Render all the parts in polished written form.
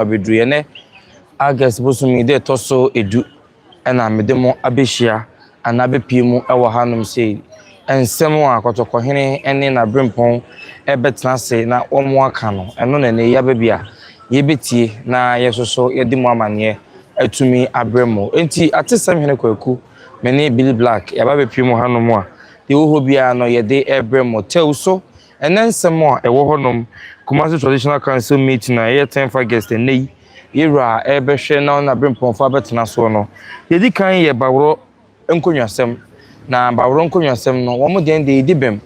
abedru ne August bosumi de toso edu na mede mo abehia ana bepie mu ewo hanom sei ensem a kotokohene ene na brempon ebetena se na omo aka no eno na ne ya bebia yebetie na yesoso yedi mu amane atumi abremo enti atesem hene kwaku mene Billy Black yaba bepie mu hanom a de wo bia no yede ebremo teuso enensem a ewo honom Kumasi traditional council meeting na ye 10 August nei yira ebehwe na brempon fa betena so no yedi kan ye bawro enkonwasem na bawro enkonwasem no wo mo den de dibem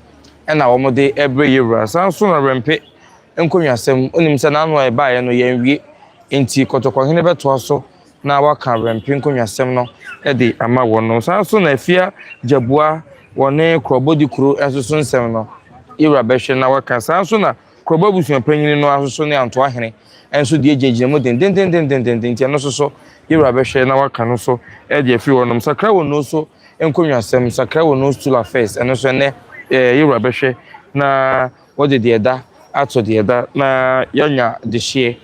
na wo mo de ebre yira sanso na rempe enkonwasem onim se na no e ba ye no ye nwie enti kotokohene beto so na waka rempe enkonwasem no e de ama wo no sanso na afia jabua wone krobodi kuro enso nsem no yira behwe na waka sanso na krobabusu panyini no asoso ne anto ahene enso de ejejire mo den ti no so yira behwe na waka no so e de afi wonom sakra wo no so enkonwasem sakra wo no stool affairs eno so ne yira behwe na wo de eda ato de eda na yanya de hye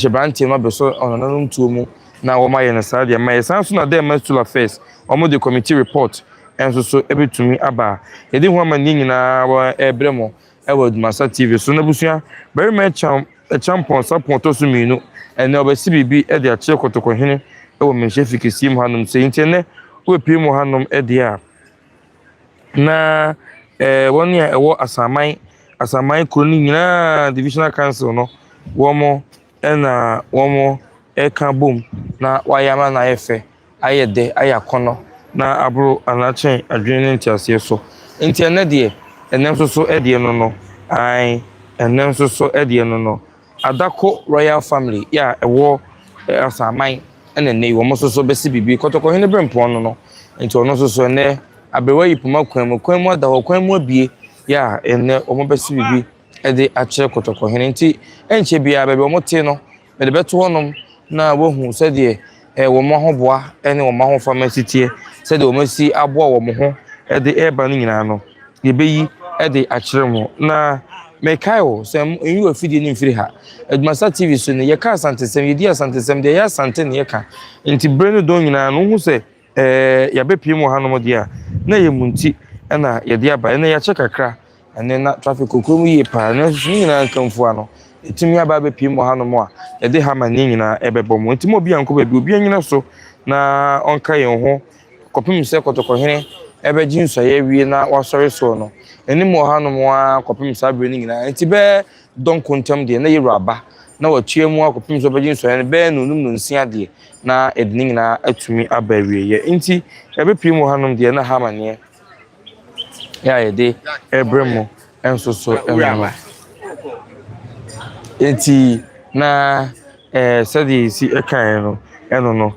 branti no beso ononum tuo mu na wo maye na sa de maye sanso na de ma stool affairs omo de committee report enso so ebetumi aba yedi ho amani nyina wa ebremo ewo ADUMASA TV so na busua Barima Acheampong Sarpong to so minu ene obesi bibi e de ache kotokohene ewo menhye fikisi mu hanom se intene wo pie mu hanom e de a na woni a ewo asamai kroni nyina divisional council no womo ena womo eka bom na wayama na efe ayede ayakono na abro anachen adwene ntiase so intene de enem so edie no ai enem so edie no adako royal family ya ewo asamai ene nei wo mo so besi bibi kotokohene brempon no enti ono so ne abewa yipuma kwanmu ada kwanmu abie ya ene omo besi bibi ede ache kotokohene enti enche bia bebe omo te no me de beto honom na wohu se de wo mo hoboa ene wo mo ho pharmacy tie se de wo masi aboa wo mo ho ede eba no nyina no yebeyi ede akyeremo na mekaio sem enyu afidi ni mfiri ha ADUMASA TV so ne yeka asantesem yedi asantesem de ya asante ne yeka nti breno don nyina no hu se ya bepie mu hanom de a na yemunti na yede aba na ya chekakra ene na traffic kokrom yi pa na nyina nkamfu ano etimi aba bepie mu hanom a yede ha ma nyina ebebo mu nti mo bia nko ba bi obi nyina so na onka yen ho kopim se kotokohene ebe jinso ye wie na wasori so no eni mo hanom a kopim sabre ni nyina enti be don kontem de na yero aba na watue mu akopim so be jinso ye be nunum no nsia de na edini nyina atumi aba wie ye enti ebe pie mu hanom de na ha mane ya ye de ebremo enso so enwa enti na sadi si ekan no eno no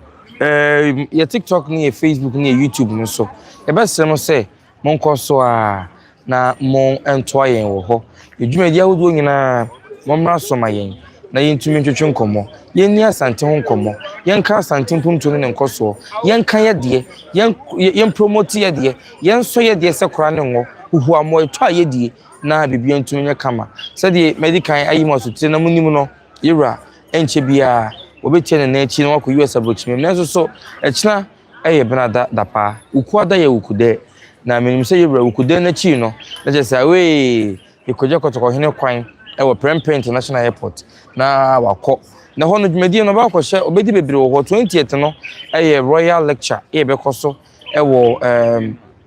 ya TikTok ni Facebook ni YouTube no so ebesem se monko so a na mon entoyen wo ho edwumadi ahodo nyina momra soma yen na yentumi ntwetwe nkomo yen ni asante ho nkomo yen ka asante mpumtu ne nkoso yen ka ye de yen promote ye de yen so ye de se kora ne ngo huhu amo etwa ye de na bibia ntumi nya kama se de medical ayimo so tire na munim no yira enche bia obetie ne na echi na wako US abochime na so echina eye benada dapa ukuada ye ukude na menim se yebra ukude na chi no na je say we ikoje kotokohene kwan ewo Prempeh International Airport na wako na hono dwumadi no ba kwhye obedi bebre wo 28 no eye royal lecture e be koso ewo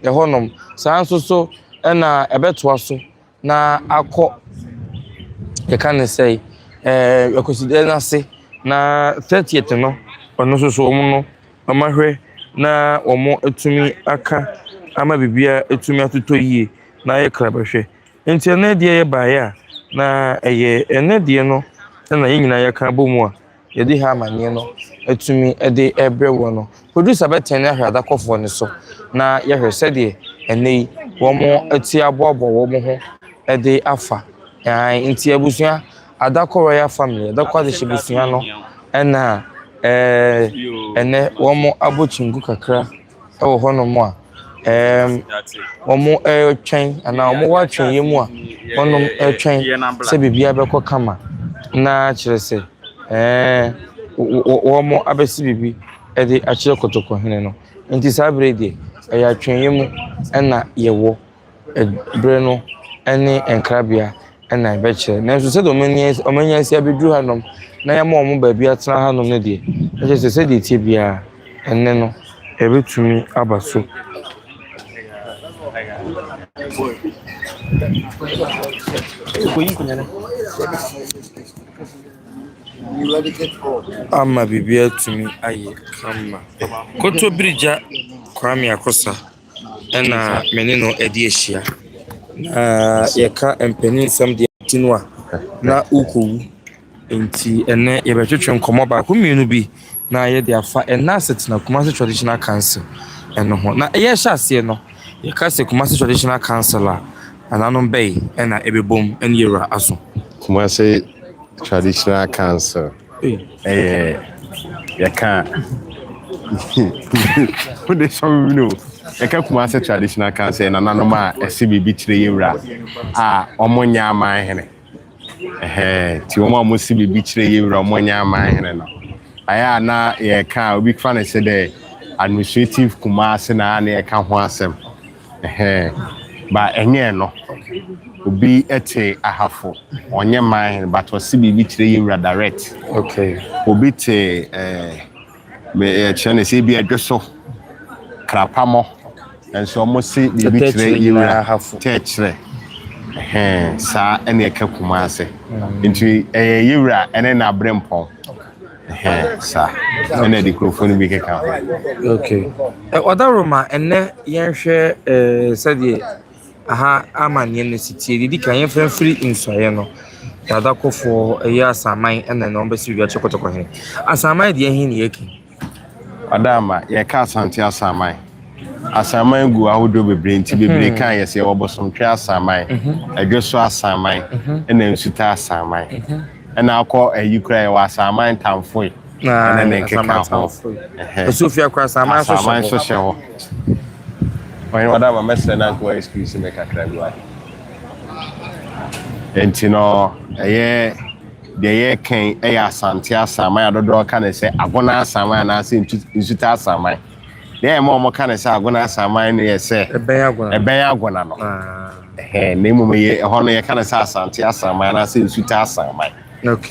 honom sanso so na ebeto aso na akọ ye kan say ekoside na se na 30th no ono so omo no amahwe na omo etumi aka ama bibia etumi atoto yie na ye krabahwe enti na de ye baaya na eye ene de no na ye nyina ye ka bomu a ye de ha amane no etumi ede ebrewo no producer beten na hwada kofo ne so na ye hwese de ene womo eti aboabo womo ho ede afa enti abusua adako royal family adako adehibusua no ena ene womo abochingu kakra ewo hono mo a womo twen ana womo wa twen yemu a wono twen se bibia beko kama na kire se Womo abesi bibi e de akyere kotoko hene no nti sabre de e ya twenye mu na yewo ebre no ene enkrabia na be kire na so se do omanya sia bedru hanom na ya ma omo ba bi atena hanom ne de e se de tie bia enne no e betumi abaso ama bibia tumi aye kama koto brija kwame akosa ena meneno edi ehia yeka empenin sam de tinwa na ukowu enti ene ye betwetwe nkomo ba ko mienu bi na ye de afa ena asetina Kumasi Traditional Council eno ho na ye hya ase no ye ka se Kumasi Traditional Council a ananom bay ena ebebom en yera aso Kumasi Traditional Council you can't put the song you know you can't Kumasi Traditional Council and ananoma SCB chire omonya man hene ti omo amosi bi chire yewra omonya man hene no aya na ye ka obi fa na say the administrative Kumasi na ye ka ho asem ba enye no obi ete ahafo onye man but osi bi chire yewra direct obi te me chene se bi adwoso krapamo enso mo se bi chire yewra ahafo techre sa ene eka Kumasi nti yewra ene na brempon sa ene di microphone bi keka odaroma ene yenhwe sade aha amanye ne sitie di kan yefran free insoye no yada kofo asaman ene no mbesi wi achekotoko he asaman de hin yeki adama ye ka Asante asaman gu ahodo bebre nti bebre kan yese wobosom twa asaman adweso asaman ena nsuta asaman ena akọ ayikura ye asaman tamfo ena ne nkeka ho Sofia kwa asaman so hye When adama mesre na ko excuse me kakra bi wa enti no de ye kan Asante asaman adodo ka ne se agona asaman na se nsuta asaman dey mo ka na se agona asaman ne ye se eben agona no ne mo ye ho no ye ka na se Asante asaman na se nsuta asaman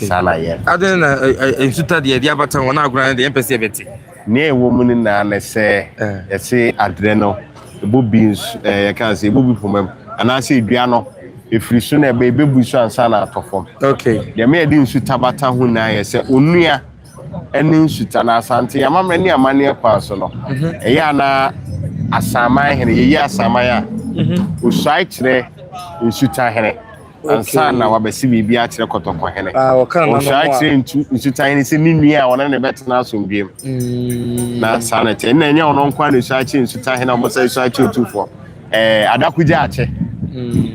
sana ye aden na nsuta de dia batan wona agona de empese beti ne ewo mu ni na ne se ye se adre no bobins ye ka se bobi pomam ana se dua no efiri so na be bebu so ansa na atofom de me edi nsuta bata hu na ye se onua eni nsuta na Asante amamre ni amane kwa so no eya na asaman hene ye asaman a osai kire nsuta hene ansa na wabesi bibi a kire kotoko hene osai kire nsuta hene se ni nua wona ne betena so mbiem na sanete na enya ono nkwa na osai kire nsuta hene mo sai osai kire Otumfuo adakuja ache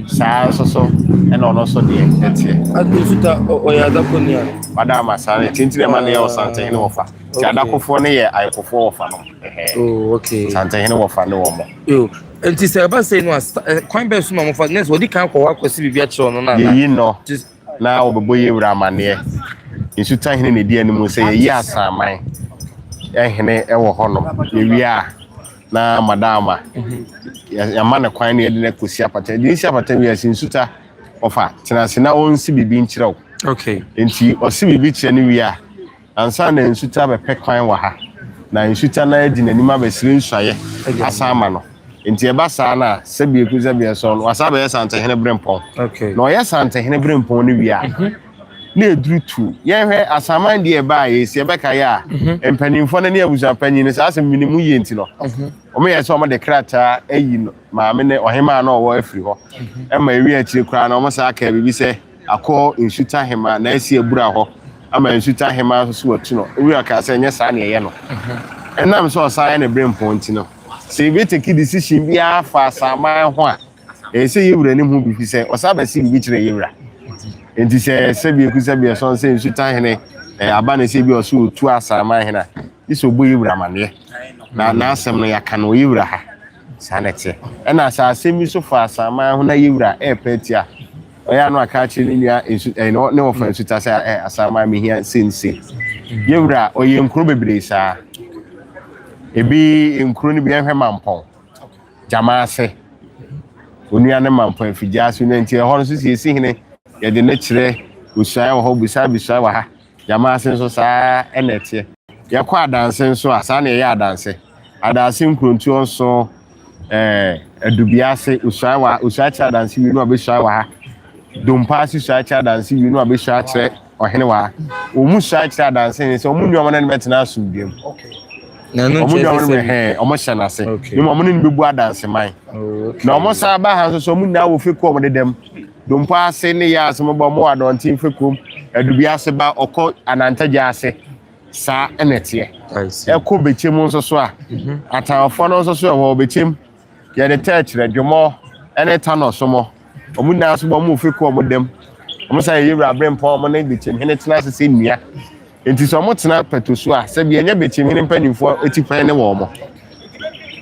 sa so ena ono so de etie nsuta oya adakonia Madama sana tintire man ye Asante hene wofa ti adakofo ne ye ayekofo wofa no Asante hene wofa ne wo mo enti se ba say no kwan be so ma mo fa next odi kan ko wa kwasi bibia kire no na yi no na obebo yewra amane nsuta hene ne di animu se ye asaman hene ewo ho no ewia na madama ya mana kwan ne ye de kosi apata di si apata wi nsuta ofa tenase na onsi bibi nkire enti osi bibi kire ne wi a ansa na nsuta be pekwan wa ha na nsuta na edi nanima be sire nsuaye asama no enti eba sa na sebi ekuza bi so no wasa be Asante hene brempon no ye Asante hene brempon ne wi a na eduru tu ye hwe asaman de eba ye si ebe ka ya empanimfo na ne abuza panyin sa asem minimu ye enti no omo ye so omo de krata ayi no maame ne ohema na owo afiri ho ema ewi akire kura na omo sa aka bibi se akọ nsuta hema na esi ebura ho ama nsuta hema so watu no ewi aka se nye sa na ye no enam so osa na brempon enti no se bi take decision bi afa asaman ho a ese yewura ni hu bi fi se osa ba si bi kire yewura enti se bi ekusa bi so se nsuta hene aba na se bi oso otu asaman hena iso bo yewura mane na asem no yaka no yewura ha sanete ena sa asemi so fa asaman ho na yewura epetia oya no aka chi ni nua no ne wo fa nsuta say asama me hia sense yewura oye nkro bebre saa ebi nkro ni bi enhwe mampon jamaase onua ne mampon afigya so ne ntie ho no so sie hene ye de ne kire usua wo ho bisa wa ha jamaase so saa enete ye kwa adanse so asa na ye adanse nkrontu onso adubiase usua cha adanse wi no abesua wa ha dompasi usua cha adanse wi no abesua kire ohene wa omu usua cha adanse ni so omu nwa na metena asubiem na no che omo shanase ni mo ni bebu adanse man na omo sa ba ha so omu na wo feku omo dedem dompasi ne ya asemo bo mo adontin fekum adubiase ba okọ anantaja ase sa enete eko bechem nso so a atanfo no nso so ho bechem ye de church redwomo ene tano so mo omu na so bo mo feku omo dem omo sa ye wura brempo omo na bechem hene tena se nnua enti so omo tena peto a se bi enye bechem hene mpanimfo etipan ne wo mo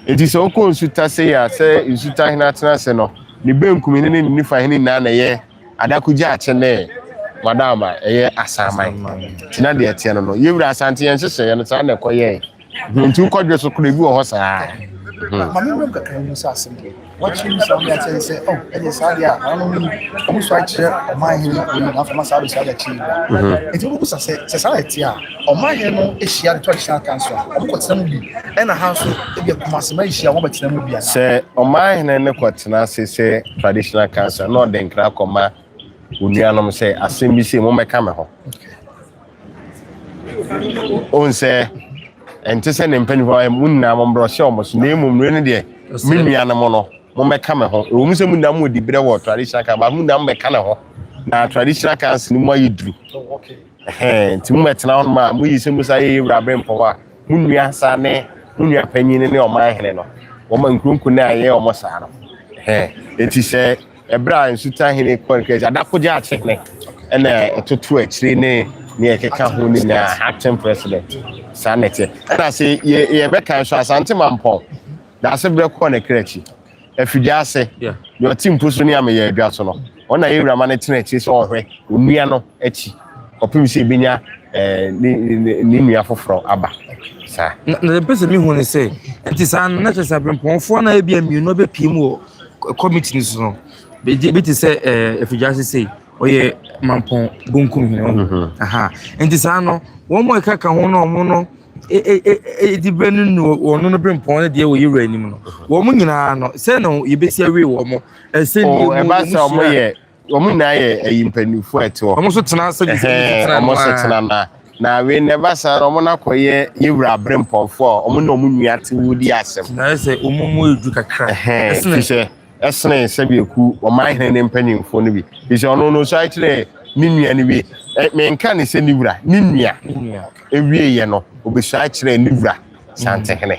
enti so ko nsuta se ya se nsuta hene tena se no ni benkum hene ni nifa hene na ye adakuja ache ne madama eye asamai tina de etie no yewura asante yen hyehyɛ ye no saa na ekoye ntu kodwe so kura bi wo ho saa mami bro kakra mu sa asem watch him some ya say oh ele sadia anu mu so ache o man hin no na fama sa sadia chi enti bu sa se sa etie a o man hin no ehia the traditional council o ko tena mu bi e na ha so e bi kuma se ma ehia wo betena mu bi se o man hin ne ko tena se traditional council no den kra koma unianom say asem se mo meka me ho on say ente se ne mpani ho munna mo mbro hye omo so na emum no ne de minuanom no mo meka me ho o mu se munna mo di bre wo traditional ka ba munna mo meka na ho na traditional council ni mo yidru enti mo metena ho ma mo yi se mu sai wura brempo wa munnua sa ne munnua panyin ne o man hene no wo man krunku na aye omo sa no enti se ebra nsuta hene konkrete adakoja achekne ene Tutu akire ne ekeka ho ni na acting president sanete na se ye beka so asante mampon da se bre ko na krechi afidya se yo team puso ni ame ye adwa so no ona ye wura ma ne tena achi so ohwe onua no achi opim se binya ni nua foforo aba sa na pese mi hu ne se enti san na chesa bremponfo na ebia mi no be pim committee ni so no beti se afidya se sei oye mampon bunkum hino aha enti sa no wo mo ekaka ho no mo no di brenu no ono no brempon de wo yewura anim no wo mo nyina no se no yebesi awe wo mo se ni e ba se mo ye wo mo na ye ayimpanifo ate wo mo so tena se mo so tena na we never sa no mo na koye yewura brempon fo mo na mo nua te wudi asem na se omumu edu kakra se esene sebieku o man hene ne mpanimfo no bi bise ono no so akire ni nua ni bi me nka ne se ni wura ni nua ewie ye no obesu akire ni wura sante hene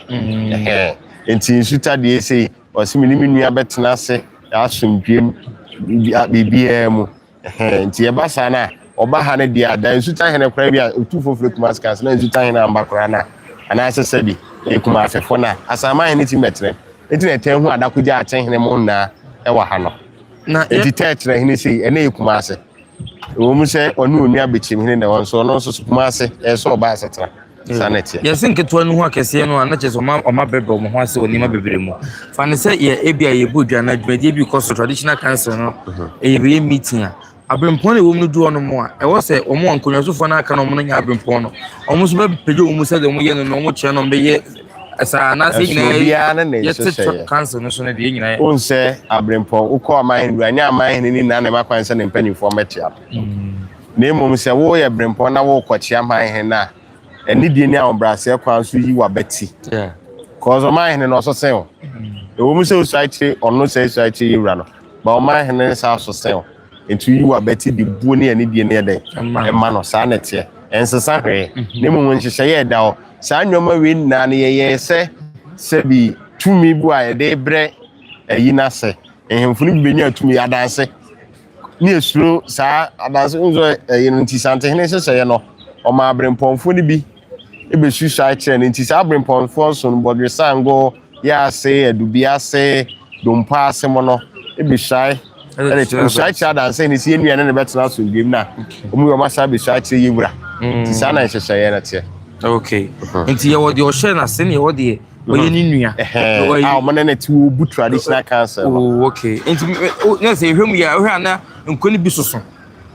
enti nsuta de ese o se mi nua betena se asomdwem bibia mu enti e ba sa na oba ha ne dia da nsuta hene kra bi Otumfuo Flekumas kas na nsuta hene amba kra na ana asese bi ekumasefo na asama hene ti metre eti na ten hu adakuja achen hene mo na e wa ha no na eti tetre hene sei ene Kumase wo mu se onu oni abechim hene na won so no so Kumase e so ba asetra sanete ye senke to anu hu akese no na cheso ma bebe mo ho ase oni ma bebere mu fa ne se ye ebia ye bodwa na dwade bi because traditional council no e be meeting a abrempon e wo mu du ono mo a e wo se omo ankonwasofo na aka no mo nya abrempon no omo so be peje omo se de mo ye no mo che no be ye asa na se nyina yet cancel no so na de nyina on se abrempon uko aman anya aman ni na na makwan se ne mpanifo metia na emom se wo ye abrempon na wo kwachi aman he na eni die ni ambrase kwan so yi wa beti cause aman he no so se o wo mu se society ono se society yura no ba aman he ne sa so se o entu yi wa beti di bu ne eni die ne de e ma no sa na tie ensesa hwe na emom nhyehyɛ ye da o sa nyoma we na ne ye se bi tumi bu a de bre ayi na se ehemfunu bi nya tumi adanse ni esuro sa adanse nzo ayi no nti sante hene se ye no o ma abrempomfo ni bi e be susa a kire nti sa abrempomfo so no bodwe sango ya se adubia se dompa se mo no e be shai and it's such and saying it's in and better now to give now. We must have such a year. Sana is a saying. Okay. Into your share na senior what the we ni nua. Our man to boot traditional cancer. Oh, okay. Into let's say him we are na nkoni bi soso.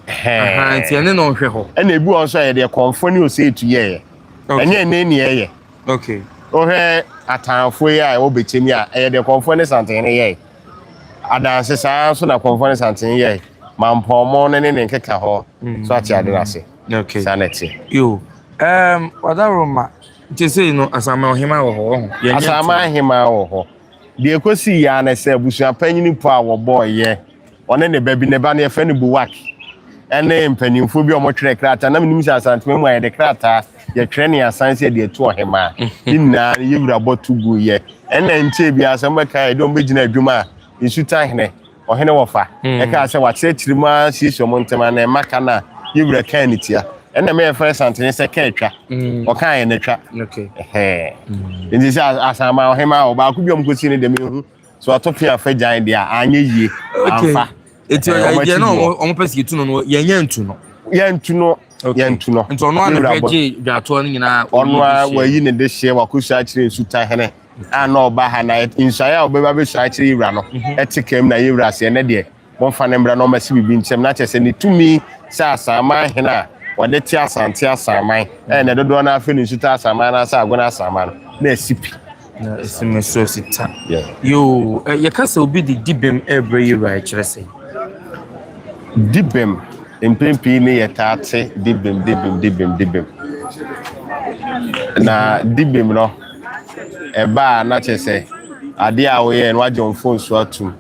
Nti ene no hwe ho. And ebu also ye de confoni o say to ye. Enye ne ne ye. Okay. O he atanfo ye a wo betemi a ye de confoni santen ne ye. Adanse saa so na confoni santen ye. Mampomo ne ne nkeka ho. So ati ade na se. Okay. Sanity. Yo. Wadaroma. Nti say no asama ohima wo ho. Asama ahima wo ho. De ekosi ya na se busua panyini po a wo boy ye. One ne baby ne ba na ye fe ne buwak. Ene mpanimfo bi omotwere krata na menim Asante mu aye de krata ye twere ne asanse de etu ohema dinna ye wura botugu ye ene nche bi asamba kai do mbegina adwuma insuta hene ohene wofa e ka se wa kyerema sisi omontema na maka na ye wura kan nitia ene me fere Asante ne se ka twa o kan ye ne twa okay ndi se asama ohema o ba ku bi omkosi ne de mehu so atopia fa jan de a anye yie amfa Eti ya no omo pesi tu no yentu no nto no anu peje dwato no nyina ono a wayi ne de hye wakohya kire nsuta hene ana oba ha na insaya obeba be hya kire yira no etikam na yira se ne de bonfa ne mbra no masi bibi nchem na chese ne tumi sa asama hene a wode ti Asante asaman ne dodo na afi ne nsuta asaman na sa agona asaman na asipi na esimeso sita yo ye kasa obi di dibem ebre yira kire se Dibem impempi ni yetate dibem na dibem no eba na chese ade a wo ye no ajonfo so atum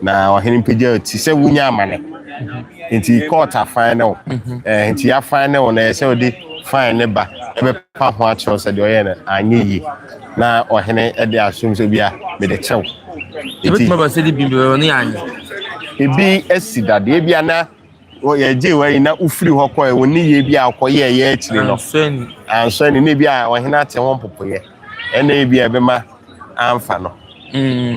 na ohene pagya ti se wunya amane nti court final nti ya final na se odi fine ba ebe pa ho a cho se de oye na anyeyi na ohene ede asum so bia me de chew ebe ma ba se dibem be ni anye ebi esidade ebi ana o ye je we na ufiri ho ko e woni ye bi akoye ye akire no ansani ne bi a ohena ate ho popoye ena ebi ebema amfa no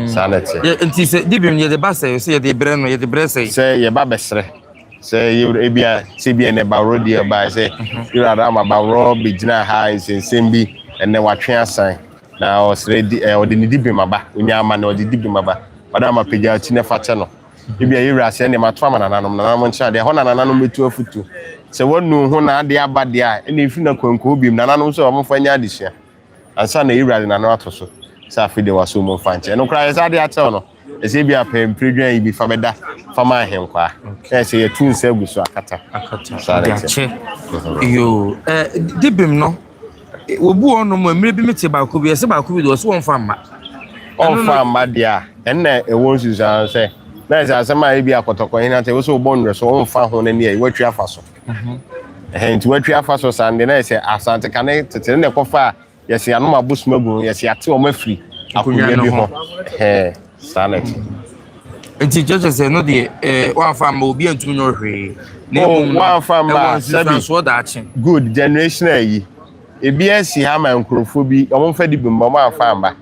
sanete nti se dibim ye de basa se ye de bre no ye de bre se ye ba besre se ye ebi a se bi ene ba rodi ba se ira ma ba ro bi gina ha nsensem bi ene watwe asan na o sre di o de ni dibim aba onya ama na o de dibim aba wada ma pagya ti ne fache no Ibia yira se ne matwa nanom ncha de ho nanom metu afutu se wonu ho na ade abade a ene ifi na kwanko obim nanom so omfa nya adehia ansa na yira de nanom atoso se afide waso mo fanche no kra yesa ade ache no ese bia pem predwan ibi fa beda fa ma henkwa se ye tun se guso akata ache yo dibim no obu ono mo emre bi mete ba ko bi ese ba ko bi do so won fa mma dia enne e won susan se na eza asema ebi akotoko hina te so bonre so onfa ho na ne watwi afaso nti watwi afaso sande na ese Asante kane tete ne kofa yesi anom abusmagu yesi ate o mafiri akonya bi ho sanity nti jeje se no de wan fa ma obi antum no hwe ne wan fa ma sabi so da ache good generation ayi ebi esi ha ma nkrofo bi o mo fa di bi mo ma fa ma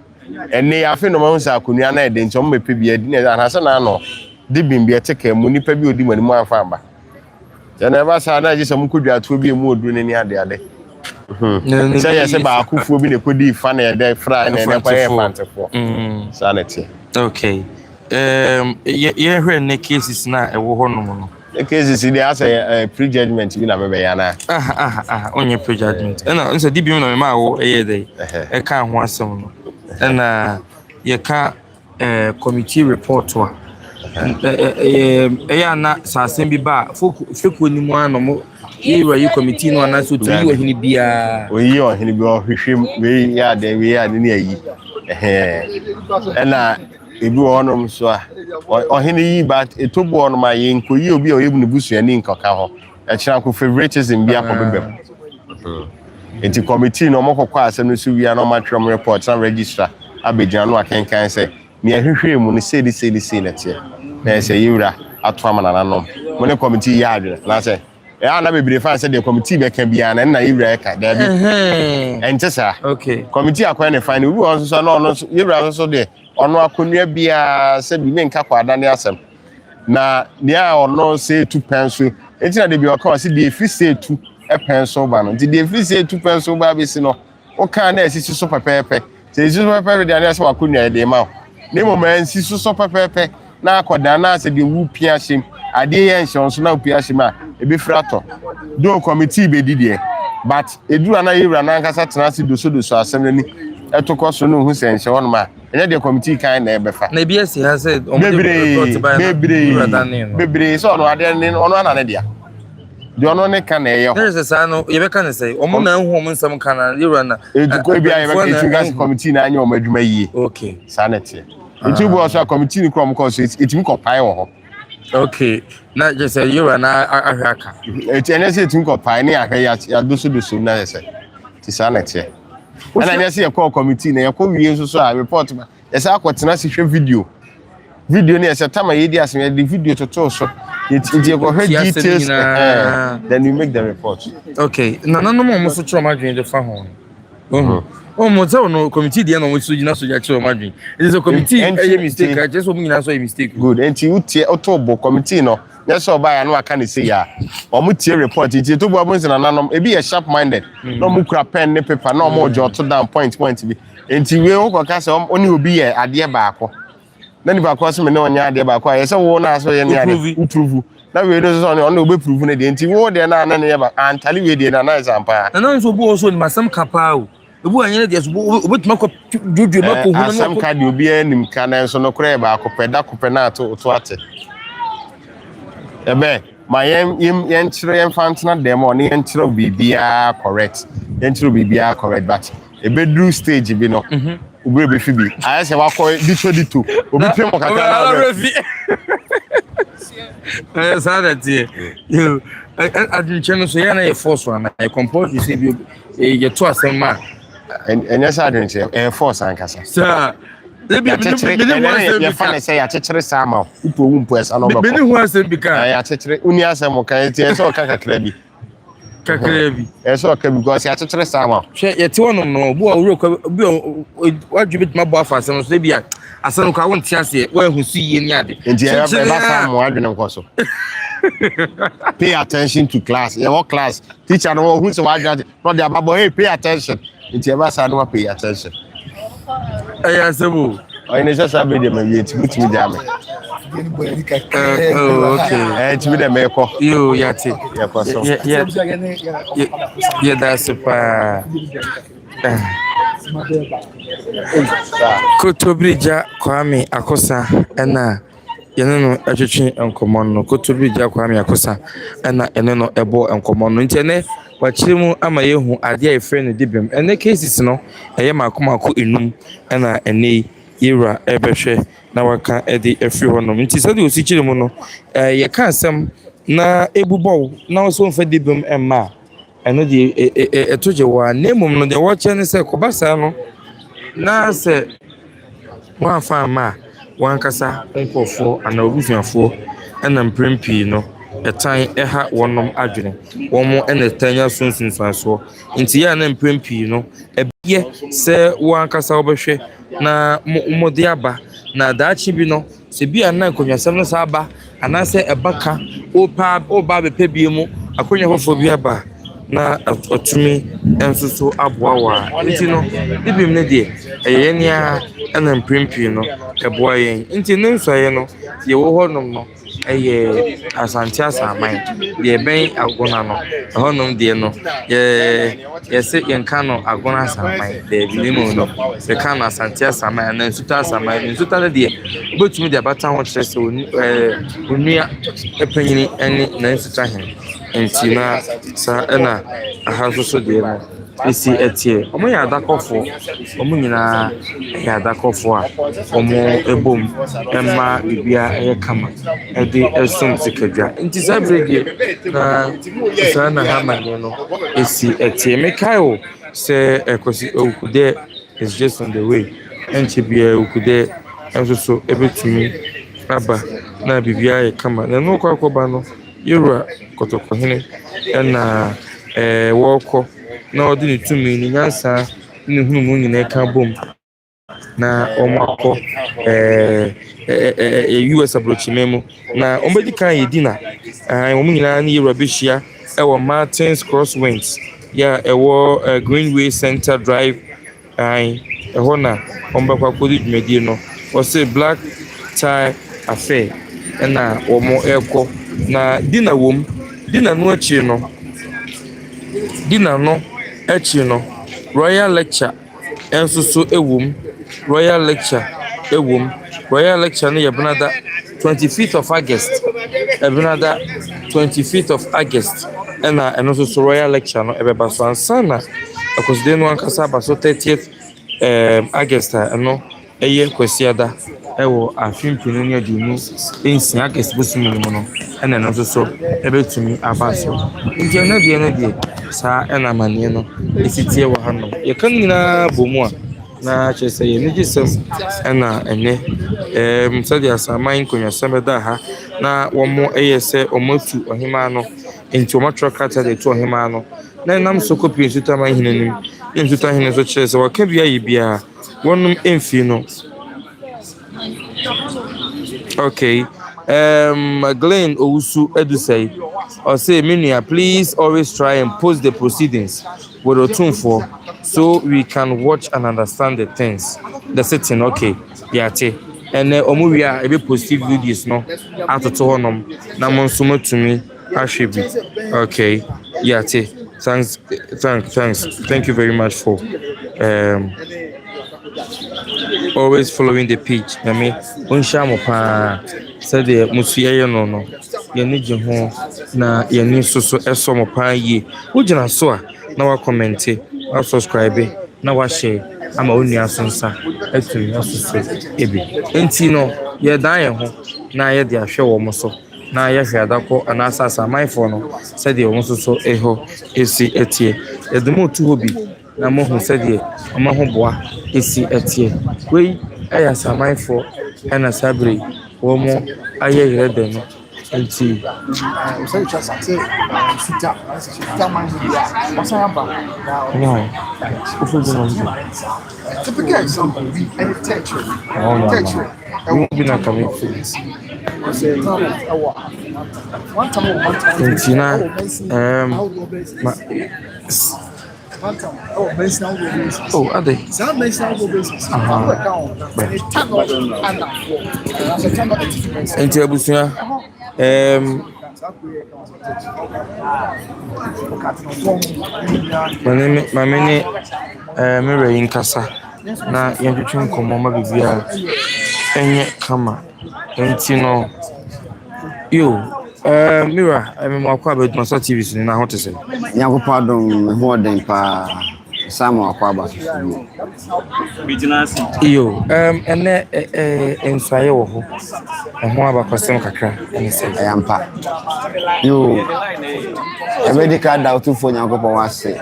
ene afi no ma nsa akonua na ede nti o mepe bi adi na anase na no de bimbi eteke mu nipa bi odi mani mu afa amba je na ba sa na je se mu kodwa to bi mu odu ni ade se ye se ba akufuo bi ne kodi fa na ede fra na ene kwa ye fantefo sanity okay ye hwe ne cases na ewo ho no no cases dey as a prejudgment bi na me be ya na onye prejudgment na nso di bi no me ma wo eye dey e ka ho asem no na ye ka committee report wa ya na sasem bi ba feko ni mu anomo ye wa yi committee no na so to yi ohini bia oyi ohini bi ohwehwem we ya de we ya ni ayi na ebi wonom so a ohini yi ba etobo wonom ma ye nkoyi obi a oyebu ne busu ani nkoka ho e kira ko favoritism bi akobebem enti committee no mokokwa asem no so wia no matrom report na register abegina no akenkan se ne ahwehwe mu ne sedi na tie na se yura ato amana nanom mo ne committee ya adwe na se ya na bebre fa se de committee be kan bia na yura e ka da bi ente sa okay committee akwa ne fa ne wu on so no yura so de ono akonua bia se bi menka kwa da ne asem na nia ono say 2 pencil enti na de bi oka say de free say 2 pencil ba no enti de free say 2 pencil ba be si no o kan na esisi so pepepe say esisi so pepepe de na say wakonya de ma ne mo man esisi so pepepe na akoda na say de wu pia hyem ade ye nhyɛ so na pia hyem a e be frato do committee be didie but edu ana yewura na nkasa tena si do so asem ni etoko so no hu sɛ nhyɛ won ma enya de committee kan na e be fa na bia si ha say report by bebre so no ade ni ono ana ne dia de ono ne kan na ye ho there is a no ye be kan say omo na hu omo nsam kan na yewura na eduko bia ye be kan gas committee na anya omo adwuma yie okay sanete etu bo so committee ni krom ko so etimi ko pai wo ho okay na just say yewura na ahwaka ene say etimi ko pai ni ahwe ya doso na say ti sanete ana nya say ye call committee na ye ko wie so a report ba ye say akotena se hwe video ni ye say tama ye di asem ye di video to so ye go head details then you make the report okay na mo so chiro madwen de fa ho oh mo tell no committee dey no mo so gina so ja chiro madwen it is a committee a mistake I just omo gina so a mistake good enti utie otobo committee no yes oba ya no aka ne say ya omo tie report enti to bo abonse na nanom e be ye sharp minded no mo kura pen ne paper no mo jot down point bi enti we wo ko ka say oni obi ye ade baako na ni baako so me ne onya ade baako a ye say wo na so ye ne ade prove na we no so no obe prove ne de enti wo de na na ne ye ba antali we de na example na no so bo so ni masam kapa o ebu anya de so obetuma ko juju ma ko hu na asam ka de obi anim ka na so no kura baako peda ko pena to ate ebe ma yen chire yen fantana dem on yen chire bibia correct but ebedru stage bi no obi be fi bi aye se wakọ dito obi pem mo kaka na refi sanity you adventure so yana e force one I compose you say bi ye to asem ma enya sa adventure force ankasa sir Maybe you find say Achechere Sama, Upo as an over. Who has been become Achechere Uniasam, can so Kakakrabi. So because Achechere Sama. Yet one no, what you bit my buffer, some Sabia. I said, I won't chassis where who see in Yadi. And pay attention to class. Your class teacher no who's not the Babo, pay attention. It's ever sad no pay attention. I said, I just have been with me. Okay. It's with a meko. You yati. Yeah, that's super. Kotobrija Kwame Akosa ena yeneno atwetwe enkomon no Kotobrija Kwame Akosa ena eneno ebo enkomon no ntene wachirimu ama yehu ade a efre no dibem ene cases no eye makomako enum ena ene yira ebehwe na waka ede efri honom nti sɛ de osikyirimu no ye ka asɛm na ebubo na so mfa dibem emma eno de etoje wa nemum no de wɔkyɛ ne sɛ kobasa no na sɛ wan fa ma wan kasa nkofo ana obusuafo ɛna mprempi no etan ɛha wonom adwene wɔn ɛna tanya sunsunsanso nti ya na mprempi no ebie sɛ wan kasa obehwe na mode aba na daachi bi no sɛ bia na konwasɛm no sa aba ana sɛ ɛbaka oba bepe bi mu akonya fofo bi aba na otumi ensuso aboawa nti no dibim ne de eyenia ana mprempi no eboa yen nti no nsoye no ye wo honom no eye Asante asaman de ben agona no honom de no ye se yenka no agona asaman de bilimu no se kan Asante asaman na nsuta asaman nsuta de obetumi de abata ho kyerɛ sɛ onua epanyini ene na nsuta hen nti na sa ena aha so de no esi etie omo ya adakofo omo nyina ya adakofo a omo ebom emma bibia eye kama ede esum sikadwa nti sa brege na sa na hamane no esi etie mekaio se ekosi okude is just on the way enchi bia okude enso so ebetumi aba na bibia eye kama na no kwakoba no yura kotokohene ena woko na odi ni tumi ni nyansa ni hunu mu nyina ka bom na omakọ US abrochimemu na ombedi kan yedina omu nyina ni Rabishia ewo Martins Crosswinds ya ewo Greenway Center Drive eho na ombakwa kodi dwumedi no wose Black Tie Affair na omo eko na dina wom dina no achi no dina no achi no Royal Lecture enso so ewom Royal Lecture ewom Royal Lecture no yebnada 25th of August ebnada 25th of August ena eno so Royal Lecture no ebeba so ansana akosde no ankasa ba so 30th August eno eye kwasiada ewo afimpinu ne adunu ensi August bosumu no ena eno so ebetumi abaso nti na die sa ena mane no esitie wo hanom ye kan nyina bomu a na chese ye ni Jesus ena ene sadi asaman konya semeda ha na womo eyese omotu ohima no enti omatro kata de to ohima no na nam sokopi nsuta man hinanim nsuta hine so chese waka bia ye bia wonum emfi no okay Glenn Owusu Edusei Osei Minia, please always try and post the proceedings with Otumfuo so we can watch and understand the things. The sitting, okay. Yate. And Omuria, ebe positive videos no atoto honom na monsumo to me ashibi. Okay. Yate. Thank you very much for always following the page. I mean, unshamo pa said the musuye no yeni ho na yeni so eso mo pa yi ugina so a na wa comment wa subscribe na wa share ama onu asonsa etumi asoso ebi enti no ye dan ye ho na ye de ahwe wo mo so na ye hwe adako anasasa mindful no said the wo so eho esi etie edemo tu hobi na mo hu said the ama ho boa esi etie wei eya sammindful ena sabre wo mo aye yire de no enti Osei chasa se sita man ya wasaba no ofu do no typical example be any texture you be na coming feelings one time enti na oh are they enti abusia Mamene mere yinkasa na yentwetwe nkomo ma bibia enye kama enti no yo mira akwa ADUMASA TV so na hote se Nyankopɔn adom ho den pa Samuel akwaba yo ene ensaye wo ho abakosem kakra ene se ayampa yo ebedi ka da Otumfuo Nyankopɔn wase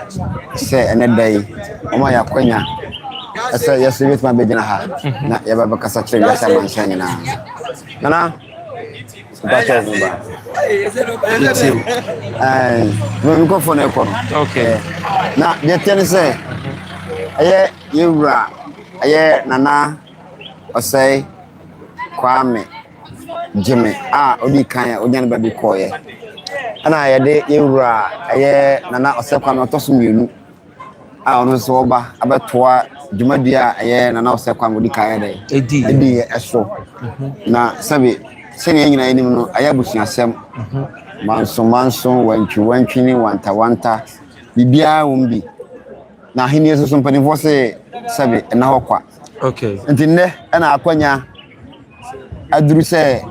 se ene dai omo yakwanya ese yesebet ma begina ha na yaba kasa kire yasa manshanya na nana bacha zumba no go for na ko okay na de tene se aye yewura aye nana Osei Kwame Jimmy odi kan onyan ba bi koye ana ye de yewura aye nana Osei Kwame otosumienu ono so oba abetoa dwumadia aye nana Osei Kwame odi kan de edi eso na sabe sene nyina enim no ayabusuasem manso wantwini wanta bibia wombi na hini eso so mpanifo se sabe na hokwa okay nti ne na akwanya aduru se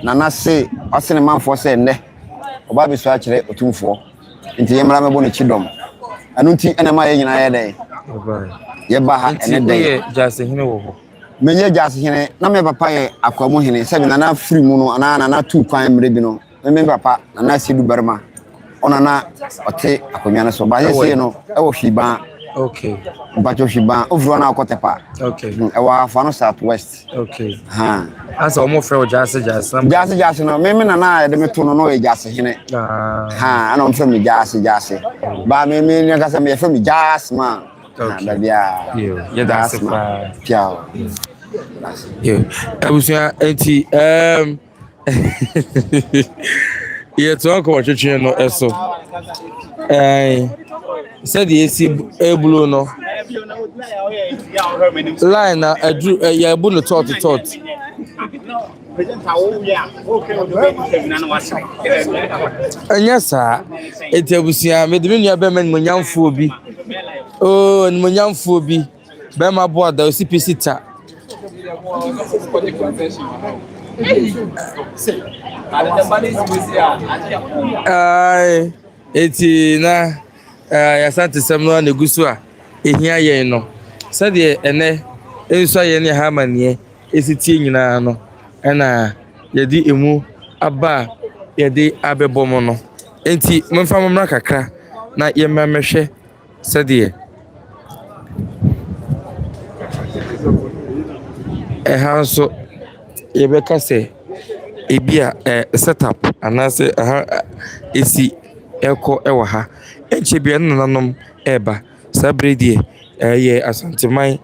nana se osene manfo se ne oba bi so a kire Otumfuo nti yemra mebo ne chidom anu nti ena ma ye nyina ye dai ye ba ha ene dai jase hine wo ho menye jase hene na me papa ye akwamu hene sabe nana free mu no nana tu kwan mre bi no me papa nana sedu Barima ona na ote akonwa na so ba ye se no e wo hwiba okay bacho hwiba ovro na akotepa okay e wa afa no southwest okay ha asa omo frɛ o jase no me na ye de me to no ye jase hene ha ana on frɛ me jase ba me ne kasa me frɛ me jase man okay da bia ye da se pa piao Yeah. Abusia enti yeah, to uncle watching no eso. Said the AC blue no. Line na adru ya bu no tot. Anya sa enti abusia me de me nua be man monyamfo bi. Oh, monyamfo bi. Be ma bo ada OCPC ta. Eti na Asante semno na gusu a ehia yen no sade ene enso yen ne ha manie esitie nyina no na yedi emu aba yedi abebomo no enti memfa momra kakra na yemmehwe sade hanso yebeka se ebia setup anase esi eko ewa ha enche bia nananom eba sabredie ye asanteman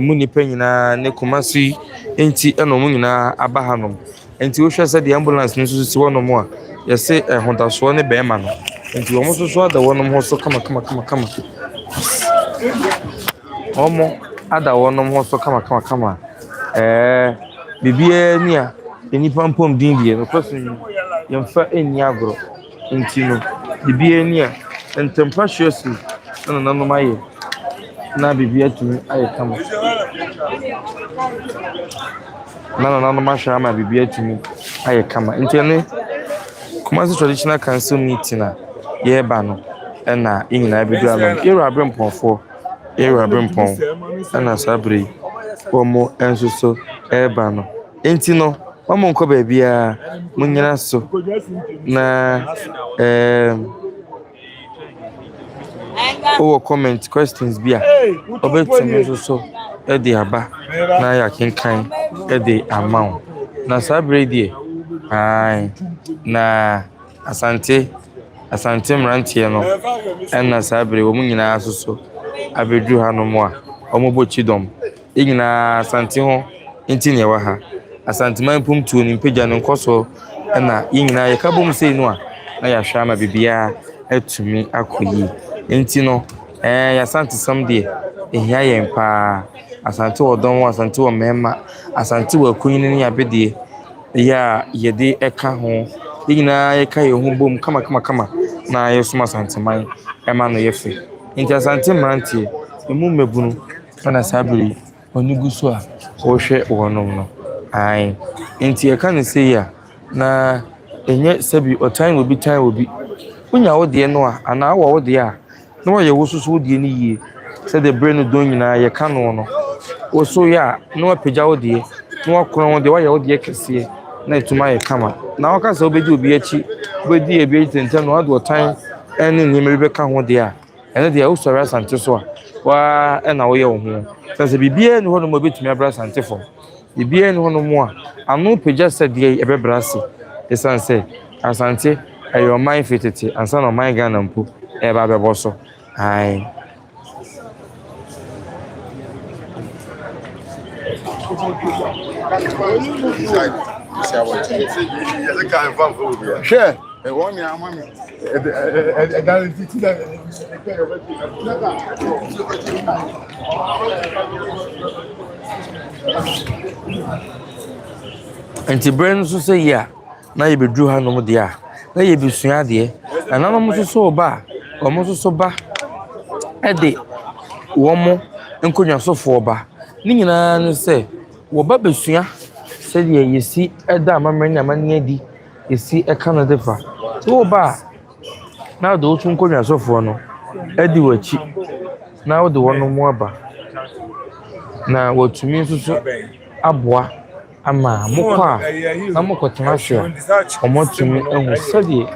munipa nyina ne komasi enti enom nyina aba hanom enti wo hwɛ sɛ de ambulance no so si wonom a yɛse hodaso ne bɛɛma no enti wo mo so ada wonom ho so kama omo ada wonom ho so kama bibia ni a enipa mpom din die no kwasun yemfa eni agro enti no bibia ni a entempa hwesi na nanom aye na bibia tumi aye kama na nanom ahwa ma bibia tumi aye kama enti ne Kumasi traditional council meeting na ye ba no na nyina bedu alom era abremponfo na sabre omo ensoso eba no enti no omo nko ba bia munyina so na comment questions bia obetumi so e dey aba na ya kenkan e dey amount na sabre die na asante mrantie no na sabre wo munyina so abedu hanom a omobochi dom nyina asante ho enti ne wa ha asante man pumtu ni mpagya no nkoso na nyina yakabom sei no a na ya hwa ma bibia atumi akoyi enti no ya asante sam de ehia yen pa asante wodon asante wo mema asante wo kunyin ni abede ya yede eka ho nyina yeka ye ho bom kama na yesuma asante man ema no yefe enti asante mrantie emu mebunu na sabiri onigusu a wo hwe wonom no enti e kan say ya na enye sabi otan obi tan obi unya wo de no a ana wo de a na wo ye wo susu de ni yie say the brain don nyina ye kan no wo so ya na wo pagya wo de na wo kron wo de wo ye wo de kese na etuma ye kama na wo ka say obedi obi achi obedi ebi tenten no ado otan ene ni mebe ka ho de a ene de wo sori asante so a wa na wo ye wo ho say bibia ni ho no obetumi abra asante fo bibia ni ho no mo a anu pagya sadie ebebrase esanse asante ayo man fitete ansa no man Ghana mpo ba bebo so Sure. Want me, I'm enti brain so say ya na ye bedru hanom de a na ye besua de na nanom so so ba omo so ba e de wo mo enkonya so fo ba ni nyina no say wo ba besua say de yesi eda amamre ni amane adi yesi e kana defa so ba na do tun konya so fo no edi wachi na wo de wono mo aba na wotumi so aboa ama mukwa na mukotena hwe omotumi ehu sadi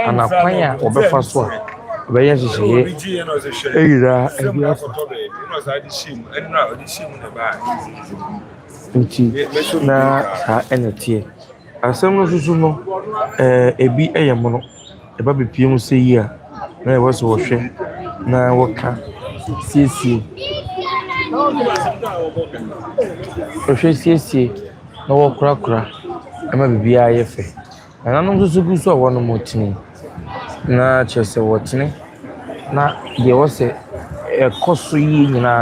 anakwanya obefa so a obeye hihye eyira ebia na ha enetie asem no susu no ebi eyem no eba bepiem se yi a na e wo so hwe na woka siesie ohwe siesie na wo kura ama bibia ye fe na no nso gu so wo no motini na chese wotini na de wo se ekoso yi nyina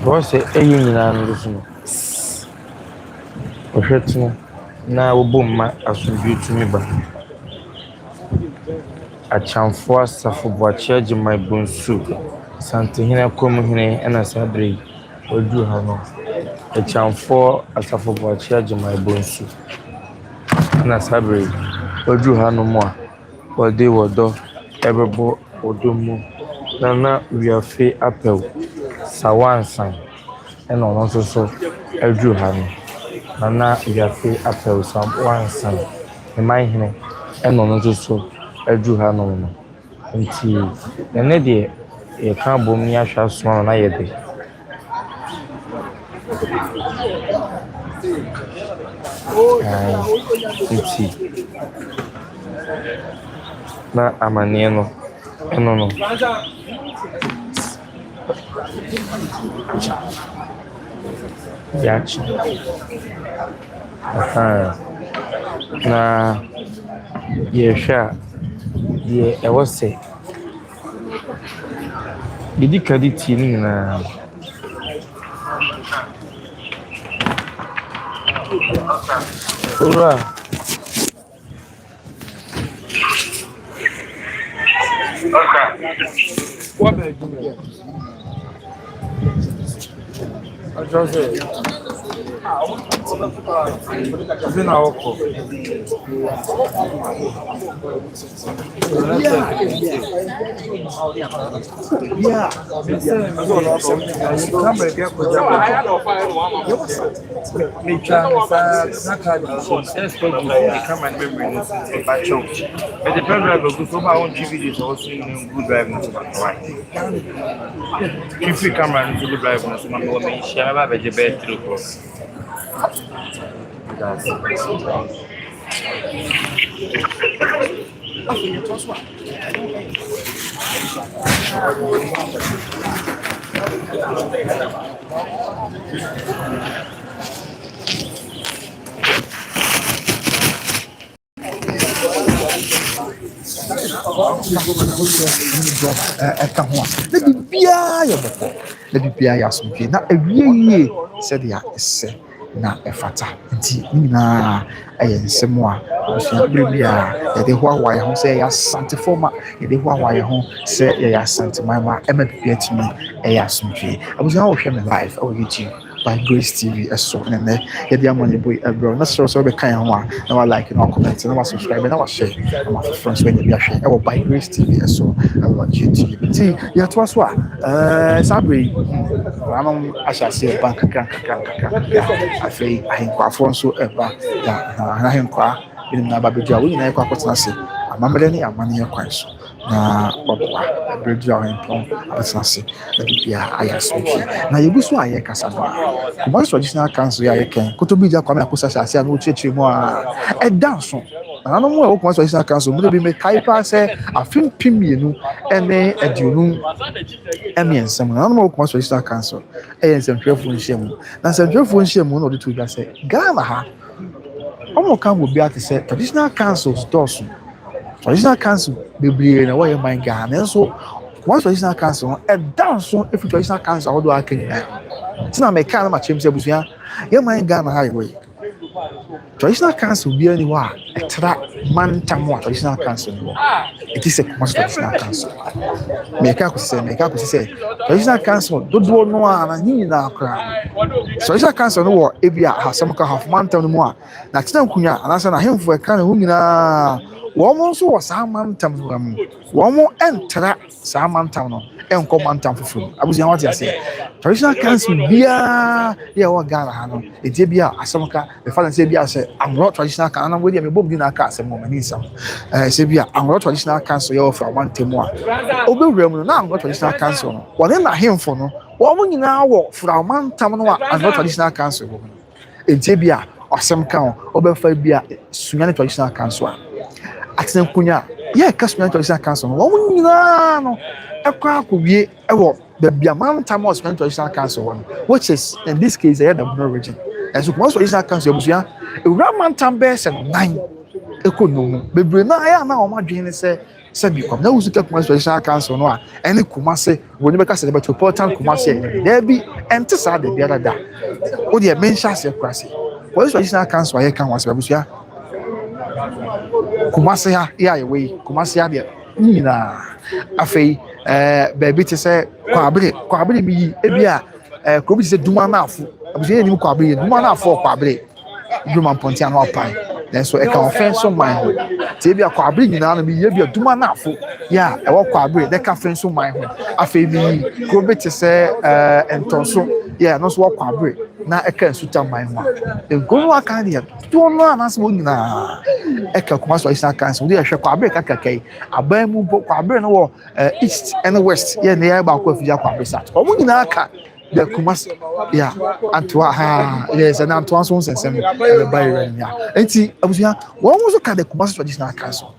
wo se eyi nyina no so no ohwe tino na wo bomma asomdwe tumi ba Acheampong asafo Acheampong bonsu Asante hene komuhene ena sabre odu ha no Acheampong asafo Acheampong bonsu ena sabre odu ha no mo a ode wodo ebebo odomu na wiafe apel sawansan ena ono so odu ha no na wiafe apel sawansan e mai hene ena ono so odu ha no no nti ene de e kan bom ni ahwa so na ye de nti na amane no eno no yachi na ye sha ye e wose Didi kadi tini na ora what be do Jose Zina oko Yeah. Ɛka ho a na bibia yɛ bɔkɔ na bibia yɛ asomdwe na awie yie sɛdeɛ ɛsɛ na ɛfata nti nyinaa ɛyɛ nsɛm a abusua bere bi a yɛde ho awa yɛ ho sɛ yɛyɛ asante fɔma yɛde ho awa yɛ ho sɛ yɛyɛ asante mama ɛma bibia tumi ɛyɛ asomdwe abusua wɔhwɛ me live ɛwɔ YouTube by Grace TV ɛso ɛnɛ yɛde ama ne boy ɛbrɛ na sɛ ɔsɛ ɔbɛka yɛn ho a na wa like na wa comment na wa subscribe na wa share na wa friends so ɛnyɛ bi ahwɛ ɛwɔ by Grace TV ɛso ɛwɔ YouTube nti yɛtoa so a sabre anom ahyɛ aseɛ bank kakra afei ahenkwafoɔ nso ɛba na ahenkwa binom na aba bɛdwa wo nyinaa yɛkɔ akɔtena ase amammerɛ ne amanneɛ kwan so na ɔboa ɛbrɛdu a Acheampong abɛtena ase na bibia ayɛ asomdwe na yɛgu so a yɛkasa no a Kumasi Traditional Council yɛ a yɛkɛn kotobi gya kwame akosa hyɛ ase a na wɔkyerɛkyerɛ mu a ɛda nso na nanom a ɛwɔ Kumasi Traditional Council mu de bi mekae paa sɛ afe mpem mmienu ne aduonu mmiɛnsa mu na nanom a ɛwɔ Kumasi Traditional Council ɛyɛ nsɛntwerɛfoɔ nhyiamu na nsɛntwerɛfoɔ nhyiamu na ɔde to dwa sɛ Ghana ha ɔmo ka wɔ bi ate sɛ Traditional Councils dɔɔso Traditional Council bebree na wɔyɛ man Ghana nso Kumasi Traditional Council no ɛda nso efi Traditional Council ahodoɔ aka nyinaa tina meka na ma kyerɛ sɛ abusua yɛ man Ghana ha yɛ Traditional Council biara ni hɔ a ɛtra mantam a Traditional Council ni hɔ it is a Kumasi Traditional Council meka akɔsi sɛ Traditional Council dodoɔ no a na nyinaa koraa Traditional Council no wɔ ebi a asɛm ka half mantam no mu a na tena nkunya anaasɛ na ahemfo ɛka ne ho nyinaa wɔn nso wɔ saa mantam no mu wɔn ɛntra saa mantam no ɛnkɔ mantam foforɔ abusua wɔte ase Traditional Council biara yɛ wɔ Ghana ha no etie bi a asɛm ka ɛfa ne sɛ bi a sɛ Amorɔ Traditional Council anam wɔde a mebɔ mu di na aka asɛm wɔ m'ani nsɛm sɛ bi a Amorɔ Traditional Council yɛ wɔ fra mantam mu a obɛwura mu no na Amorɔ Traditional Council no wɔne na ahemfo no wɔn nyinaa wɔ fra mantam no a Amorɔ Traditional Council wɔ no etie bi a asɛm ka ho ɔbɛfa bi a sunya ne Traditional Council a atena nkunya yeah customer traditional council no wɔn nyinaa no ɛkɔ akɔwie ɛwɔ baabi a mantam customer traditional council one which is in this case the Borno region and so customer traditional council abusua ewura mantam bɛyɛ sɛ 9 ɛkɔ no bebree na ayɛ na wɔn adwene ne sɛ bi kwam na wusu ka customer traditional council no a ɛne Kumase wɔn bɛka sɛ metropolitan Kumase there be ɛnte saa de biara da o deɛ menhyɛ ase kura se customer traditional council ayɛ ka ho asɛ abusua Kumase ha ya yewe Kumase ya de nyina afei baabi te sɛ kwabere mi yi ebi a krobi te sɛ duma na afo abusua ni kwabere duma na afo kwabere duma ponti anu apan then so ɛka ofen so man ho te ebi a kwabere nyina no mi yi ebi a duma na afo ya ɛwɔ kwabere de ka fen so man ho afei mi krobi te sɛ entonso ya no so wɔ kwabere na ɛka nsuta man ho enkono aka ne to no anase mo nyina ɛka Kumase traditional council de ɛhwɛ kwabere kakakai aban mu kwabere no wɔ east and west yeah ne ya ba ko afija kwabere sat ɔmo nyina aka the Kumase yeah antwa ha yes and antwa so nsensem e ba yɛ ya enti abusua wɔn mo so ka the Kumase traditional council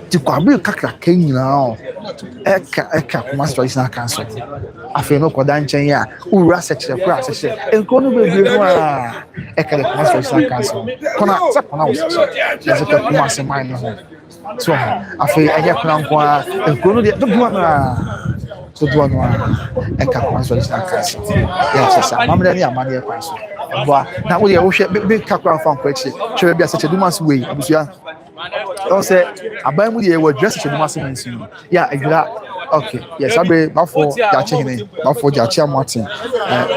ti kwabere kakakai nyina ɛka Kumase traditional council afei no kɔda nkyɛn ya ura sekyerɛ kura sekyerɛ enko no bebree no a ɛka the Kumase traditional council kɔna sɛ kɔna wo sekyerɛ yɛsɛ ka Kumase man no ho so afei ɛyɛ kɔna nko a enko no deɛ dodoɔ no a ɛka Kumase traditional council yɛsɛ sɛ amammerɛ ne amanneɛ kwan so ɛboa na wo deɛ wohwɛ be kakra fa nkɔ akyi hwɛ baabi a sɛ ADUMASA wei abusua ɔn sɛ aban mu deɛ yɛwɔ dress ADUMASA mansi mu yɛ adwira okay yes abe bafo jache hene bafo jache amoaten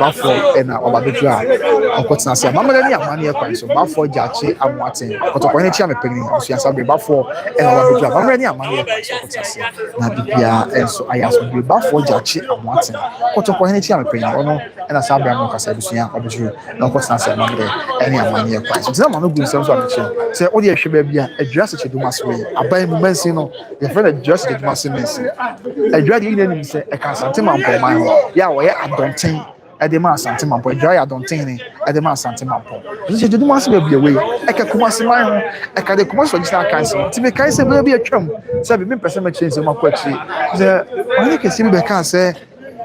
bafo na obabetu a okotena se mamale ni amane e kwan so bafo jache amoaten kotoko ne chia mepeni asu asabe bafo na obabetu a mamale ni amane e kwan so okotena se na bibia enso ayaso bi bafo jache amoaten kotoko ne chia mepeni ono na sabe am kasa bisua obetu na okotena se mamale ni amane e kwan so tena manu gu nsem so abetu se odi ehwe ba bia adwase ADUMASA we aban mu mansi no ye friend adwase ADUMASA mansi adwade yi nanim sɛ ɛka Asante Mampɔ man ho ya wɔyɛ adɔnten ɛde ma Asante Mampɔ adwade adɔnten ne ɛde ma Asante Mampɔ nso ADUMASA ba bia wei ɛka Kumase man ho ɛka de Kumase traditional council ti be kai sɛ bia bi atwam sɛ bi mpɛsɛ ma kyerɛ nsɛm akɔ akyi sɛ ɔne kɛse bi bɛka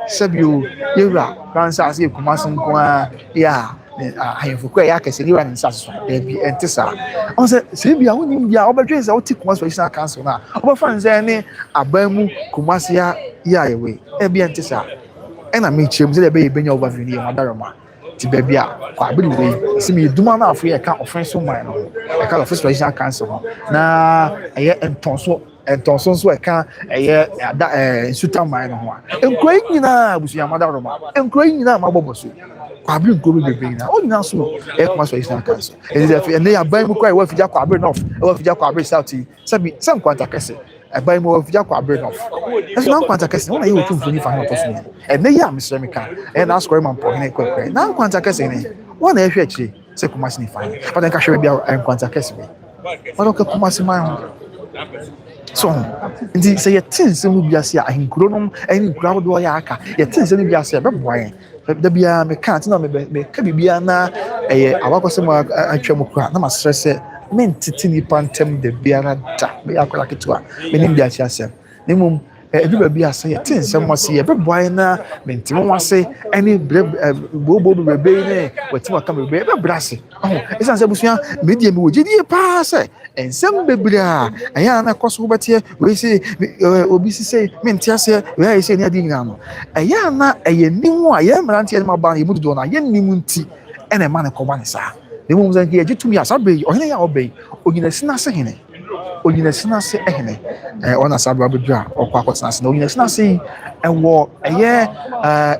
sɛ bio yewura kansa ase Kumase nko a ya ahemfo kwa ya kɛse yewura ne nsa so da bi ɛnte saa ɔn sɛ bia wonim bia ɔbɛdwen sɛ wote Kumase traditional council na ɔbɛfa nsɛ ne aban mu Kumase ya yewe bia ɛnte saa ɛna me kyerɛ mu sɛ bɛyɛ benya overview ne madaroma ti baabi a kwabere wei sɛ me duma na afo yɛ ka offense so man no ɛka office traditional council ho na ɛyɛ ntonso nso ɛka ɛyɛ nsuta man no ho a nkroyi nyinaa busua madaroma nkroyi nyinaa mabɔbɔ so kwabere nkroyi bebree na o nyinaa so ɛyɛ Kumase traditional council ɛne aban mu kwa ɛwɔ afija kwabere north ɛwɔ afija kwabere south sɛ nkwanta kɛse ɛban mu afija kwabere north ɛso na nkwanta kɛse wɔn na yɛ Otumfuo nifa ho ɔtɔ so ne ɛne yɛ amesrɛ meka ɛna asɔre Mampɔ hene kwakwa na nkwanta kɛse ne wɔn na ɛhwɛ akyire sɛ Kumase nifa ne pata nka hwɛ bia nkwanta kɛse bi wɔn ka Kumase man ho so nti sɛ yɛte nsɛm no biase a ahenkuro nom ɛne nkura ahodoɔ yɛ aka yɛte nsɛm no biase a bɛboa yɛn da bia meka ate na meka bibia na ɛyɛ awakɔsɛm atwa mu kora na masrɛ sɛ mentete nipa ntɛm da biara da bɛyɛ akɔla ketewa menim biase asɛm na mmom edu baabi ase yɛte nsɛm ase yɛbɛboa yɛn na menteme ho ase ɛne bobo bebrebe ne wɔte waka bebrebe ɛbɛbrɛ ase ɛsiane sɛ busua media mi wɔ gyedie paa sɛ nsɛm bebree a ɛyɛ na ɛkɔ so wobɛteɛ wei sɛ obi si sɛ mente aseɛ wei ayɛ sɛ ne ade nyinaa no ɛyɛ na ɛyɛ nim a yɛn mmeranteɛ no ma ba no yɛmu dodoɔ no a yɛnnim nti ɛna ɛma ne kɔba ne saa na mmom sɛ nka yɛgye tumi a saa bɛyi ɔhene yɛ a ɔbɛyi onyina sina ase hene onyina sina ase ɛhene ɔna saa bɛba bɛduru a ɔkɔ akɔtena ase na onyina sina ase yi ɛwɔ ɛyɛ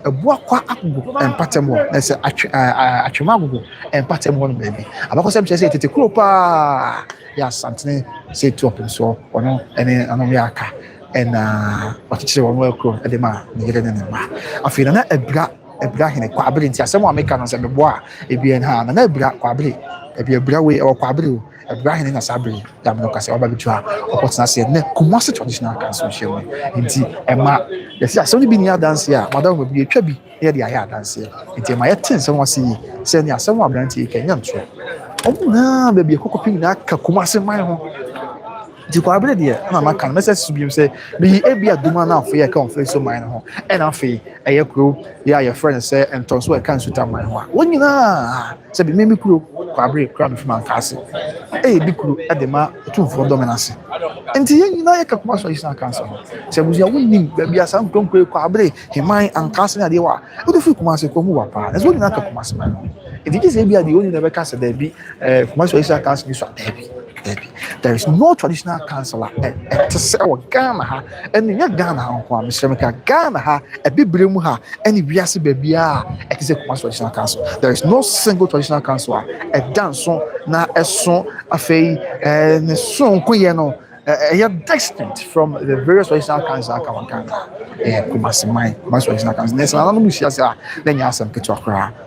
ɛboa kwa agogo mpatam hɔ na sɛ atwema agogo mpatam hɔ no baabi abakɔsɛm kyerɛ sɛ tete kuro paa yɛ Asantene sɛ tu ɔpemsoɔ ɔno ɛne anom yɛ aka ɛna ɔkyekyere wɔn akuro ɛde ma ne yere ne ne mma afei na ɛbra hene kwabere nti asɛm a meka no sɛ meboa ebien ha na ɛbra kwabere ɛbra wei ɛwɔ kwabere o ɛbra hene na saa bere dam no kasa ɔba bitu a ɔkɔtena sɛ ne Kumase traditional council hyɛ mu nti ɛma yɛsɛ asɛm no bi ni adanse a madam bi etwa bi yɛ de ayɛ adanse nti ɛma yɛte nsɛm ase yi sɛ ne asɛm a abrante yi kanya nto ɔmo na baabi ɛkɔkɔ pin na ka Kumase man ho di kwa abere de na maka message to be say be e bia duma na afọ ya ka on face so mine ho e na afọ e kuro ya your friend say enton so e kan suta mine ho won nyina say be me kuro kwa abere kura me fima nkase e bi kuro e de ma Otumfuo dominance enti yen nyina ya ka kuma so yisa kan so say buzi ya wonni ba bia sam kronkro kwa abere himan ankase na de wa o do fi kuma se ko mu wa pa e so nyina ka kuma se mine ho enti ji say bia de oni na be ka se da bi kuma so yisa kan so ni so da bi. There is no traditional counselor to say Ghana and in Ghana Mr. Ghana a biblium ha any biasi babia it is a traditional council. There is no single traditional counselor a dance na a song a fay and a song kuyano distinct from the various traditional councils Ghana. Kumasimai, most traditional councils. Next, I don't know if you say then you have some kitchen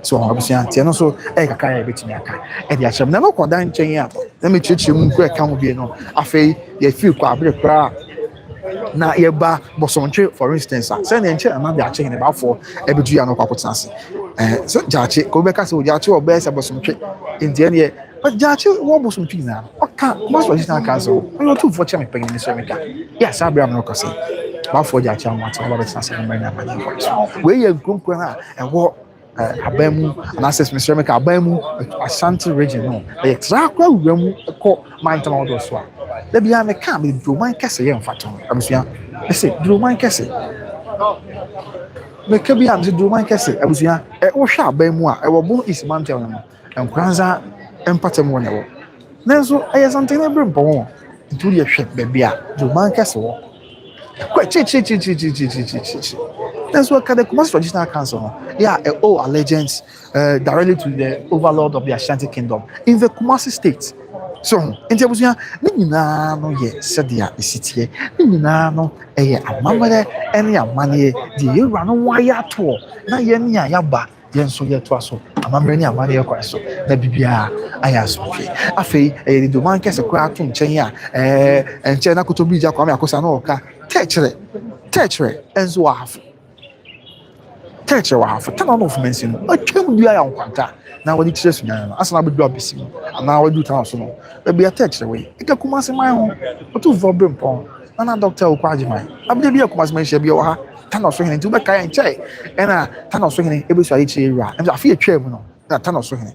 so obviously and so a kaya bit me aka and ya sham na no kodan chen ya let me chichi mu kwa kan bi no afei ye feel kwa abere kra na ye ba bosonche for instance say na enche na be ache ne ba for ebedu ya no kwa potenance so jache ko be ka se o jache o be se bosonche indie ne but jache wo bosonche na oka most traditional council no too for chemi pengen ni so meka yes abraham no ko say ba for jache amata ba be sense na manya manya we ye nkunkun na ewo Abamu and access Mr. Meka Abamu Asante region no exactly wuramu ko mantam odo so a da bia me ka me droman kese ye mfaton abusua e say droman kese me ka bia me droman kese abusua wo hwa Abamu a e wo bon is mantam no enkranza empatam wo ne wo nanso e something na bre mpon ntu ye hwe ba bia droman kese wo kwa chi that's what the Kumasi Traditional Council, owe allegiance directly to the overlord of the Ashanti Kingdom in the Kumasi state. So, in Jabusia, Nina no ye Sadia is city, Nina no a mamma, any money, the you run away at all. Na yenia yaba, yen so yet was so, a mamma, money or queso, the Bibia, I ask me. A fee, a duman case a crowd from Chenya, and Chena Kutubija Kwame Akosanoka, Tetchere, and Zouaf. Teacher wa for tan of mention o twem bia ya nkwanta na wodi kire sunya no asana be do abesi na wodi tan so no e bia teacher we e ka Kumasi man ho Otumfuo brempon na doctor o kwaje man abde bia Kumasi man hia bia wa ha tan so hene nti be kai enche e na tan so hene e be so ayi chire wura e afi atwa mu no na tan so hene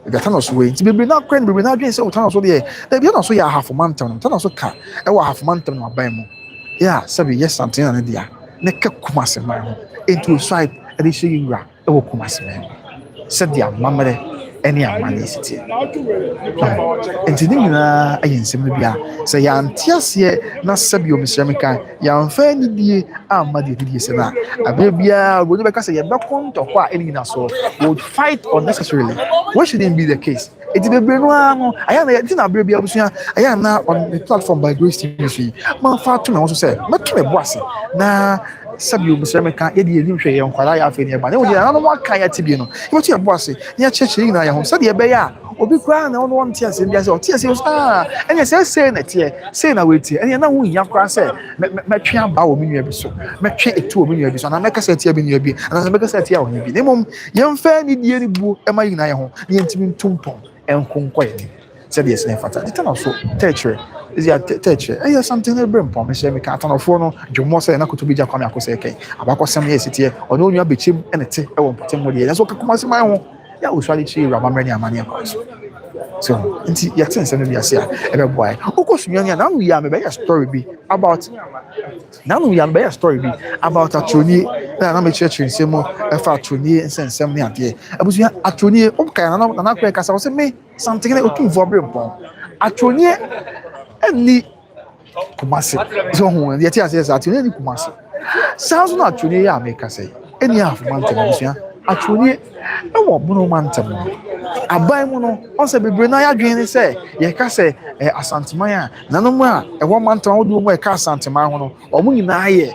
e bia tan so we nti be na kwen be na dwen se o tan so de e bia na so ya half mantam tan so ka e wa half mantam no aban mu ya sabi yes something na dia ne ka Kumasi man ho into side they say you are a Kumasi man. Said the mamma any money city. And Tinina, I in Semibia, say Yantias ye, not Sabio Mr. Meka, Yan Fanny de Amadi Sana. A babia would because I am not going to acquire any naso would fight unnecessarily. What shouldn't be the case? It's the Benoit. I am a dinner baby. I am now on the platform by Grace TV. My father also said, but to a bossy. Now, Sabio Mr. Meka, Eddie, you say, on Qualia Fania, but I don't know what kind of Tibino. What you are bossy, near church in I home, said the Bear, or be crying on one tears in the tears. And yes, I say that here, saying I wait here, and you know, we have crossed, Machiam Bow Mini episode, Machi 2 million episode, and I make a set here in your be, and I make a set here on your be. The mom, young Fanny, the book, am I in I home, the intimate tumpon, and conquering. Said yes, never. The town also, teacher. Is ya teacher? I hear something that bring for me. Say me can't turn off no. Jumosa na kutubija kwa me akose ke. Abako sem here sit here. Ono nua bechim ene te. E won potem mo de. That's what Kumasi man ho. Ya usually chi Ramamre ni amani akose. So, nti ya ten sem no bi ase a. E be boy. Okosunya ni na no ya me be a story bi about. Now we am be a story bi about Atoni. Na me church nsem e fa Atoni nsem ni ade. Abusuya Atoni o kan na kwa kasa o se me something that Otumfuo brempon. Atoni any Kumasi. So when the teacher says Atoni ni Kumasi. Sounds not Atoni ya make say. Any half mountain abusuya. Atoni e wo bunu mountain. Aban mu no on se bebre na ya dwen ni say ye ka say asanteman a nanom a e wo mountain wo do mo e ka asanteman ho no o mu nyina ye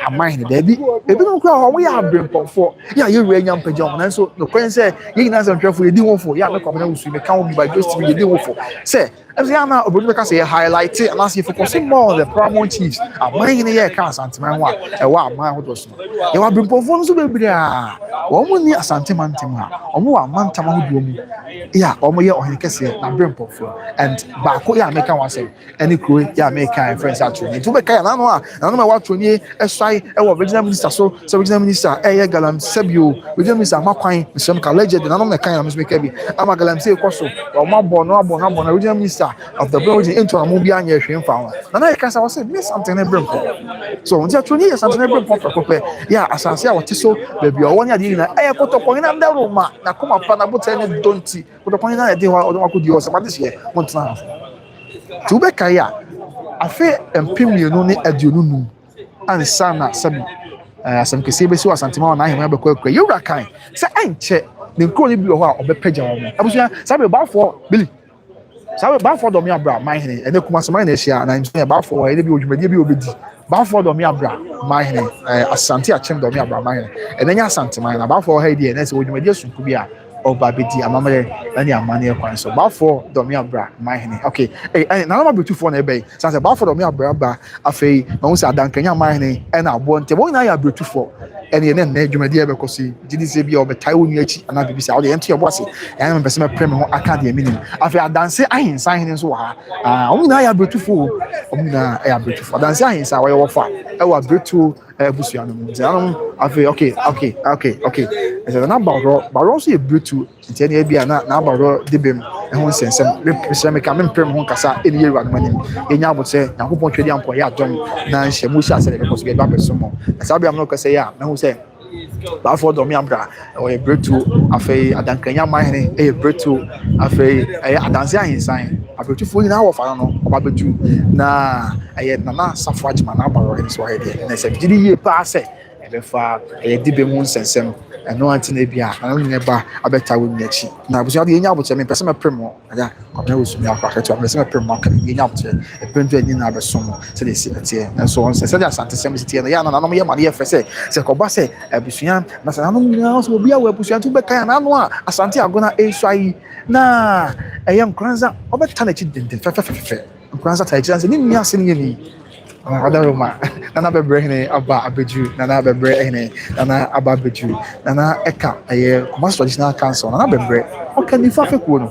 aman ni da bi ebi no kura ho wo ya brempofo ya ye wura nya mpagya mo nanso no kwen say ye nyina san twafo ye di wofo ya me kwa na usu me ka wo bi by just ye di wofo say Eziana obodo ka say highlight and as if focus more on the paramount chiefs aman ni ye ka asanteman ho a e wa aman ho do so ye wa brempofo no so bebre a wo mu ni asanteman tem a wo wa amantam ho do mu yeah omo ye ohene kese na brempofo and baako ya make one say any crew ya make friends atuni to make na no ma watuni esai e wo regional minister so regional minister ye galam sabio regional minister makwan nsem ka legend na no me kan na me ka bi ama galam say koso o ma bo no na regional minister of the building into na mo bi anya hwe mfa na e ka say was me something na brempo so unti atuni ya something na brempo proper ya asase a wote so baby o wonya de na e kotokon na ndaro ma na kuma pa na bote ne donti kotokon na de wa odon akodi o se pade se montana tu be kaya afi empimienu ne aduonu ansa na sabi asam kese be si wasantima na ahema be kwakwa yewra kan se enche ne nko ne bi ho a obepagya wo abusia sabi bafo bili sabi bafo do me abra man hene ene kuma sama na ehia na nso bafo ene bi odwumadi bi obedi bafo do me abra man hene asante achem do me abra man hene ene nya asante man na bafo ha di ene se odwumadi asunku bi a oba bedi amamere na ni amane kwan so bafo do me abra man hene okay na na mabetu fo na ebe sanse bafo do me abra ba afei na wo se adankanya man hene ena abo ntem wo na ya betu fo ene ne na adwumadi ebe kosi gidi se bi obetai wo nuachi ana bibi sa wo de ente obo ase ya me pese me prem ho aka de minim afei adanse ahinsan hene so wa ha wo na ya betu fo wo na ya betu fo adanse ahinsan wo ye wo fa e wa betu busuano mu ntiano afei okay ese na baro so ye betu ntiane e bia na baro de bem e ho nsensem repese me ka me prem ho kasa eni ye ruwa manim enya abote yakopon twedi ampo ya dom na nhye mu sha se de ko so be ba besomo asabi am no kasa ya na hu se bafo do me abra o ye betu afei adankanya mahene e betu afei adanse ahinsan abetu fo nyina wo fa no oba betu na nana safo agima na baro ni so he de na se gidi ye pa se ebe fa dibe mu nsensem eno antena bia na no ba abeta wo nyachi na abusia de nya aboche me pese me premo aga kwabena wo sumi akwa keto me pese me premo aka nya aboche e pentu ani na abesom se de si etie na so on se de asante sem sitie na ya na no ye ma de fe se ko ba se abusia na se na no nyina so bia wo abusia tu be kan na no a asante agona e swai na eyam kranza obeta na chi denden fe kranza ta chi ni nya se ni Adaruma, Nana Bebrehne, Abba Abeju, Nana Bebrehne, Nana Abba Beju, Nana Eka, a commercial traditional council, Nana Bebre, okay, if I could.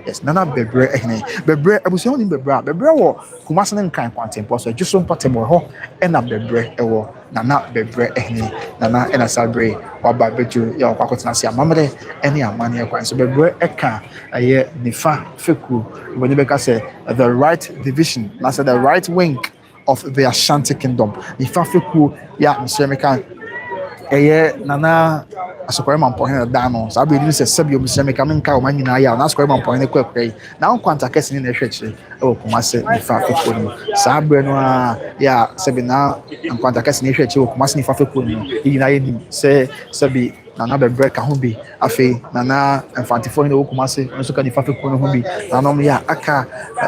Yes, Nana Bebrehne, Bebre, I was only Bebra, Bebre or Kumasan and Kind Quantum, so just some Patemo, and a Bebre, or Nana Bebrehne, Nana and a Salbre, or Babeju, your Pacotasia, Mamade, any Amania Quant, so Bebre Eka, a year Nifa Fiku, when you say the right division, that's the right wing of the Ashanti Kingdom. If Afriku, ya Mr. Nana Asokorema Point Dano, so I believe it's a Sabio Mr. Mekamka, Manina, and Askorema Point equipment. Now, Quanta Cassin in the church, oh, Kumase, if Afriku, Sabrina, ya Sabina, and Quanta Cassin in the church, Kumasni Fafiku, United, say, Sabi. Nana Bebre Kahumbi, Afe, Nana, and Fantifo in the Okumase, and so can the Fafiku Humbi, Nanomia, Aka,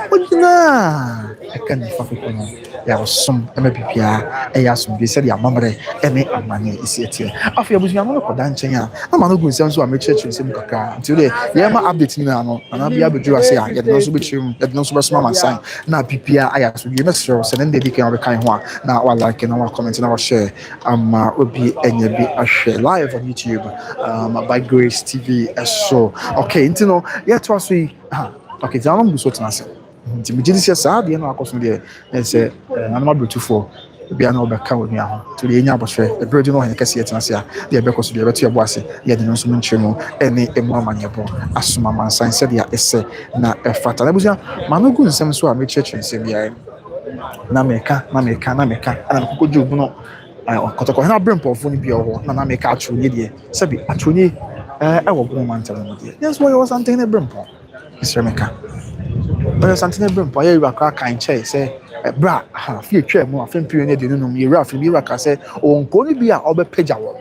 Udina, I can the Fafiku. There was some MPPA, a yasum, they said, Ya Mamre, any money is it here. After was young Kodanchia, I'm not going to make church in Simcoca. Today, Yama updating now, and I'll be able to say, I get no substitute, that no super small sign. Now, PPA, I ask you, Mr. and then they became a kind one. Now, I like in our comments and our share, will be any be a share live on YouTube. By Grace TV so okay you know yet was we okay the am so tenase nti me gidi say de na akoso de say na ma Otumfuo bia na obeka we ahụ to de nya aboswe e bredu no he kase yet tenase a de be koso de beto yebo ase ye de no so nchemu ene emu amanyebo asoma mansan se de ese na efata na busia manogu nsem so a me church nsem bia na meka ana kokoju ogu no kotoko na brempo fo ni bia ho na meka atronye de sabi atronye wo gbo man tell no de yes why was something na brempo Mr. Meka but something na brempo ya ira ka kan che say bra ha fi etwa mu afem pio ne de no mi ira fi ira ka say onko ni bia obepeja wo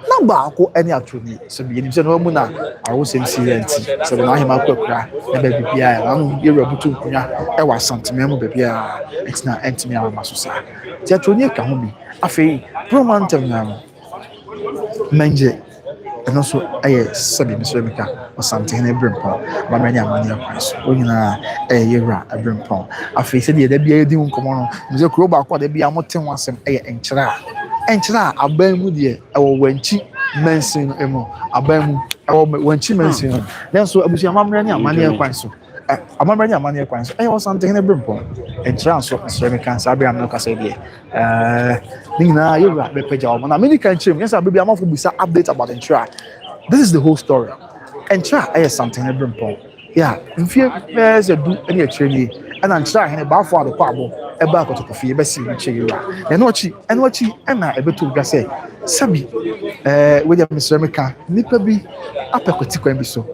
na ba ko any atronye sabi ni se no mu na awo sem silenti sabi na hima kwakura na ba bibia na no ira butu nkunya wa santime mu bibia it's na entime amasosa ti atronye ka ho bi afei promantem na manje eno so aye sabi Mr. Meka Asante na brempo ba mani amani akwaso onyina yewra brempo afei se de bia edi nkomo no mze kuro ba kwa de bia moten wasem enkyira aban mu de ewo wanchi mensin emu aban mu when chimensi no then so abusu amamre ni amane kwan so amamre ni amane kwan so was something na brempo e tran so me kan sabe am no ka say dey ni na you ra be peja o na many kan chim yes abebi amafo busa update about the try. This is the whole story and try something na brempo yeah mfie there's a do any training and I'm trying about for the kwabo e ba ko to fie be si nche you ra na ochi na e betu ga say sabi we dey Mr. Meka nipa bi apekoti kwan bi so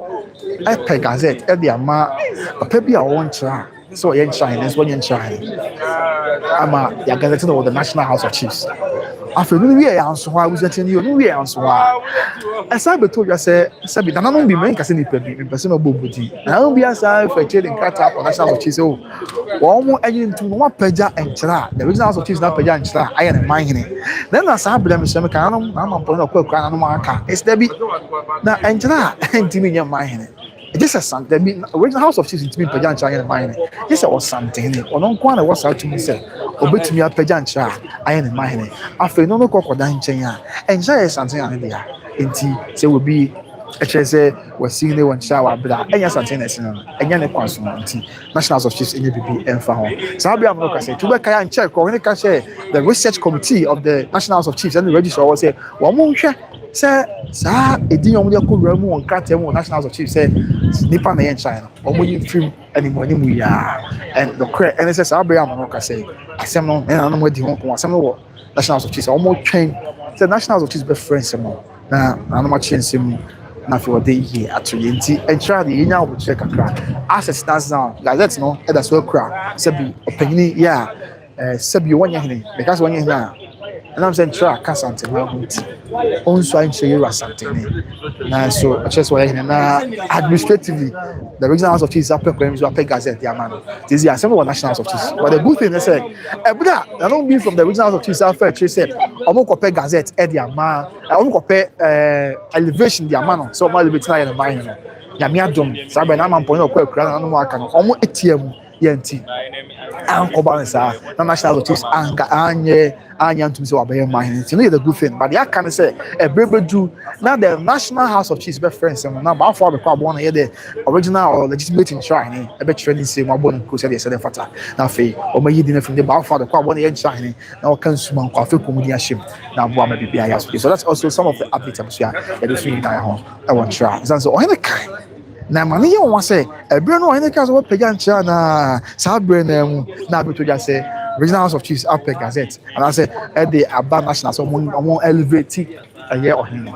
I pay gazette e dey ama papa bi a won tra so yen shine so yen shine ama ya gazette no the National House of Chiefs after no we answer why we setting you no we answer why asa betu ga say sabi na no bi men ka say nipa bi person no bobodi na no bi asa for trading kata for National House of Chiefs o wo mo anyi ntum no paja enchra the original House of Chiefs na paja enchra aye na man hene then na sa abra Mr. Meka no na man point akwa na no aka is there be na enchra ntimi nya man hene this is something be original House of Chiefs ntimi paja enchra aye na man hene this was something ono kwa na was out to me say obetumi apaja enchra aye na man hene afi no no kokoda nchen ya enchra is something ane dia enti say we be say we're seeing the one shower bra enya something else no enya ne kwanso nti National House of Chiefs enye bibi emfa ho sabi am no ka say to be kaya check ko ne ka share the research committee of the National House of Chiefs and the registrar was say wo mo hwe say sa edin yo mo de ko wura mu won krate mu National House of Chiefs say nipa na yen China wo mo yin film animu ya and the correct and say sabi am no ka say asem no na no di ho ko asem no National House of Chiefs wo mo train say National House of Chiefs be friends mo na no ma chense mu na for the year actually nti and try the nya obu check akra as it stands now gazette no e da so akra sabi opinion yeah sabi wonya hene because wonya hene and I'm saying try ka something na hunti on so in shey ra something na so just why hene na administratively the regional House of Chiefs up claims up gazette the man this is some of National House of Chiefs but the good thing is say ebra na no be from the regional House of Chiefs after she said omo ko pe gazette e the man omo ko pe elevation the man so mo elevate na the man no ya mi adom sabe na man point ko akura na no aka no omo etiam yenti anko balance na National House of Chiefs anya ntum say wabaye man you know the good thing but ya can say ebrebedu now the National House of Chiefs be friends na ba for be kwa bo na the original or legitimate in shrine e be training say mo bo nko say the fata na fe o ma yidi na from the ba for the kwa bo na ye shrine na o kan suma nko afa komudi ashim na bo ama bibia ya so that's also some of the updates am so ya do swing na ho I want try so o hene kai na mani ye won say ebre no hene kai so pega ncha na sa bre na mu na be to just say Regional House of Chiefs up gazette and I say the Aba National so mo elevate a year or him.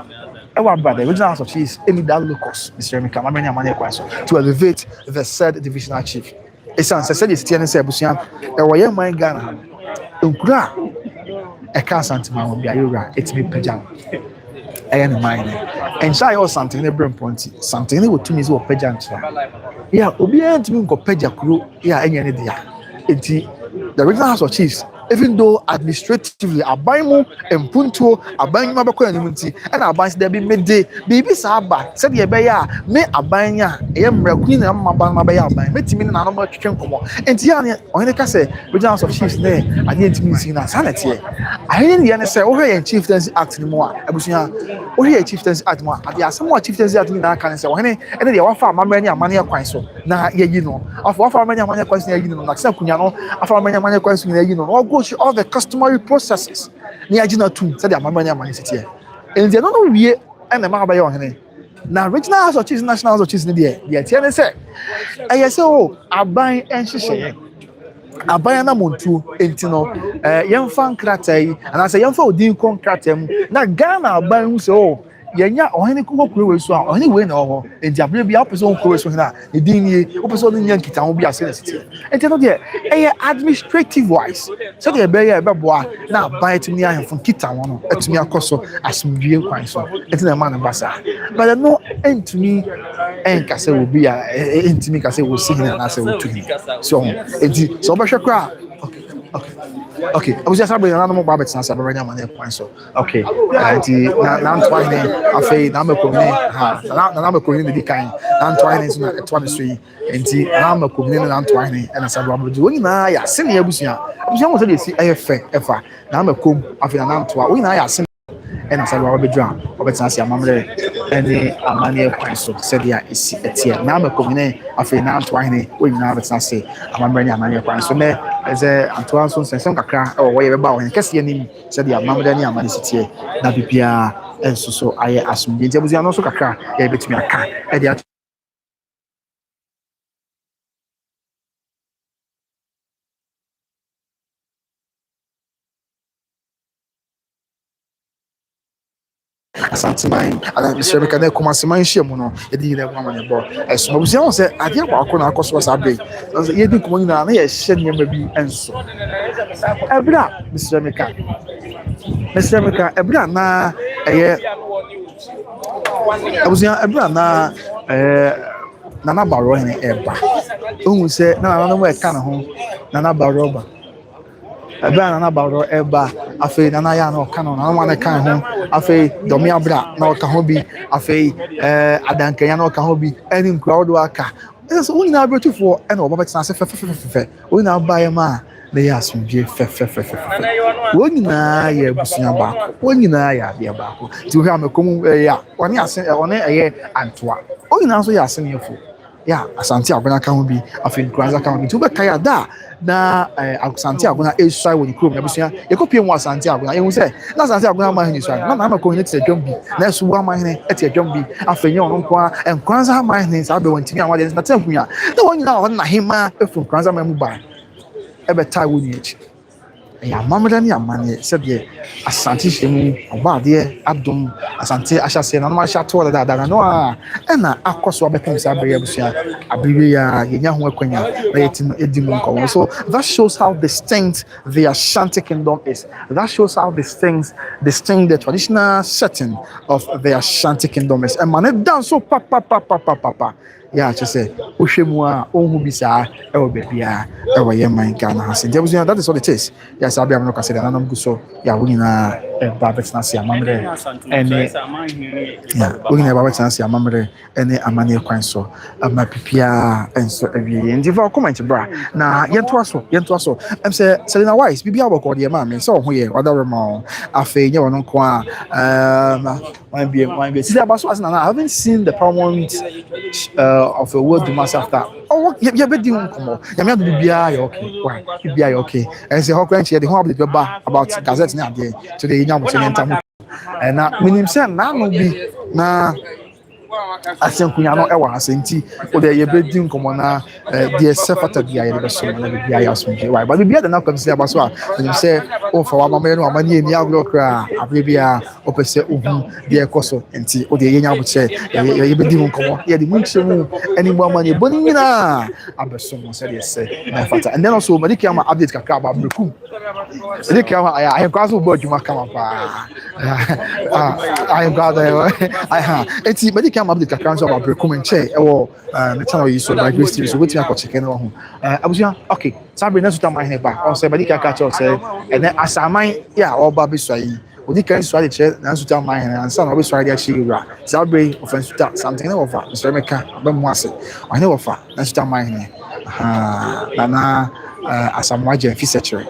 The Regional House of Chiefs any that locus Mr. Meka many amane kwaso to elevate the said divisional chief. Esan say the tiene say abusuan e wo ye man Ghana nkura e ka santima mo bia yura etimi pagam ayen mine and shy or something e brem ponti something e wo tumi so pagam tira yeah obi entimi nko paga kuro yeah enye ne dia enti the Regional House of Chiefs, even though administratively Abaimu and Punto, Abaimu Bakoyanti, and Abans there be midday, baby Saba, said Yabaya, me Abanya, Queen and Mabaya, Metimin and Anoma Chicken Como, and Tiana, or any case, Regional House of Chiefs, nay, I didn't mean in sanity. I didn't even say, oh, hey, Chieftaincy Act anymore. Abusia, oh, here, Chieftaincy Act more. There are some more Chieftaincy Act in that kind of say, and then they offer money and so. Now, you know, of offer money and question, you know, like Sakunyano, after money question, you know, all go through all the customary processes. Near Gina too, said my money sit here. And they don't know we and the Mabay on him. Now, Regional House of Chiefs, National House of Chiefs in the air. The TNS, I say, oh, I buy and she say, I buy an amount to Entino, young fan cratay, and I say, young for Dean Concratem. Now, Ghana, buy so. Yenya ohene kuko kure so a ohene we na ho entiabre bia opeso kure so na edinnie opeso no nyan kita ho bia se na city enti no de administrative wise so de be ya be boa na buy timi ahemfo kita ho no etimi akoso asumdue kwan so enti na man basa but no entimi enka se obi a entimi ka se wo signa na se wo tumi so enti so be hwe kra okay I was just about na mo babet na sabere nya man kwan so okay enti na ntwane afei na makomni na makomni di kan na ntwane so na etwane so yi enti na makomni na ntwane na sabere abodi woni na ya se na abusuan mo se dey si efe efa na makom afei na ntwa woni na ya se na sabere abodi a obet na si amamre ɛne amanneɛ kwan so sɛdeɛ ɛsi ɛteɛ na amɛkɔmine afei na antoa hene wɔnyinaa bɛtena ase amammerɛ ne amanneɛ kwan so nɛ ɛsɛ antoa nso nsɛnsɛm kakra ɛwɔ wɔyɛ bɛba wɔ hene kɛseɛ anim sɛdeɛ amammerɛ ne amanneɛ si teɛ na biribiara ɛnso so ayɛ asomdwe nti abusua no nso kakra yɛbɛtumi aka ɛde ato Asante man ana Mr. Meka na Kumasi man hye mu no yɛde nyina gu amane bɔ ɛso abusua ho sɛ adeɛ baako na akɔ so sa abrɛ nso yɛdi nkɔmɔ nyina na yɛhyɛ nneɛma bi ɛnso ɛbra Mr. Meka ɛbra na ɛyɛ abusua ɛbra na nana baro hene ɛba ohun sɛ na nana mo ɛka ne ho nana baro ba ɛbra nana baro ɛba afei nana ya na ɔka no nana mo na ka ho afei domi abra na ɔka ho bi afei adankanya na ɔka ho bi ɛne nkura wodo aka ɛsɛ wo nyina abrɛtufoɔ ɛna ɔba bɛtena ase fɛfɛfɛfɛ wo nyina baeɛ ma na yɛ asomdwe fɛfɛfɛfɛ wo nyinaa yɛ abusua baako wo nyinaa yɛ adeɛ baako nti wohwɛ amɛkɔm ɛyɛ a ɔne ɛyɛ antoa wo nyinaa nso yɛ aseneɛfo ya Asante Agona ka ho bi afei nkranza ka ho bi tuba kaya da na Asante Agona esua wɔ ne kurom abusua yɛkɔpie mu Asante Agona yɛhu sɛ na Asante Agona ma hene sua na na makɔ hene te dwom bi na so wa ma hene te dwom bi afei nyɛ ɔno nko a nkranza ma hene sa bɛ wɔntimi a wɔde na tankunya na wɔn nyinaa wɔn na hema efu nkranza ma mu ba ɛbɛtaa wɔ ni akyi ɛyɛ amammerɛ ne amanneɛ sɛdeɛ Asante hyɛ mu ɔbaadeɛ adom Asante ahyɛseɛ na ɔnom ahyɛ atoɔ dadaada no a ɛna akɔ so abɛpem saa abɛyɛ abusua abere a yɛnya ho akwanya na yɛtim edi mu nkɔmmɔ so that shows how distinct the Ashanti kingdom is. That shows how distinct the traditional setting of the Ashanti kingdom is. And man dance so pa ya kyerɛ sɛ wohwɛ mu a ɔnhu bi saa ɛwɔ baabia ɛwɔ yɛ man Ghana ha sɛ nti abusua that is what it is yɛ saa bia no kasɛ deɛ nanam gu so yɛ wo nyinaa ɛba bɛtena ase amammerɛ ɛne wo nyinaa ɛba bɛtena ase amammerɛ ɛne amanneɛ kwan so ama pipiaa ɛnso awie nti fa comment bra na yɛntoa so ɛm sɛ Selina Wise bibia wobɔkɔ deɛ ma me sɛ ɔho yɛ ɔda rema wo afei nyɛ wɔno nko a one be see aba so as na I haven't seen the paramount of a word ADUMASA after oh yeah be di nkomo ya me do bia ya okay why bia ya okay and say how can the whole update about gazette na dey today nya mo se ntam na minim se na no bi na asenkunya no ewa asenti o de ye be di nkomo na de sefata bia ye be so na bia ya so why but bia de na come see aba so a minim se o fa wa mama no amani ni agro kra abia o pese ohun de ekoso enti o de ye nya bo che ye be di nkomo ye de munche mu ani mu amani boni nyina abeso mo se de se na fata and then also mediki ama update kakra about brekum mediki ama I am kwaso bo adwuma kama pa I am glad enti mediki ama update kakra so about brekum nche ewo me channel yi so by Grace TV so wetin akọ chicken no ho abusia okay sabe na suta my ba on say mediki akacha say and then asaman ya oba be so yi odi kan so ade che na suta my ansa na obi so ade achi wura sabe offense suta something na ofa Mr. Meka ba mu ase ɔne ofa na suta my na asamwa je fi secretary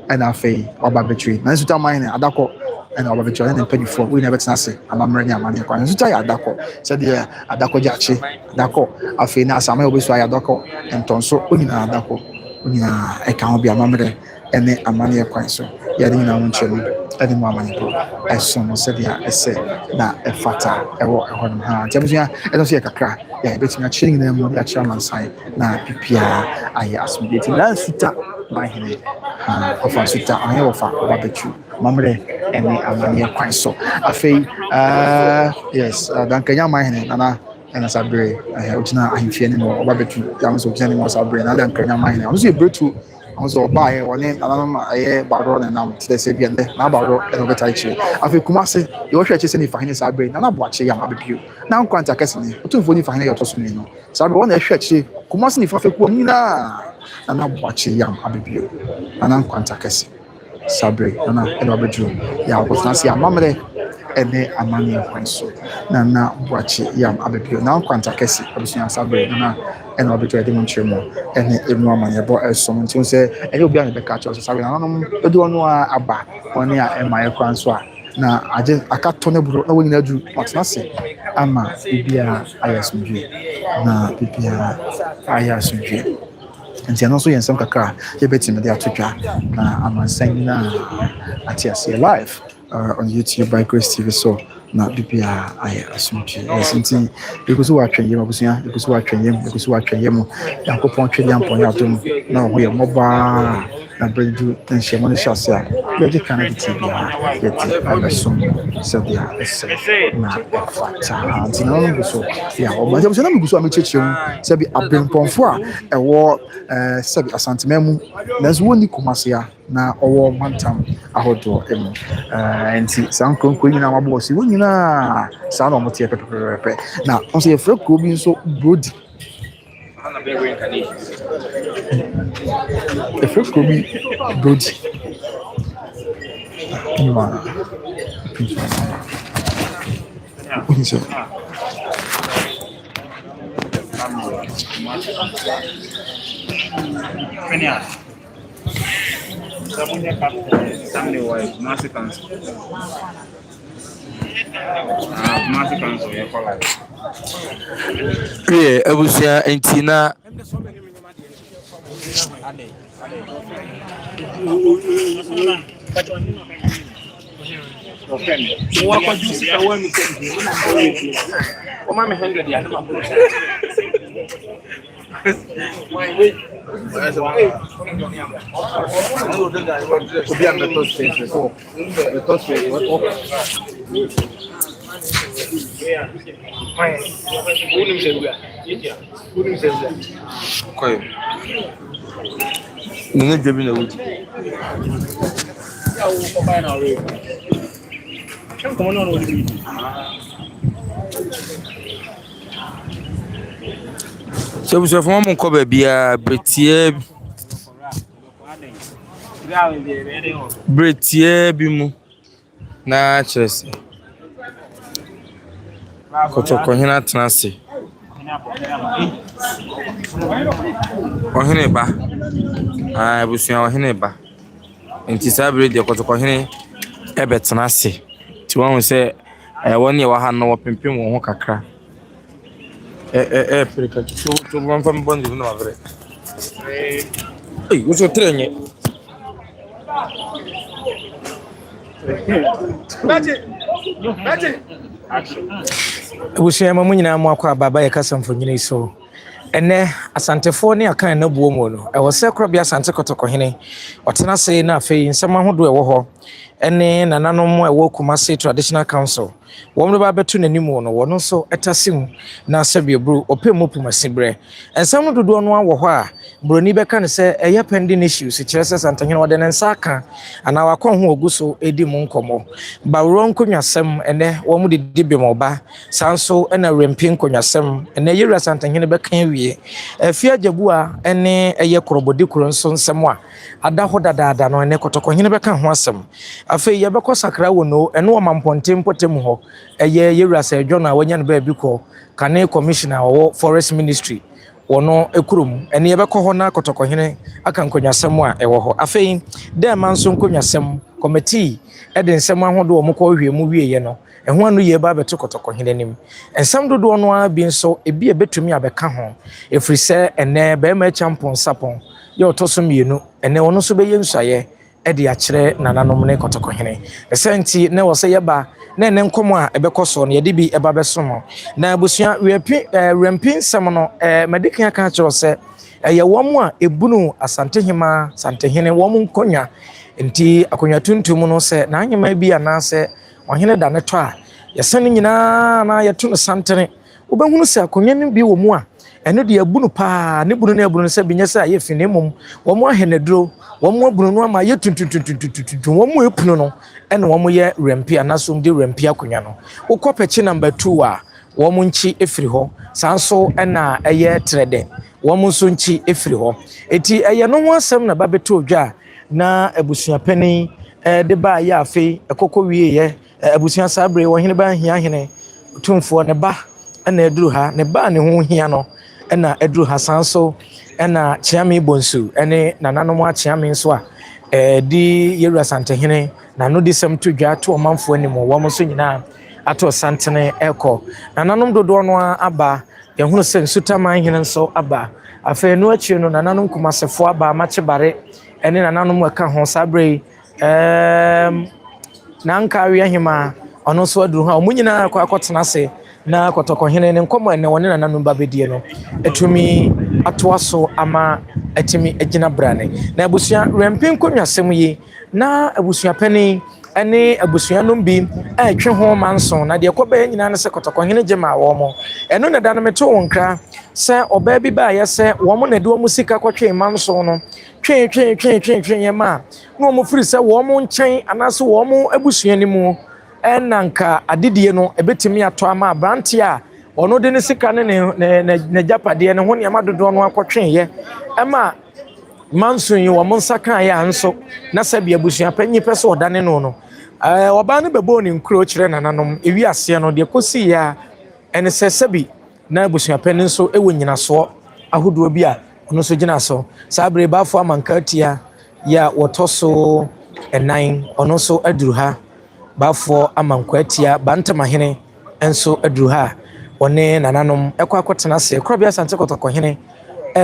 and afei oba betri na suta my adakɔ and oba betri na pedi for we never tena se amamre ni amane kwa suta ya adakɔ said the adakɔ jachi adakɔ afei na asamwa obi so ya adakɔ entonso onina adakɔ onina e kan obi amamre ene amane kwa so ya de nyina wonchemu ade mu amane po ɛsom sɛdeɛ ɛsɛ na ɛfata ɛwɔ ɛhɔ no ha ntiabusua ɛno so yɛ kakra yɛ bɛtumi akyerɛ nyina mu de akyerɛ mansan na pipia ayɛ asomdweti na suta mahene ha ɔfa suta ɔnyɛ wɔfa ɔba bɛtwu mammerɛ ɛne amanneɛ kwan so afei yes dankanya mahene nana ɛna sabre ɔgyina ahemfie ne mu ɔba bɛtwu yam so ɔgyina ne mu sabre na dankanya mahene ɔno so yɛ bretu also buy one anam aye baro na nam te se bi ende na baro e no beta ichi afi Kumasi e wo hwe che se ni fahine sabre na na boache ya mabepio na nkwanta kese ni Otumfuo ni fahine yoto so ni no sabre wona e hwe che Kumasi ni fafe ku nyina na na boache ya mabepio na nkwanta kese sabre na e no bedru ya okotansi amamre ene amani kwanso na boache ya mabepio na nkwanta kese abusua sabre na and I'll be trying to mention and everyone money about someone to say, and you'll be on the catch us. So, I don't know about 1 year and my transfer. na agye akato ne bro na wonyina duru matnase ama bibia ayasumdwe na bibia ayasumdwe nti ano so yensem kakra yebetime de atodwa na amansan na atiase live on YouTube by Grace TV so na bibia ayasumdwe nti bekuso wa tweye mabusia bekuso wa tweye mu yakopon twede ampon ya dum na ho ye moba na bredu tension no shase a ye kana TV yeti abesum so dia ese na fata nti na no so ya o ma so na mguso amechechim se bi abemponfo a ewo sebi asantememu na zo ni kumasia na owo mantam ahodo emu nti sankronko nyina mabo si wonyina sa na omote pepepepe na onse ye freko bi nso brodi freko bi brodi ma onse Kenya. Sabunya kapten Sunday wife Mercy Council. Mercy Council ya kola. Abusia entina Kwa jusi kawa mikendi. Oma me 100 ya kama. so we from mon ko bia bretie bi mu na chese ko hina transe ohene ba busuan ohene ba enti sabre de ko hene ebe transe ti won se won ye wa ha no pempem wo ho kakra Africa to one from Bondi no avre. Ei, uso trenye. Bushia mamunyina mu akwa baba ye kasamfo nyina so. Ene asantefo ne akan na buo mu no. E wo se krobia asante kotoko hene. Otena se na afei nsema hodo e wo ho. Ene nananom e wo Kumasi Traditional Council. Womno ba betu nanimu no wono so etasim na sabie bru opemu pumasimbre ensam dodo no awo ho a broni beka ne se eye pending issues kirese santanyene wode ne nsaka ana wakon ho oguso edi mu nkomo bawro nkonwasem ene womu de dibem oba sanso ena rempi nkonwasem ene yira santanyene beka wie afia jabu a ene eye korobodi kuro nso nsem a ada ho dadaada no ene kotokɔhene beka ho asem afei ye beko sakra wono ene wo mamponte mpotem ho eye yewura se John a wanya ne ba bi ko kane commissioner wo forest ministry wono ekurum ene ye beko ho na kotokɔhene aka nkonwasem a ewo ho afei dem manso nkonwasem committee ede nsem ahodo wo mko hwie mu wie ye no eho anu ye ba beto kotokɔhene nim ensam dodo no a bi nso ebi ebetumi abeka ho efri se ene ba ma Acheampong Sarpong ye otoso mienu ene wono so be ye nsuaye ede akyere nananom ne kotokɔhene esenti ne wo se ye ba na ene nkomo a ebekoso no ye de bi eba besomo na abusua rempi nsem no medikan aka kyerɛ se ye womu a ebunu asantehema santehene womu nkonya nti akonya tuntum no se na anyema bi anase ohene da ne to a yesane nyina na yeto no santene wobehunu se akonya ne bi wo mu a eno de abunu pa ne bunu na abunu se binyesa aye finemum womu aheneduro womu abunu no ama ye tuntuntuntuntuntu womu epunu no ene womu ye rempi anasom de rempi akonya no ukopechi number 2 a womu nchi efiri ho sanso ena eye trede womu so nchi efiri ho eti eye no ho asem na babeto odwa na abusua pani de ba ya afei ekoko wie ye abusua sabre wo hene ba hia hene Otumfuo ne ba ena eduru ha ne ba ne ho hia no ena eduru ha sanso ena chiame bonsu ene nananom achiame nso a di yewura santehene na no disem to dwa to omanfo anim wo mo so nyina ato santene eko nananom dodo no aba ye hunu se nsutaman hene nso aba afa no achi no nananom kumasefo aba mache bare ene nananom aka ho sabre na nkawe ahima ono so aduru ha omunyina akotena se na kotokohene ne nkomo ene wone nananom babedie no etumi atoaso ama etimi agina brane na abusua rempin konwasem yi na abusua pani ene abusua no bi atwe ho manso na de koba nyina ne se kotokohene gema wo mo eno ne da no meto wonkra se oba bi ba ye se wo mo na de wo musika kwatwe manso no twen yema no mo firi se wo mo nchen anaso wo mo abusua ni mu enanka adidie no ebetimi ato ama branti a ono de ne sika ne japade ne ho ne amadodo no akotwen ye ema manso yi wo mo nsaka ya nso na sabi abusua panyi pese odane no oba ne bebo ne nkuro kire nananom ewi ase no de kosi ya ene sesabi na abusua pani nso ewo nyinaso ahodo bi a ono so gina so sabre bafo amankatia ya wotoso enan ono so aduru ha bafo amankwatia bantamahene enso aduru ha one nananom ekwa kwotena se Krobia Asante kotokohene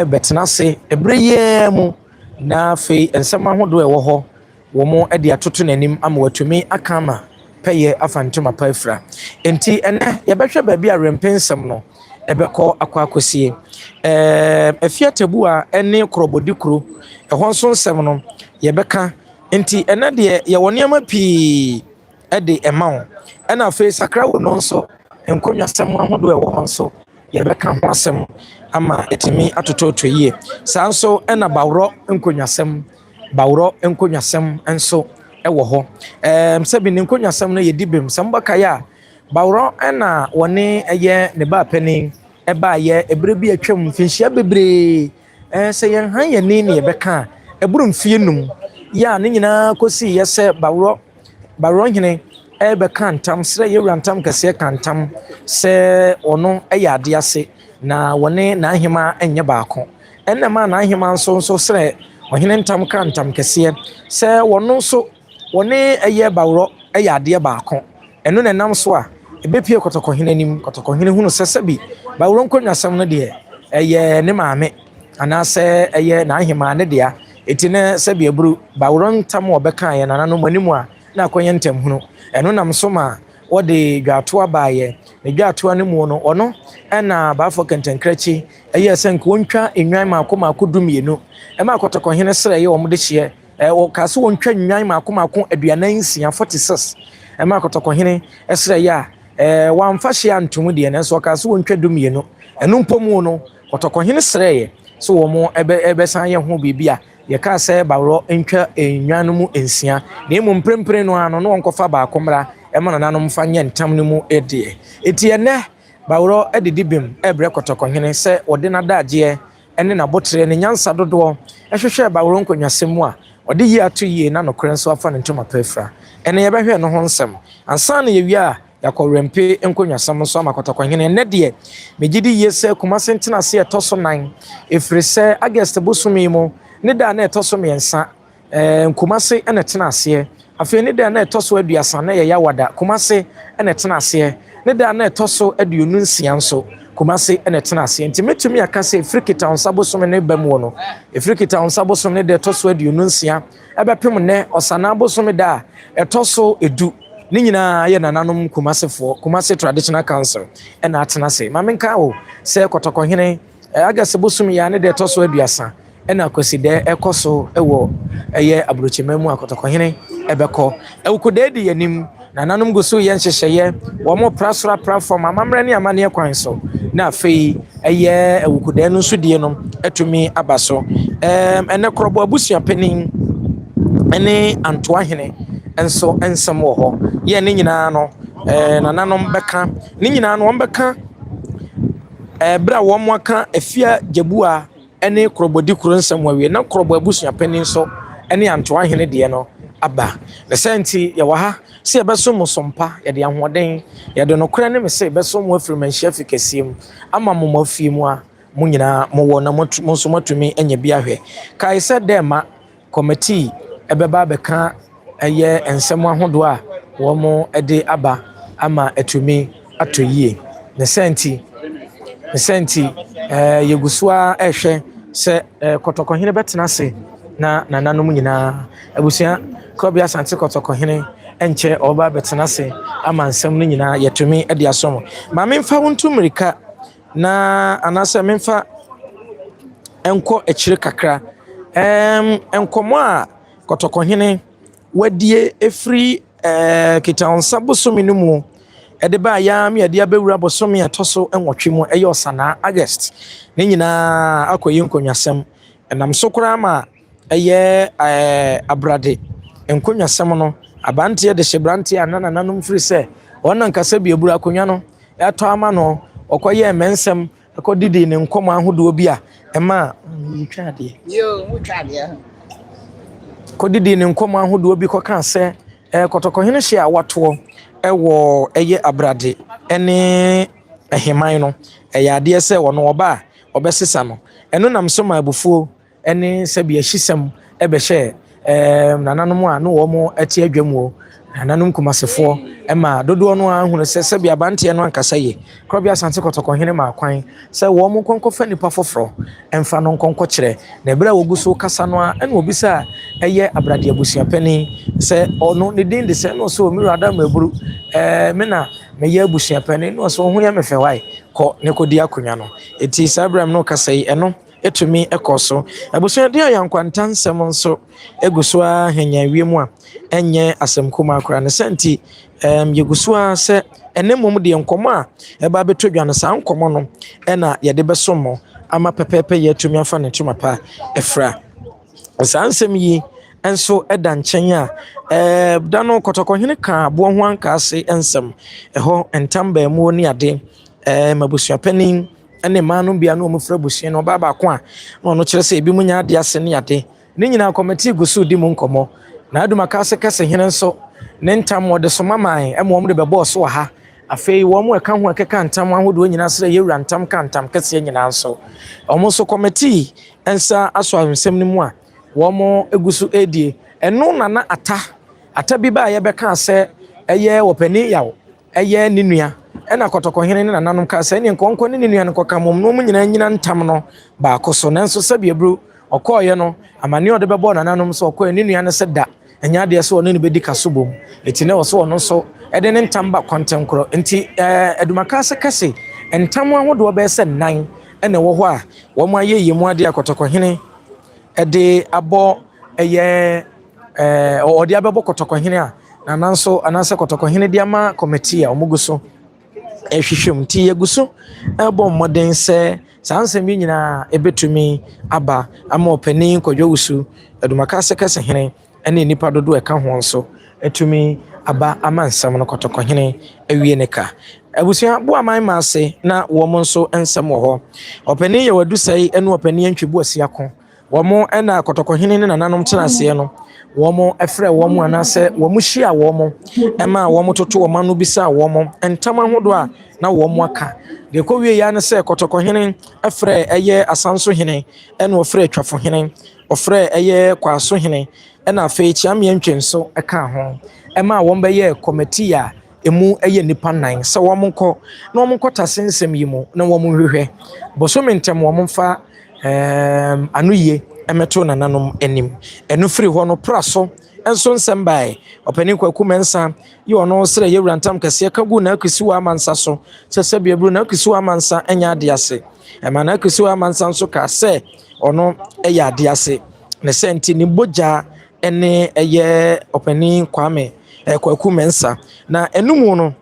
betena se ebreye mu na fe ensema hodo ewo ho wo mo ade atoto nanim ama watumi akama peye afantuma paifra enti ene yebehwe ba bia rempensem no ebekọ akwakosie afia tabu a ene krobodikro ehon nso nsem no yebeka enti ene de ye woniama pii ede emawo ena afi sakra wo no nso enkonwasem ahodo ewo nso yebeka ho asem ama etimi atototo yie sanso ena bawro enkonwasem enso ewo ho sebi ne enkonwasem no yedibem sambaka ya bawro ena woni eye ne ba pani eba ye ebrebi atwam finhia bebre se yen han ye ni ne yebeka eburu mfie num ya ne nyina kosi yese bawro hene ebeka ntam sre yewura ntam kase kantam se ono eyade ase na woni na ahima enye baako enema na ahima nso sre ohene ntam kantam kase se wono so woni eye bawro eyade baako eno ne nam so a ebepie kotokohene nim kotokohene hunu sesabi bawro nkonwasam no de eye ne maame anase eye na ahima ne dia etine sabi eburu bawro ntam obeka ye nana no manimu a na akonye ntam hunu eno nam so ma wode dwato abaye ne dwato ne mu no ono na bafo kentenkrachi eye senke wontwa enwan maako dumienu ema kotokohene sre ye omde hye o kaso wontwa enwan maako aduanan nsia 46 ema kotokohene esre ya wamfa hye antum de ne so kaso wontwa dumienu eno mpomu no kotokohene sre ye so wo mo ebe san ye ho bibia ye ka se bawro ntwa enwan mu ensia na emu mprempre no ano no nkofa ba akomra ema nanom fa nye ntam no mu ede etie ne bawro edidibim ebre kotokohene se ode na daje ene na botre ne nyansa dodo ehwehwe bawro nkonwasem a ode yi ato yi na nokre nso afa ne ntoma pefra ene ye behwe no ho nsem ansa na ye wi a yakorempe nkonwasam nso amakotokohene ne de megidi yese kumase ntena se etoso 9 efrese August bosumi mu ne da na etoso miensa kumase ene tena ase afi ne da na etoso aduasa na ye yawada kumase ene tena ase ne da na etoso aduonu nsia nso kumase ene tena ase ntimetumi akase Afrikita onsabosome ne bamu no Afrikita onsabosome ne de etoso aduonu nsia ebepem ne osana bosome da etoso edu ni nyina ye nananom kumase traditional council ena atena se mamenka o se kotokohene agase bosum ya ne de toso aduasa ena kweside ekoso ewo eye abrochememu akotokohene ebeko ewukodedi yanim nananom goso ye nhyehyeye wo mo prasra platform amamre ne amane kwan so na afei eye ewukode no so die no etumi abaso ene krobo abusua penin ene antoahene enso ensem wo ho ye ne nyina no nananom beka ne nyina no ombeka bra wo mo aka afia jabua ene krobodi kuro nsem wawe na krobo abusua panin so ene anto ahene de no aba the senti ye wa ha se ebeso musompa ye de ahoden ye de nokra ne me se ebeso mo afirmanhia fikasiem ama mo mafie mu a mo nyina mo wo na mo so matumi anya bi ahwe kai se dem ma committee ebeba beka ɛyɛ nsɛm ahodoɔ a wɔn de aba ama atumi atɔ yie ne sɛnti yɛgu so a ɛhwɛ sɛ kɔtɔkɔhene bɛtena ase na nananom nyinaa abusua Kwabea Asante kɔtɔkɔhene ɛnkyɛ ɔba bɛtena ase ama nsɛm no nyinaa yɛtumi de asɔm ma memfa wo nto mmirika na anaasɛ memfa ɛnkɔ akyire kakra nkɔmmɔ a kɔtɔkɔhene wadie ɛfiri kitansa bosome no mu ɛde ba ya me yɛde abɛwura bosome ɛtɔ so ɛnwɔtwe mu ɛyɛ ɔsanaa August ne nyinaa akɔyɛ nkonnwasɛm ɛnam so koraa ma ɛyɛ abrade nkonnwasɛm no abanteɛ de hyebranteɛ a nananom firi sɛ ɔna nkasa bi abura akonnwa no ɛtɔ ama no ɔkɔyɛ mmɛnsɛm ɛkɔdidi ne nkɔmmɔ ahodoɔ bi a ɛma kɔdidi ne nkɔmmɔ ahodoɔ bi kɔka sɛ kɔtɔkɔhene hye a watoɔ ɛwɔ ɛyɛ abrade ɛne ɛheman no ɛyɛ adeɛ sɛ ɔno ɔba a ɔbɛsesa no ɛno nam so ma abufuo ɛne sɛbi ahyisɛm ɛbɛhyɛ nananom a no wɔn ɛte adwam wɔ nananom kumasefoɔ ɛma dodoɔ no ahunu sɛ sɛbi abanteɛ no ankasa yɛ Kwabea Asante kɔtɔkɔhene ma akwan sɛ wɔn nkɔnkɔfa nipa foforɔ ɛmfa no nkɔnkɔ kyerɛ na ebere a wɔgu so kasa no a ɛna obi sɛ ɛyɛ abrade abusuapɛni sɛ ɔno ne din de sɛ no so omiru adam eburu me na meyɛ abusuapɛni no so ho yɛ mefɛ wae kɔ ne kɔdi akonnwa no eti saa abram no kasa yi ɛno etumi ɛkɔ so abusuade a yankwanta nsɛm nso egu so a henya wiem a ɛnyɛ asɛm kuma akora ne sɛnti yɛgu so a sɛ ɛne mom de nkɔmɔ a ɛba bɛtɔ dwa no saa nkɔmɔ no ɛna yɛde bɛsommo ama pɛpɛpɛ yɛatumi afa ne ntoma pa ɛfra saa nsɛm yi nso ɛda nkyɛn a da no kɔtɔkɔhene ka aboɔ ho ankaase nsɛm ɛhɔ ntam baamuo ne ade mabusuapɛni ɛne maa no bia no ɔmufra busua no ɔbaa baako a na ɔno kyerɛ sɛ ebi mu nya ade ase ne ade ne nyinaa kɔmɛti gu so di mu nkɔmɔ na ADUMASA kɛse hene nso ne ntam wɔde so maman ɛma wɔn de bɛbɔɔ so wɔ ha afei wɔn ɛka ho ɛkeka ntam ahodoɔ nyinaa sɛ yɛwura ntam ka ntam kɛseɛ nyinaa nso wɔn nso kɔmɛti nsa aso ahwensɛm no mu a wɔn egu so edie ɛno nana ata bi ba a yɛbɛka sɛ ɛyɛ wɔpɛni yaw ɛyɛ ne nua ɛna kɔtɔkɔhene ne nananom ka sɛ ɛne nkɔnkɔ ne nua no kɔka mom no mu nyinaa nyina ntam no baako so nanso sɛbi eburu ɔkɔɔyɛ no amane ɔde bɛbɔ nananom sɛ ɔkɔɔ ne nua no sɛ da ɛnyɛ adeɛ sɛ ɔne ne bɛdi kaso bom eti ne wɔ so ɔno nso ɛde ne ntam ba kɔntɛn korɔ nti ADUMASA kɛse ntam ahodoɔ bɛyɛ sɛ 9 ɛna ɛwɔ hɔ a wɔn ayɛ yie mu adeɛ kɔtɔkɔhene ɛde abɔ ɛyɛ ɔde abɛbɔ kɔtɔkɔhene a nananso anaasɛ kɔtɔkɔhene de ama kɔmɛti a wɔn gu so ɛhwehwɛm nti yɛgu so ɛbɔ mmɔden sɛ saa nsɛm yi nyinaa ɛbɛtumi aba ama ɔpanin kɔdwa wusu ADUMASA kɛse hene ɛne nipa dodo ɛka ho nso ɛtumi aba ama nsɛm no kɔtɔkɔhene awie ne ka abusua bo aman ma ase na wɔn nso nsɛm wɔ hɔ ɔpanin yɛ wadu sɛe ɛne ɔpanin antwibu asiako wɔn ɛna kɔtɔkɔhene ne nananom tena aseɛ no wɔn ɛfrɛ wɔn anaasɛ wɔn hyia wɔn ɛma wɔn toto wɔn ano bisa wɔn ntam ahodoɔ a na wɔn aka deɛ kɔ wie ya ne sɛ kɔtɔkɔhene ɛfrɛ ɛyɛ asanso hene ɛna ɔfrɛ twafo hene ɔfrɛ ɛyɛ kwaso hene ɛna afei kyiamia ntwenso ɛka ho ɛma wɔn bɛyɛ kɔmɛti a emu ɛyɛ nipa 9 sɛ wɔn nkɔ na wɔn nkɔ tase nsɛm yi mu na wɔn hwehwɛ bosome ntɛm wɔn fa ano yie ɛmɛto nananom anim ɛno firi hɔ no pra so ɛnso nsɛm bae ɔpanin kwaku mensa yɛ ɔno srɛ yɛwura ntam kɛseɛ ka gu na akusi wɔ amansa so sɛ sɛ biaburu na akusi wɔ amansa ɛnyɛ ade ase ɛma na akusi wɔ amansa nso ka sɛ ɔno ɛyɛ ade ase ne sɛ nti ne bogya ɛne ɛyɛ ɔpanin kwame kwaku mensa na ɛnumu no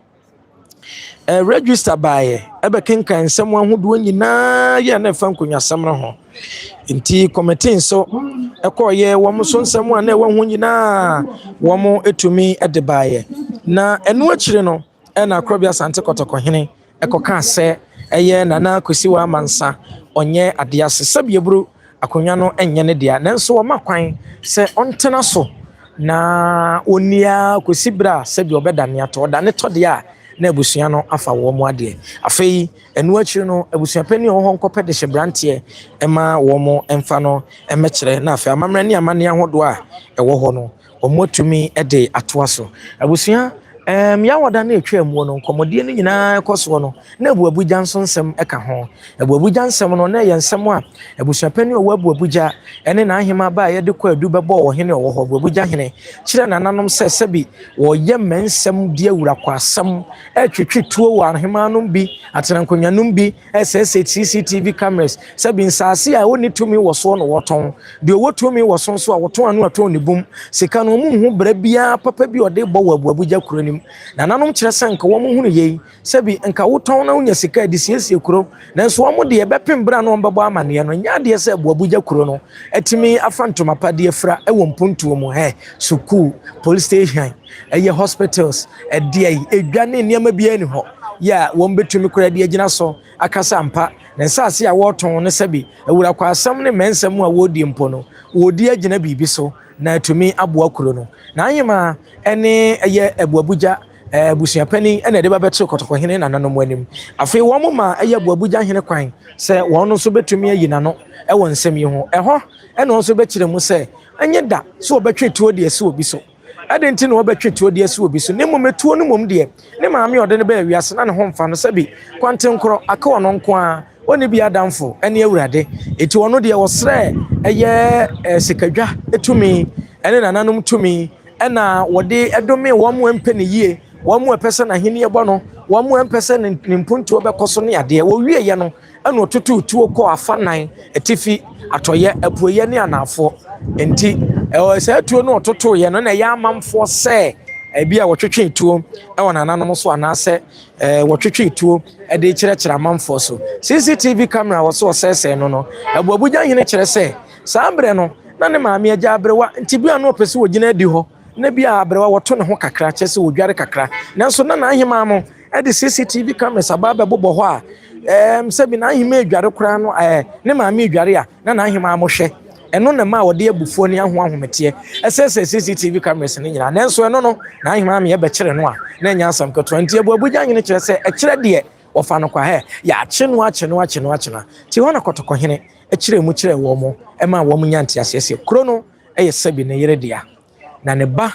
register bae ɛbɛkenkan nsɛm ahodoɔ nyinaa yɛ na ɛfa nkonnwasɛm no ho nti committee nso ɛkɔɔyɛ wɔn so nsɛm a na ɛwɔ ho nyinaa wɔn etumi ɛde baeɛ na ɛno akyire no ɛna Kwabea Asante kɔtɔkɔhene ɛkɔka sɛ ɛyɛ nana kɔsiwa amansa ɔnyɛ ade ase sɛbieburu akonnwa no ɛnyɛ ne dea nanso wɔn akwan sɛ ɔntena so na onia kɔsi bra sɛbi ɔbɛdane atɔ ɔdane tɔ deɛ a na abusua no afa wɔn mu adeɛ afei ɛno akyire no abusuapɛni wɔ hɔ nkɔpɛ de hyɛbranteɛ ɛma wɔn mfa no ɛmɛkyerɛ na afei amammerɛ ne amane ahodoɔ a ɛwɔ hɔ no omotumi de atoa so abusua ya wada na etwa mu no nkomodie no nyina ekoso no na abuabuja nso nsem eka ho abuabuja nsem no na ye nsem a abusuapani owo abuabuja ene na ahema ba ye de kwa adu bebo wo hene wo ho abuabuja hene kire na nanom sebi wo ye mensem die wura kwa asem etwetwe tuo wo ahema no bi atena nkonyanum bi SSH CCTV cameras sebi nsase a woni tumi wo so no woton de wo tumi wo so a woton anu aton ne bum sika no mu hu bra bia papa bi ode bo wo abuabuja kuro na nanom kire sanka wo mu hunu yei sebi nka woton na unya sika de siesie kuro nanso wo de ebepem bra no mbebo amane no nya de se abuabuja kuro no etimi afantoma pade afra ewo mpuntuo mu suku police station hospitals edie edwane niam bia ni ho ya wo mbetumi kura de agina so akasa mpa na nsase a woton ne sebi ewura kwa asam ne mensam a wodi mpo no wodi agina bibi so na etumi aboa kuro no na anyima ene abuabuja busuapani ene de babeto kotokohene na nanom anim afei wo mo ma abuabuja hene kwan se won no so betumi ayi nano ewo nsem yi ho eho ene won so bekire mu se anye da so obetwe tuo de ese obi so adenti no obetwe tuo de ese obi so ne mometuo no mom de ne maame ode ne ba wiase na ne ho mfa no sabi kwante nkoro aka wono nko a oni bi adamfo ene awurade eti wono de wo sre sikadwa etumi ene nananom tumi ena wode edome wo mo empe ne yie wo mo epese na hene ebo no wo mo empese ne mpuntu obekoso ne ade wo wie ye no ena otutu tuo ko afanan etifi atoye apuoye ne anafo enti se tuo no ototo ye no na ya amamfo se ebia wotwetwe tuo wona nanom so anase wotwetwe tuo de kyerɛkyerɛ amamfo so CCTV camera wo so sese no abuabuja hene kyerɛ se saambre no na ne maame agya abrewa nti bia no opese wo gina di ho na bia abrewa woto ne ho kakra kyese wo dware kakra nanso na ahema mo de CCTV cameras ababa bobɔ ho a sebi na ahema adware kra no ne maame adware a na ahema mo hwɛ eno na ma wode abufuo ne aho ahomete esese CCTV cameras ne nyina nanso eno no na ahema me be kyere no a na nya asam kato nti abuabuja hene kyerɛ sɛ ɛkyerɛ de ofa no kwa ya akye no ti hona kotokohene ekyerɛ mu kyerɛ wo mo ema wo mo nyante asese kuro no sebi ne yere dia na ne ba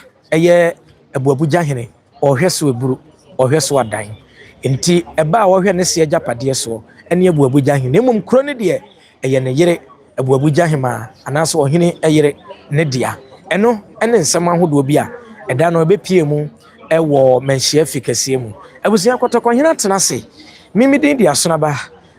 abuabuja hene ohwɛ so eburu ohwɛ so adan nti eba a wohwɛ ne se agapade so ene abuabuja hene mum kuro ne de ne yere abuabuja hema anaso ohene yere ne dia eno ene nsɛm ahodo bi a ɛda no ebepie mu ɛwɔ manhia fikasie mu abusia kotokohene atena se mimidin dia sonaba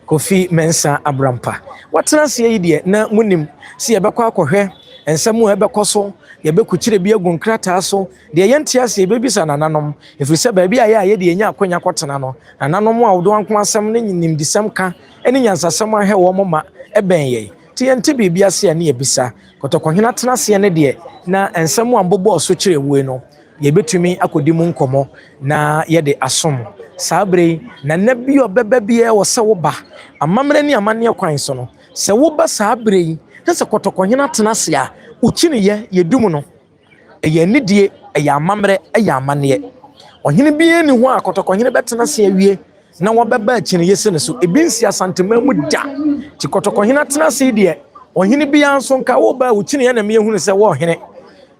Kofi Mensa Abrampa watena se yi de na munim se yebekɔ akɔhwɛ ensɛm a ɛbɛkɔ yebekukyire bi agu nkrata so de yɛnte ase yebebisa nananom efiri sɛ baabi a yɛ de nya akonya kɔtena no nananom a wodo anko asɛm ne nyinim disɛm ka ɛne nyansasɛm ahɛ wɔ moma ɛbɛn yɛ ti yɛnte biribi ase ne yebisa kotokohena tena se ne de na ensɛm a mbobɔ so kyerɛ wuo no yebetumi akodi mu nkɔmɔ na yɛde asom sabre na nabi obeba bia wo se wo ba amamre ni amane kwan so no se wo ba sabre yi se kotokohena tena se a ukini ye dum no eye nidie eye amamre eye amane ohene bia ni ho akotokohene betena se awie na wo beba akini ye se ne so ebinsi asantema mu da ti kotokohena tena se de ohene bia nso nka wo ba ukini ye na me ehunu se wo ohene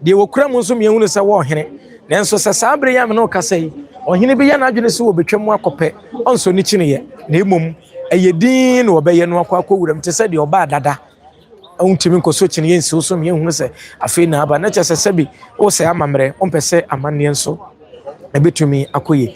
de wo kura mu nso me ehunu se wo ohene nanso se sabre ya me no kasai ohene bi ya na adwene se wo betwam akɔpɛ onso ni kyineye na emom eyedin na obɛyɛ no akɔ wuram te sɛ de oba dada ontimi nkoso kyineye nsi so me ehunu sɛ afei na aba na kyɛ sɛ bi wo sɛ amamre ompɛ sɛ amanne nso ebetumi akɔye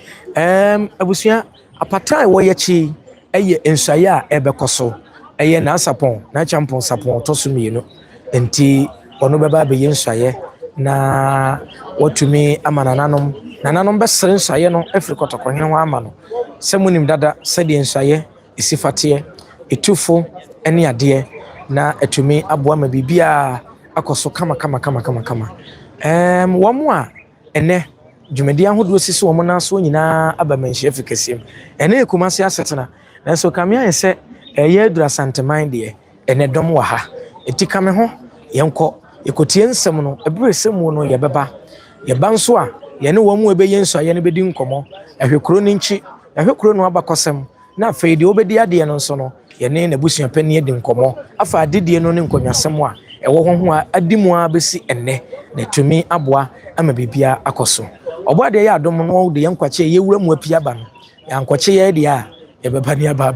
abusua apata wo yɛ chi ɛyɛ ensuaye a ɛbɛkɔ so ɛyɛ na Sarpong na Acheampong Sarpong to so mienu enti ɔno bɛba bɛyɛ ensuaye na watumi amanananom nananom bɛsere nsuaye no afiri kotokohene ho ama no sɛ munim dada sɛ de nsuaye esifate etufo ene ade na atumi aboa ma bibia akoso kama wo mo a ene dwumadi ahodo sisi wo mo na so nyina aba manhia fikasiem ene ekumase asetena nanso kamia yɛ sɛ ɛyɛ adura santeman de ene dom wa ha etikame ho yɛnkɔ ekotie nsɛm no ebere sɛmu no yɛbɛba yɛba nso a yɛne wo mu ebɛyɛ nso a yɛne bɛdi nkɔmɔ ɛhwe kuro no nchi ɛhwe kuro no abakɔsɛm na afei de obɛdi ade no nso no yɛne na busuapani adi nkɔmɔ afa adedie no ne nkɔnwasɛm a ɛwɔ ho a adi mu a bɛsi ɛnnɛ na tumi aboa ama bibia akɔso ɔbɔ de yɛ adom no de yɛnkwakyɛ yɛwura mu apia ba no yɛnkwakyɛ yɛ de a yɛbɛba ne aba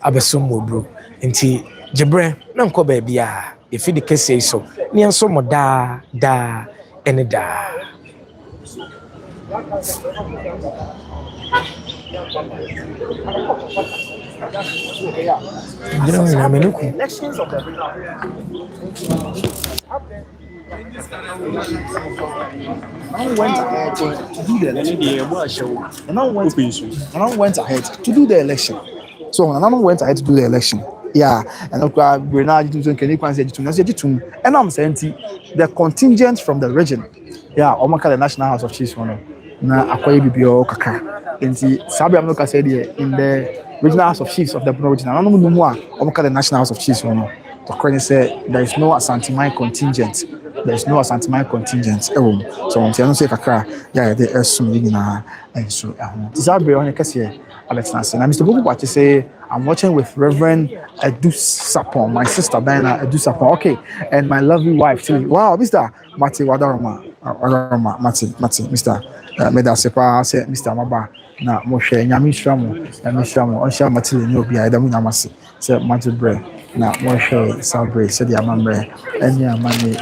abɛso mu obro nti gyebrɛ na nkɔ baabi a yɛfi de kɛseɛ so ne yɛnso mo daa ɛne daa Elections of the I went ahead to do the election. And I went ahead to do the election. So I went ahead to do the election. Yeah, and and I'm saying the contingent from the region. Yeah, Omaka the National House of Chiefs one. Na akwai bibio kaka. Enti sabi am no ka say in the regional House of Chiefs of the region. I don't know more Omaka the National House of Chiefs one. The current say there is no Asante man contingent. There is no Asante man contingent. So I'm say kaka yeah the esum nyina and so sabi on ka say Alex Nansen. Mr. Bobo Bachi say I'm watching with Reverend Sarpong, my sister Diana Sarpong. Okay, and my lovely wife too. Wow, Mr. Mati Wadaroma, Mr. Medasepa, say Mr. Maba. Na Moshe Nyamishamu, Onsha Matili Nobi, Adamu Namasi, say Matu Bre, na Moshe Salbre, said the Amambre, and Yamani,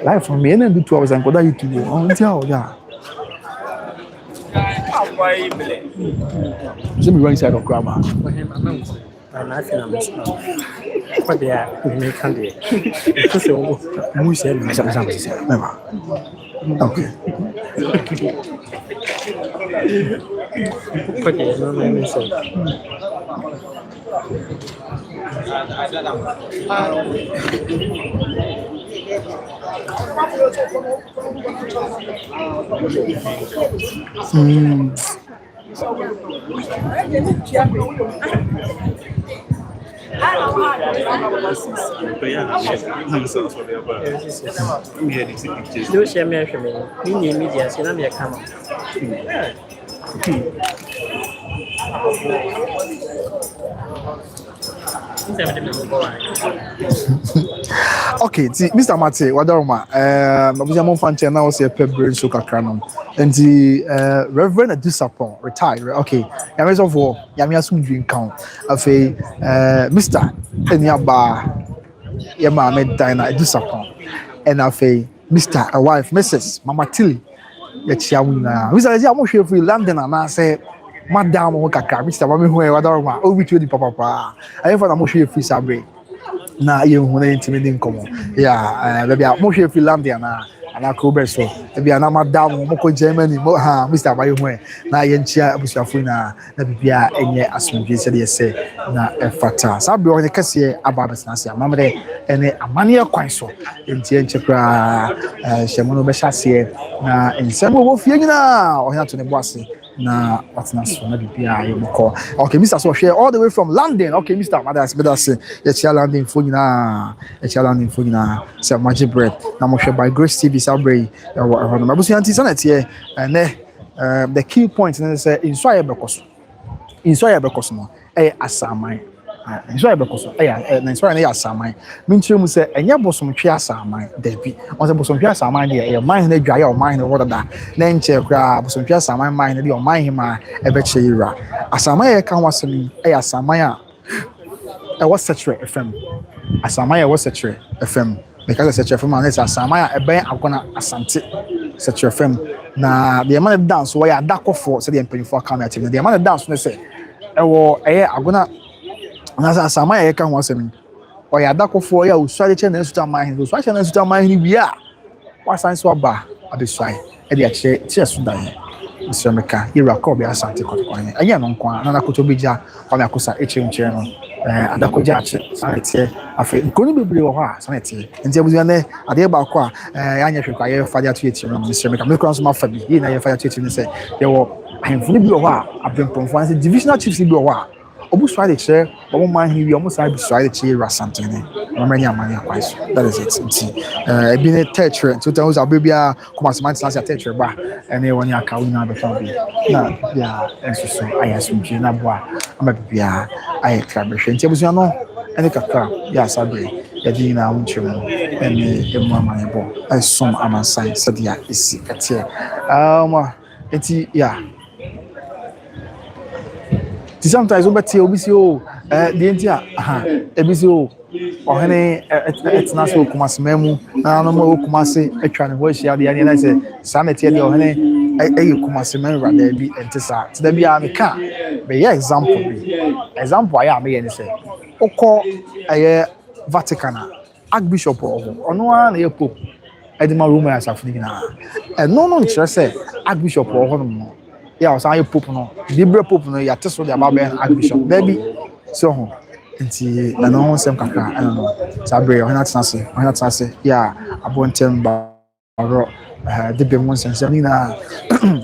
life from me, and do 2 hours and go down to you. Oh, yeah. So we run inside of grammar. Okay. Okay, Mr. Mate, Wadaroma, I'm fan now say February so kakranum. And the Reverend Sarpong retired. Okay, I'm so for Yamiasum drink count. Afe Mr. Enyaba Yama med Dina Sarpong. And Afe Mr. A wife, Mrs. Mama Tilly. Yachawina. We say I'm sure if we London and I say Madam Okaka, Mr. Mami Wadaroma, oh, we to the papa. I thought I'm sure if we sabre. Na ye hu na intimidating komo yeah baby mo hwe Finlandia na ana ko beso baby ana madam mo ko Germany mo ha Mr. Bayo hu na ye nchia abusuafo na bibia enye asomdwe se de se na efata sabe o ne kase ababesna se amamre ene amane kwan so entie nchekra hyemono be hyase na ensemo wo fie nyina o hia to ne boase na watna so na bibia ye moko okay Mr. So share all the way from London okay Mr. Madasi ye chia London for nyina say magic bread na mo share by Grace TV Sabre na busu anti sanet here and the key point na say insoya bekoso no asaman insoya bekoso na insoya na asaman minchire mu say enya bosomtwe asaman dabi on say bosomtwe asaman dey man na dwaye o man na wodada na enche kra bosomtwe asaman man na dey o man hima ebeche yira asaman ye kan wasemi asaman a was Setre FM asaman was Setre FM because Setre FM and asaman ebe akona asante Setre FM na the man dance why adakofo say the empanyfo camera team the man dance no say ewo agona na asaman ye kan wasemi or adakofo ya usade che na nsuta man so usade na nsuta man ni bia wasan so ba abeswai e de ache tie so dan Mr. Meka ira ko be asante kotokwani anya no nkwa na nakoto beja kwa me akosa echemche no adakoja ache sanete afi nkoni bebre wo ha sanete nti abuzu ne ade ba kwa anya hwekwa ye fadia to eti no Mr. Meka me kran so ma fa bi ye na ye fadia to eti ne se ye wo ahemfo bi wo ha abempomfo se divisional chiefs bi wo ha obuswa de che omo man hi wi omo sai biswa de che rasante ne mama nya mania kwaiso that is it nti bi ne tetre to tell us abia kuma semanti na tetre ba ene woni aka woni na be fa bi na ya enso so ayasumje na boa ama bibia ayi trabehwe nti abusu no ɛne kakra yɛ asabre yɛde nyinaa ho nkyerɛ mu ɛne ɛmu amanebɔ ɛsom amansan sɛdeɛ ɛsi ɛteɛ eti yeah. Sometimes we bet obi si o the ntia ebi si o ohene etna so kumase memu na no mo kumase atwa ne ho ahia de ya na say sa na tie de ohene kumase men ra da bi entisa ti da bi a me ka be ye example aya me ye ni say okọ aye Vatican archbishop ono a na ye pope edima Roman asafuni na no nkyerɛ say archbishop no yeah, was I pope no. Libre pope no ya teso de about archbishop. Baby, so ho. Nti na no sem kakra, I don't know. Sabre, ona tsanse. Yeah, abontem ba ro de be mo sense ni na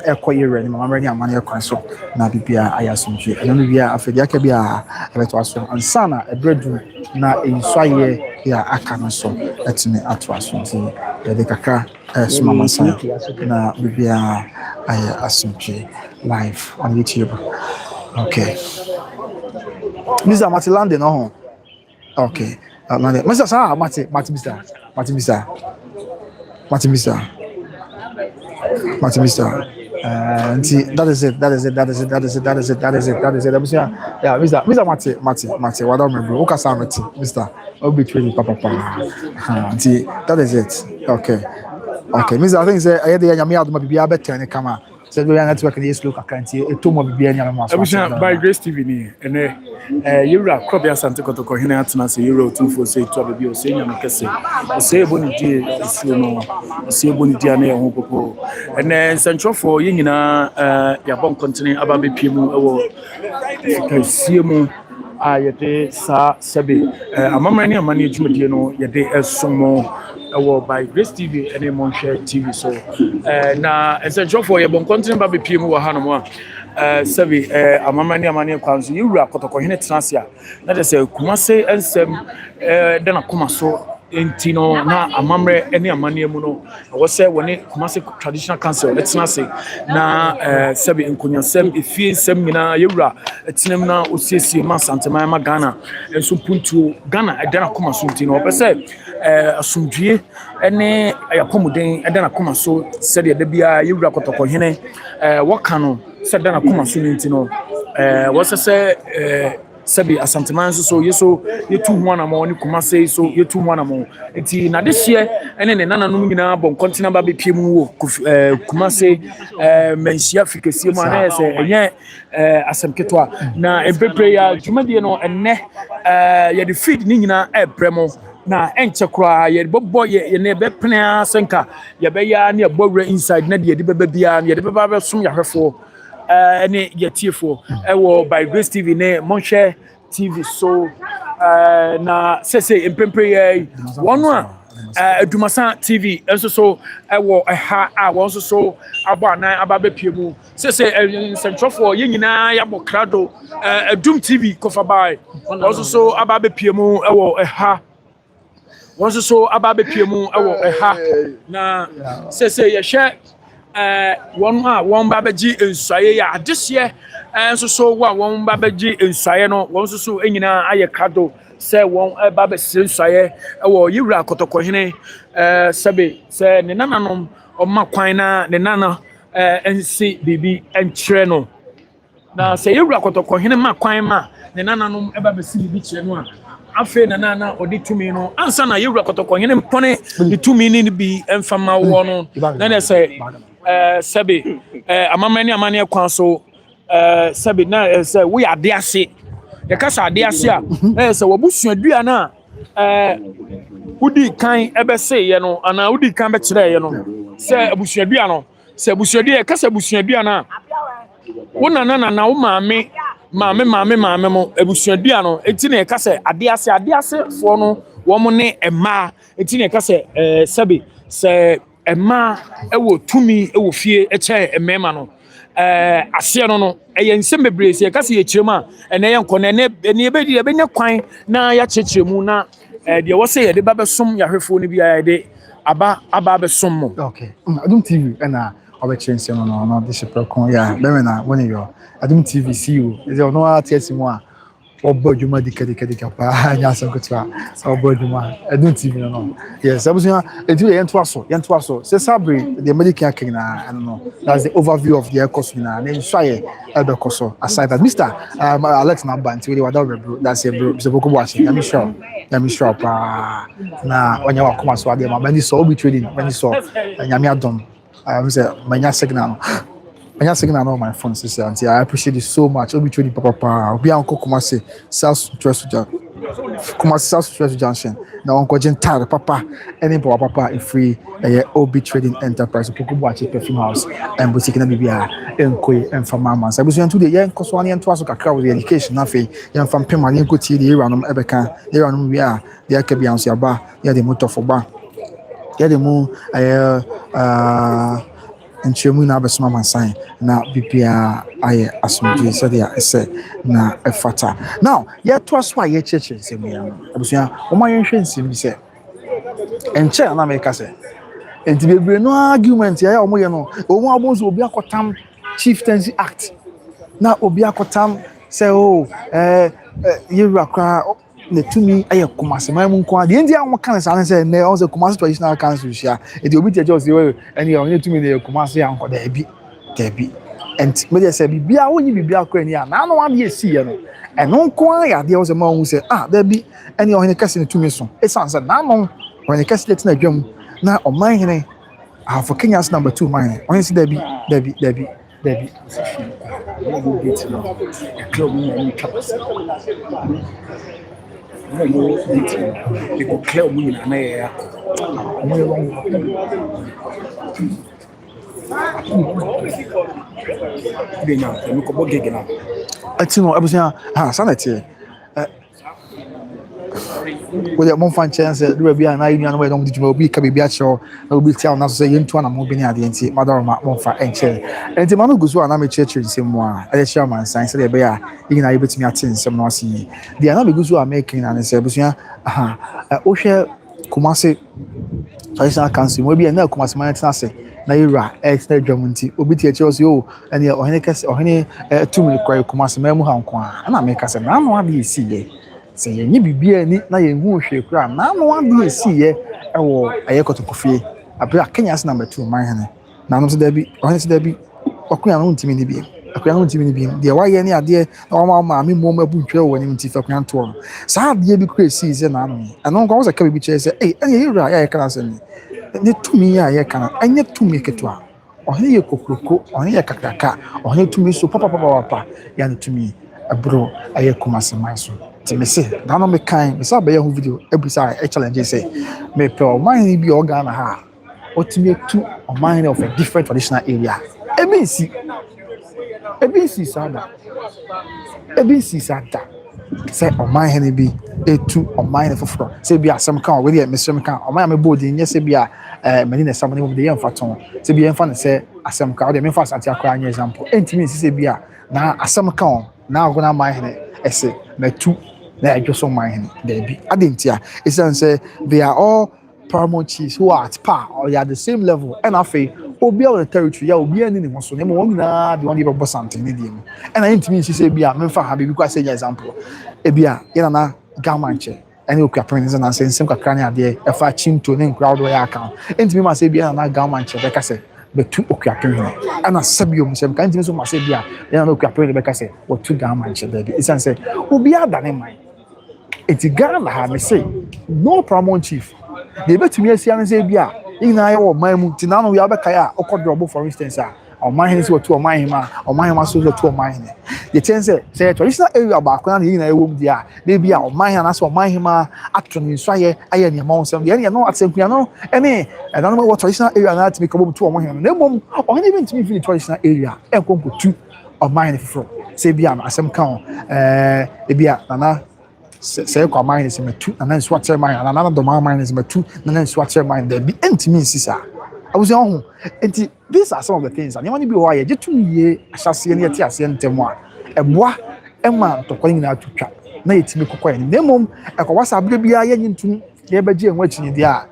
ekoyere ni mama ni amane ekwan so na bibia ayasomtwe. Eno no bia afedi aka bia ebeto aso. Ansana ebredu na ensuaye ya aka no so etime ato aso nti de kakra suma mansan na bibia Asante live on YouTube. Okay. Mr. Matilande no. Okay. Mr. Sir, Mr. That is it. Yeah, Mr. Mate. What am I bro? Okasa Mate, Mr. Obi training papa. That is it. Okay. Mr. I think say I dey nyame adoma bibia better ne kama. Say we are network dey slow kakanti etomo bibia nyame maso. By Grace TV ni ene yura Ghanaian Asante kotoko hina atena se yura Otumfuo say to bibia Osei nyame kese. Osei boni die isuo no. Osei boni dia na ho popo. Ene sentrofo ye nyina ya bon continent aba be piemu ewo kasie mu a yede sa sebe amamani amani adwumadie no yede esomo by Grace TV and Monshare TV so na essential for your bon continent ba be pm wa hanom a sevi amamani amani kwanso yura kotoko hene transia na de say kumase ensem de na komaso entino na amamre ene amani mu no wo say woni kumase traditional council letna say na sevi enkunyasem efie nsem nyina yura etinam na osiesie ma santema ma Ghana enso puntu Ghana de na komaso entino wo say asumdue ene ayakomuden ede na komaso sede de bia yura kotoko hene waka no sede na komaso entino wo say Sabi Asanteman so yeso yetu ho anamo ni kumase so yetu ho anamo enti na this year ene ne nananom nyina bon continent ba be piemu wo kumase mensia fikesie mu ana se enye asemketwa na ebepre ya dwumadie no enne ye de feed ni nyina ebremo na enche kra ye bobo ye ne be pena senka ye be ya ne bowra inside na de de beba bia ye de beba be som yahwefo any yetiefo ewo by Grace TV ne Monshare TV so na say empempre one ADUMASA TV enso so ewo ha a won so abo anan ababe piemu say central for ye nyina ya bokrado Adum TV kofa bai won so ababe piemu ewo ha won so ababe piemu ewo ha na say ye share one babaji ensuaye ya adehye enso so one babaji ensuaye no won so enyina aye kado say one baba ensuaye ewo yewura kotoko hene sabe say ne nananom omakwan na ne nana ensi bibi enkyere no na say yewura kotoko hene makwan ma ne nananom baba si bibi kyere no a afe na nana odi tumi no ansa na yewura kotoko hene mpone di tumi ni bi emfama wo no na na say sabi amamani amani kwanso sabi na say we ade ase ye kasa ade ase a say wobusuadua na udi kan ebe say ye no ana udi kan be kire ye no say abusuadua no say abusuadua kasa abusuadua na wona na wo maame mo abusuadua no enti na ye kasa ade ase fo no wo mo ne ema enti na ye kasa sabi say Emma ewo tumi ewo fie eche emema no ase no eye nsem bebrese ye kase ye kirema ene ye nkone ne ebedi ebenya kwan na ya chechiremu na de wo se ye de babesom yahwefo ne bia ye de aba besom mo. Okay. Adum TV na obechense no this prokon ya be na woni yo Adum TV see you is no atiasimu a Obo Juma dika pa nya asem kotwa Obo Juma Adum TV no yes abusia etu yento aso se sabre the medical king na no that's the overview of the course na then swaye ebe koso aside that Mr. Alex Nabanti we wada bro that's a bro se boko boachi let me sure pa na onya wa koma so ade ma bani so obi trading bani so nyame adom say manya signal on my phone, sister. Auntie, I appreciate it so much. Obi Training Papa. Obi Uncle Kumasi, South Junction. Now Uncle Gentle Papa, any Papa, if free, Obi Trading Enterprise, Pokubachi Perfume House, and Boutique Nabibia, and Koi, and for Mamas. I was going to the young Koswani and Twasaka with the education, nothing, young from Pema, young Kuti, the Iranum Ebeka, the Iranum Via, the Akabians Yaba, the Motor for Bar, the moon, nchemu na abesoma mansan na bibia aye asomdwe so dia ese na efata now ye to aso aye cheche nsem ya abusia o ma yenhwe nsem bi se enche na me ka se enti bebre no argument ya o mo ye no o mo abonso obi akotam Chieftaincy Act na obi akotam say yewura ne tumi aye Kumasi man mu nko ade ndi an kan sa say ne on say Kumasi traditional council hia e de obi teje say any on ne tumi ne Kumasi an ko da bi and me dey say bibia woni bibia ko ani na no ade esi ye no eno nko ya de o say ma hu say da bi any on ne kase ne tumi so e san say na no on ne kase let na dwam na o man hene for Kenya's number 2 man on say da bi People clear me na ya. Atino abusia sanete with your mom fan chance do be an idea no way don't do be ka be acho na obi tell na so say yentu na mo bi ni ade enti madam ma mom fa enche enti manu gusu na me church nsem a e share man sign say be ya yin na yebetimi ate nsem no asi dia na be gusu making na say abusia o hwe Kumasi traditional council mo bi na Kumasi man tina say na yira extra dwamunti obi tie che so o ene ohene kase ohene tumi kwai Kumasi man mu hanko a na me kase na no ade esi ye se yenye bibia ni na yenhu hwe kura na no ade esi ye ewo ayekotokofie abia Kenya's number 2 man hene na no se da bi ohene se da bi okuya no ntimi ni bi de wa ye ni ade na ma me mo mabu ntwe wo ni nti fa kuya to sa ade bi kura esi se na no eno nko se ka bi che se ene yira ya kana se ni tumi ya ye kana anye tumi ketwa ohene ye kokroko ohene ye kakaka ohene tumi so papa ya ni tumi abro aye Kumasi man so timese na no me kan me sa be hu video ebisa challenge say me pe o man ni bi organ ha otime tu o man of a different traditional area ebisi sada say o man ni bi etu o man foforo say bi asem kan we dey mesem kan o man me body nye say bi mani na samani mo dey yem faton say bi yem fa na say asem kan o dey me fa asante akwa anya example entimi say bi na asem kan na ogona man ese metu na adwoso man there be adentia say they are all paramount chiefs who are at par or they are the same level and afi obi on the territory ya obi ani ne so na mo na the one dey boss something ne dem and I intimi say bia me fa ha be because say example e bia ina na gamanche any okwa prince na say nsem kakra ne ade e fa chinto ne crowd we account intimi ma say bia na gamanche be ka say betu okuapene ana sabio musem kan intimi so ma say bia ina na okuapene be ka say what to gamanche there be isan say obi adane man eti Ghana ha me say no paramount chief they betumi asia ne say bia ina ya wo man mu ti na no ya be kai a okodrobo for instance o man hin say what o man hin ma so to o man hin ye chen say traditional area ba ko na ina ewo mu dia dey bia o man hin na so o man hin ma atoni so aye ne ma won say ye no asenkuya no ene I don't know what traditional area na to be ko to o man hin no mom o hin even to me feel traditional area e ko tu o man hin fro say bia asem kan e bia nana say kwa mine is metu and then swatcher mine and another doma mine is metu and then swatcher mine there be entimi sisa I was on enti these are some of the things and you want to be why je tu ye asase ne yeti ase ntemu a eboa ema to kwa nyina atutwa na yetimi kokwa ni nemom ekwa wasa abire bia ye nyintu ye beje enwa chini dia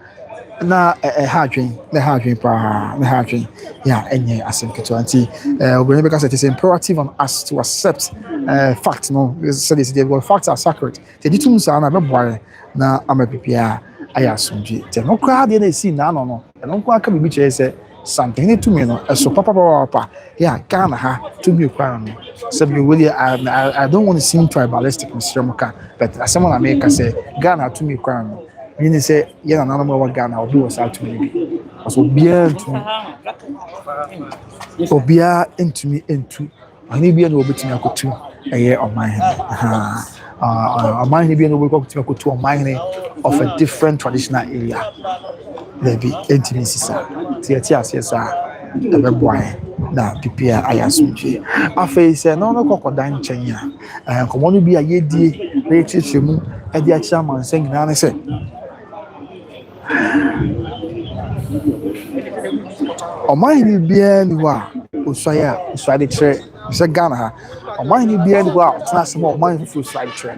na hadwen yeah enye asenketo anti obìnrin be ka say it is imperative on us to accept facts no so they say facts are sacred they ditum sa na be boare na amabibia aya asomdwe te no kwa de na esi na no no kwa aka bibi che say something need to me no so papa yeah Ghana ha to be kwa no so be really I don't want to seem tribalistic Mr. Moka but someone America say Ghana to me kwa no meaning say yeah na no Ghana obi was out to me so obia into me into ani bia no obetimi akotu eye oman oman ni bia no obetimi akotu oman of a different traditional area there be intimacy sa tiati sa ebe boy na pipia ayasumje afei se no kokoda nchen ya komo no bia yedie na echichemu e di Acheampong sengina ne se oman ni bia ni wa usaya de tre se Ghana ha oman ni bia ni wa tana se oman fu usaya tre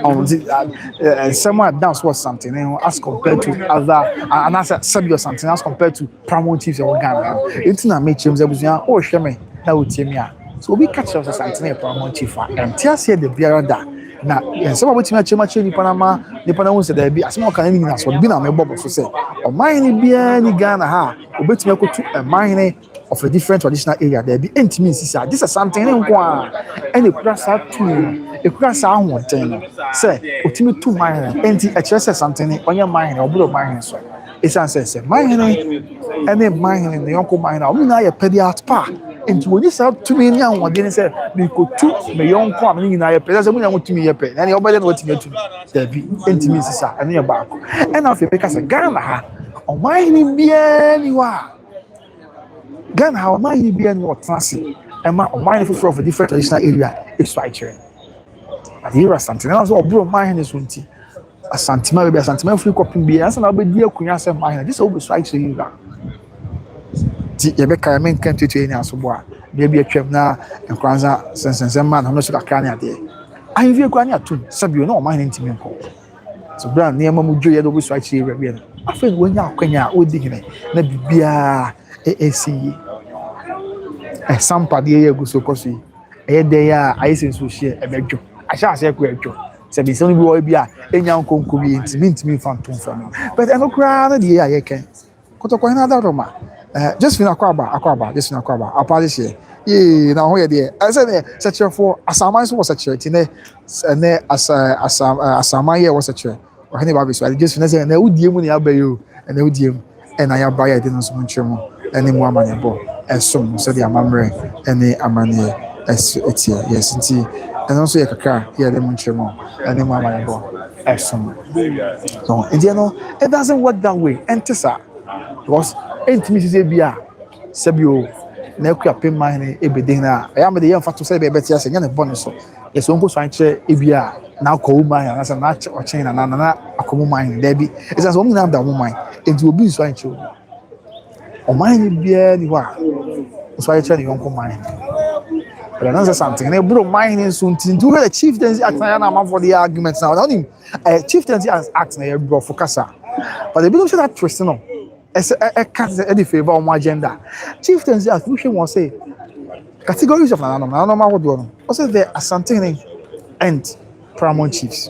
on the someone dance was something as compared to other and as sabi or something as compared to promote chiefs in Ghana it's na make chiefs abusia o hwe me na otiemi a so obi catch us something promote chief and tiase the biara da na some of wetin achema ni panama ni panama se da bi asema kan ni na so bi na me bobo so say oman ni bia ni Ghana ha obetumi akotu oman of a different traditional area there be intimate sister this is something nkwa any krasa tu e krasa ahonten say otimi tu mine enti a chese something onye mine obudo mine so it's answer mine any mine the uncle mine o na ye pedi out pa enti woni sa tu me ni anwode say me ko tu me yonko am ni na ye pedi say mo nya mutumi ye pe na ye obele na otimi atu there be intimate sister ene ye baako and now if you say Ghana ha o mine bia ni wa Ghana, how am I being what fancy? Am I mind of a different traditional area? It's right here. But here are something else. Oh, bro, my hand is winty. A santima will be a santima free copying beer, and I'll be dear Kunyasa mine. This always right to you. Rebecca, I mean, can't you train us for maybe a trip now and Kwanza since man, I'm not sure I can there. I have your Kwanya too, sub you know, mine intimate call. So, Brown near Mamuju, always right here. I feel when you're Kenya, would dignity, maybe beer. AC sampa de ye guso kosi e de ya ayese so hie e bejo asha ase ko ejo se bi so bi wo bi a enya nkonko bi intimi fantom fam but eno kra na de ya ye ken kotoko na da roma just fina kwaba apale she ye na ho ye de I say search for asaman so was search ne asaman ye was search o hene ba bi so just fina say na udie mu ne abayo na udie mu na ya ba ya de no so nchemo any more money bo esom so the amamre any amane etie yes nti and also yakaka here the munchemo any more money bo esom so it doesn't work that way entesa because intimacy say bia sabio na ku apem man ebedin na I am the yam fato say be betia say nya ne bone so yes onko so anche ebia na ko man na say na o chen na akomo man there be it's as we na da mo man enti obi so anche oman bia ni wa so I tell you uncle mine but another something and bro mine so to the chieftaincy act na for the arguments now only chieftaincy act na bro for kasa but they don't say that twist no as a cat any favor on my agenda chieftaincy act we want say categories of na normal what do also the Asante and paramount chiefs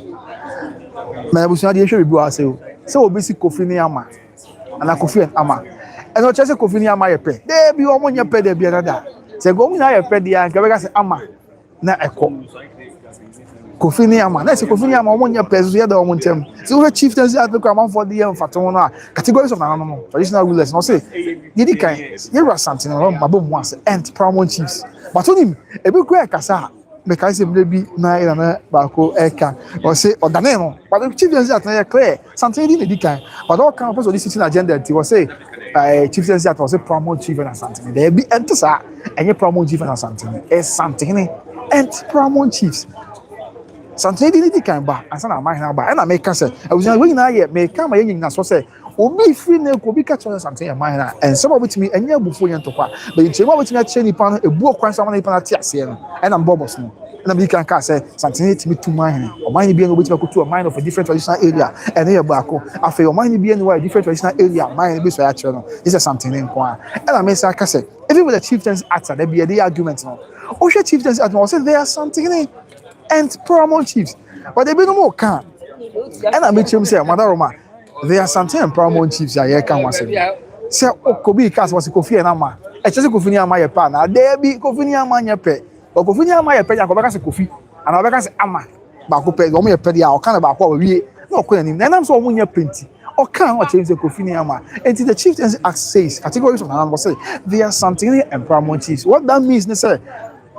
na busunya dey hwe bi say obi si Kofi ni ama ana Kofi ama and no chese Kofi ni ama yepe dey bi omo nyepe dey bi another say go na yepe dey an ka say ama na eko Kofi ni ama na say Kofi ni ama omo nyepe so ye da omo ntem say we chieftaincy atloko am for the fato no categories of no traditional rulers no say yedi kan you are something no mabo mu ase and paramount chiefs but onim e bi kwa kasa me kai say bi na baako eka o say odane no but the chieftaincy atloko clear something dey kan but all kind of person this agenda ti was say chieftaincy at was a promote chief and something there be entesa any promote chief and something is something and promote chiefs something dey kan ba asa na man na ba na make say I was when na here me come yen na so say obi free na ko bi catch something man na and some of it me enya bufo yen to kwa but you chema wetin a che nipa no ebu okwan sama nipa na ti ase no and am bobos no na me can say something to me to mine or mine be no bit to a mind of a different traditional area and here back after your mind be anywhere different traditional area mine be so actually this is something in kwa and I may say I say even with the chieftains act there be the argument no Osei chieftains act no say there are something and paramount chiefs but they be no more can and I make him say mother Roma there are something and paramount chiefs here can was say okobi cast was Kofi na ma e chese Kofi ni ama ye pa na there be Kofi ni ama nya pe o Kofi ni ama ye pe ya ko beka se Kofi and I beka se ama ba ko pe o mo ye pe dia o kan ba ko wie na o ko ni na nam so o mo nya penti o kan o change Kofi ni ama and the chieftaincy act says categories of Nana say there are something and paramount chiefs what that means they say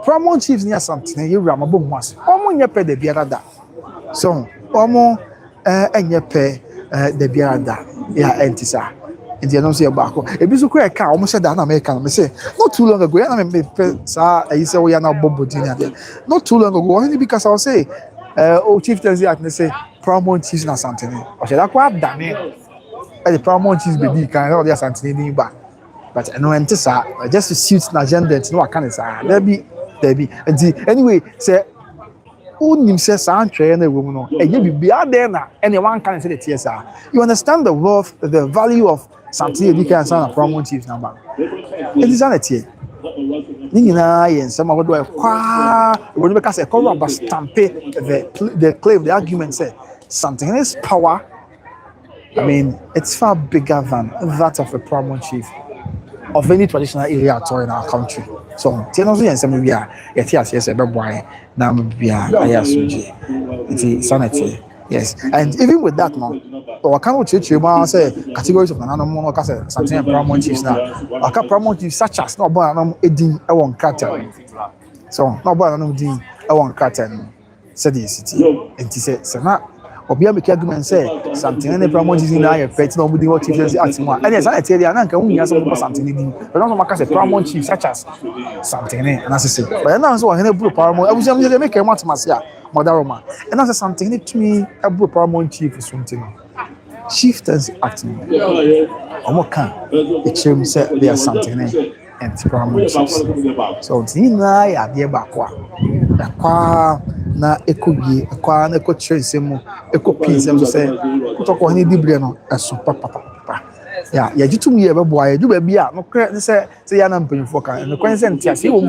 paramount chiefs near something you ram abom was o mo nya pe de biara da so o mo enye pe de biara da ya entisa and you don't see a back. A bit of car almost said that American. I say not too long ago. I say we are now Bobo Dinner. Not too long ago, only because I'll say, chieftaincy and they say paramount chiefs na something. I said that quite damn it. The paramount chiefs baby can all their something back. But I know and just to suit the agenda. No, I can't say there be. And anyway, say. Who himself and train a woman, and you be out there now, anyone can say the TSR. You understand the worth, the value of something you can sign a promo chief number. It is an etier. Nina and some of the when because a cover but stamp the claim, the argument say something is power. I mean, it's far bigger than that of a promo chief of any traditional area at all in our country. So, Tenozi and some we are yes, a boy, now we are it's sanity. Yes, and even with that, no, or can we teach you say categories of animal something paramount chiefs now? Or paramount chiefs such as not born Edding a one cartel. So, not born Edding a one cartel, said the city, and he said, Sana. Obi a make argument say something any paramount is in there pet no be what chieftaincy act more and yes I tell you na nka hu nya something ni but no make say paramount chief such as something and as say but now so when bro paramount I was make e mat mass ya mother Roma and as something to me a bro paramount chief is something chieftaincy act omo kan e chem say there something and paramount chiefs so tina ya de ba kwa na ekogie kwa na ekotrensemu ekopinzem so say kutoko ni dibre no eso papa ya ya jitum ye beboa ya juba bia no kre say ya na mpanyfo kan no kwen say ntia say wo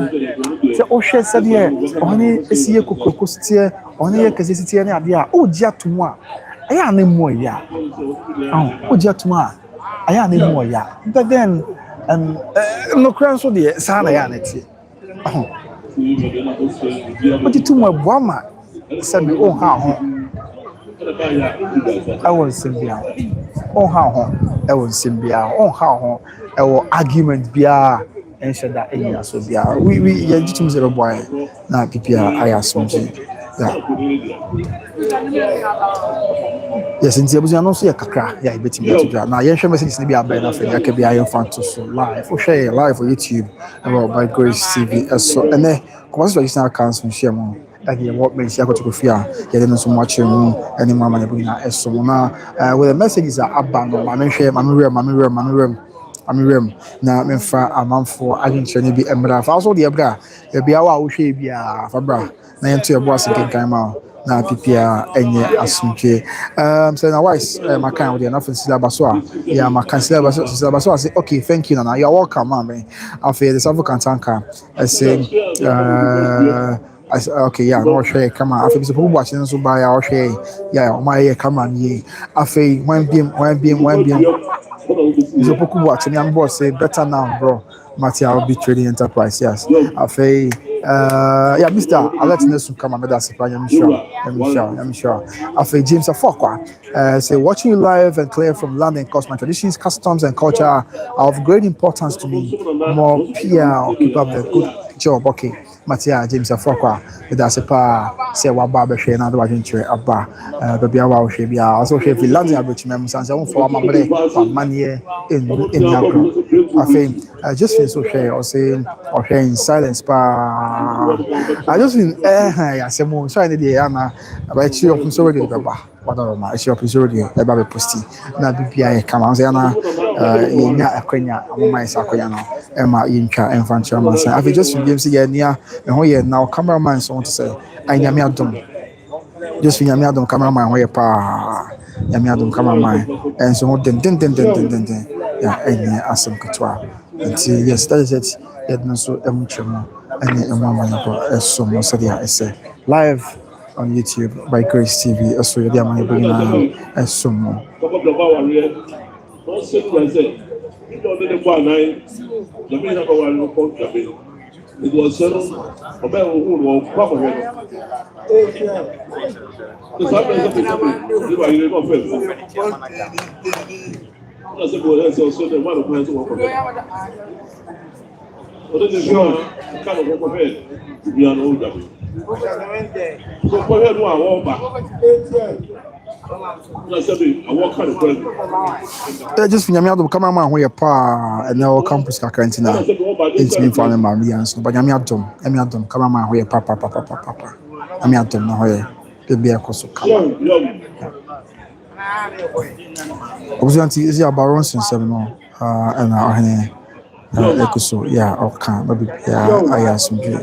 say o hwe say de oni esiye kokoko stie oni ye kase stie na ade a o ji atom a aya na mu ya o ji atom a aya na mu ya but then no kren so de sa na ya na tie what you my Brahma said, oh, how I was Symbia. Oh, how I was Symbia. Oh, how our argument be and said that in so be we to zero boy now PPR I ask something. Yes, in the episode, I see a kakra. Yeah, bet me to now. Yeah, message be a better for you. Be a fan to so live or share live for YouTube about by Grace TV. So and then because you now cancel share more. That you what makes you go to fear. You don't so much any mama you bring na so now. With the messages are abandon. Mama share, mama rem. Na me fa amanfo agentry bi emra fa so de ebra e bia wa wo hwe bia fa bra na yento e boss kenkan ma na pipia enye asumtwe so na wise makan we na for syllabus so ya makan syllabus so say okay thank you nana you are welcome man after the South Kantanka I say okay, yeah, no share come on. After this, people watching so by our share, yeah, my come on, ye. After one beam. So people watching, young boss say better now, bro. Matthew, I'll be trading enterprise, yes. After, yeah, Mister, I'll let you know some come on. That's I'm sure. After James Afokwa, say watching you live and clear from London, cause my traditions, customs, and culture are of great importance to me. More PR, keep up the good job, okay. Matia James Afokwa, that's a pa say what barber share and other agentry abba, baby our shebia, also share London, which members and so for my money in Yagro. I think I just feel so share or saying or share in silence. I just feel I say more. So I need the Anna about she open so ready baba. What are my she open so ready about posting. Na BPI come on say na yenya akwanya amama isa akwanya no. Emma yinka infantry man say. I feel just feel games here near and ho here now cameraman so want to say I nyame adom. Just feel nyame adom cameraman ho here pa. Nyame adom cameraman and so den. Yeah, any asem kutwa. Nti yes, that is it. Yet no so emuchemo any emama so mo sadia ese live on YouTube by Grace TV. So you are bringing on so mo. It was settled. Just nyame adom cameraman ho ye pa and now campus ka quarantine it's been for my millions but nyame adom cameraman ho ye pa nyame adom na ho ye be akoso kama obviously is your baron since no and ekoso yeah oka no be ya ayasumdwe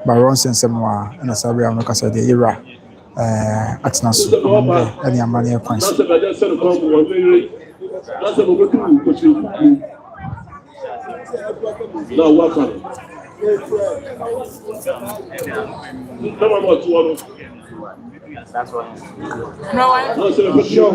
baron since no and asabe am no kasa de ira atena so any amane kwansi now welcome that's what no so show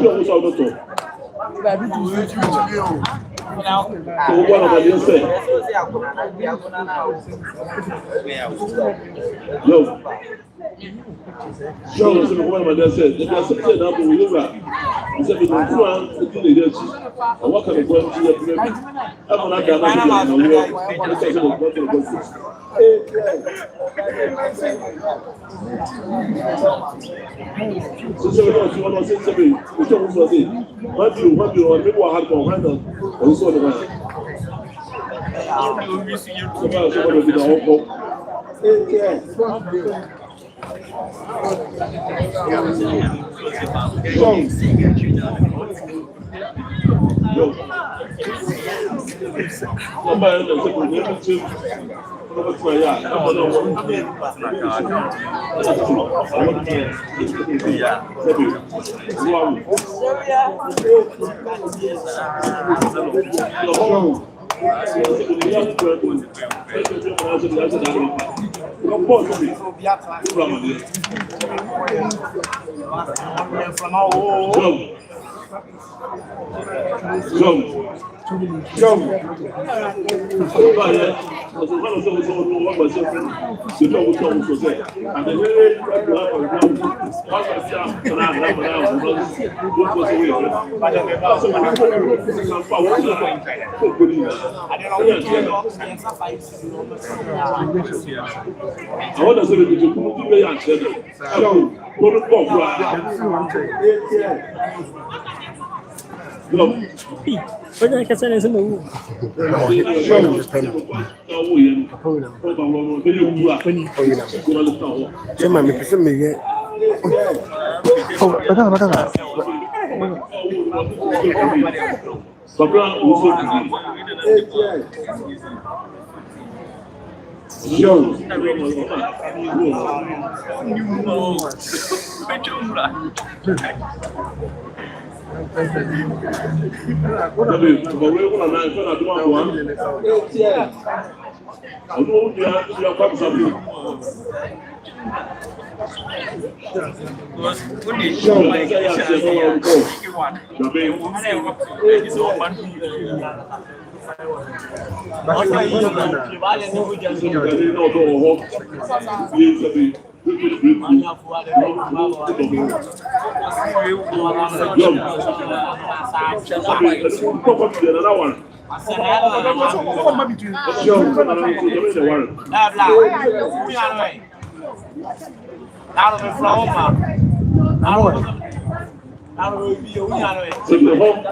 Somebody home.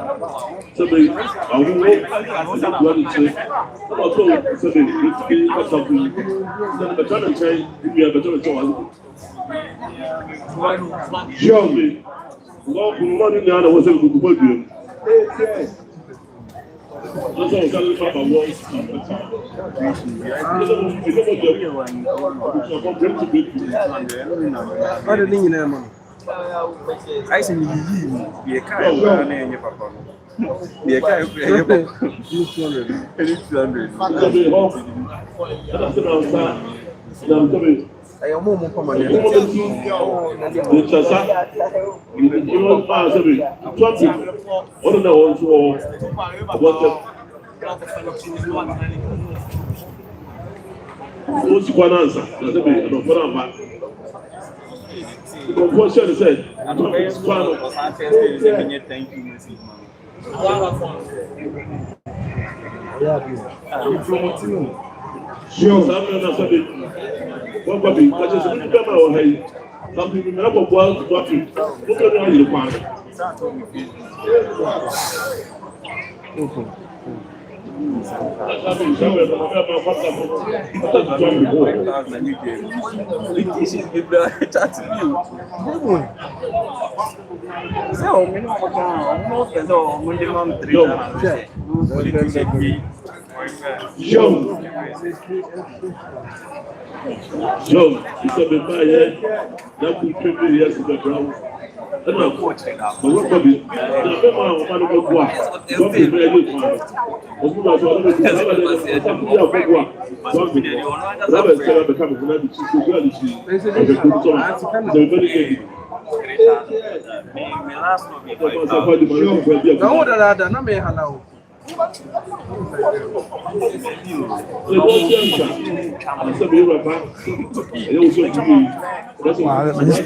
Somebody show me. Money now was a good podium. That's all I'm talking about. What the thing in there, man? I say you be a kind of man, your papa. Be a kind of 200. I am more from my one puppy, I just come out here. Some people never boil to puppy. Look at how you find it. Joe, it's a bit by here. That could 50 years to the ground. And I'm watching now. But what could be?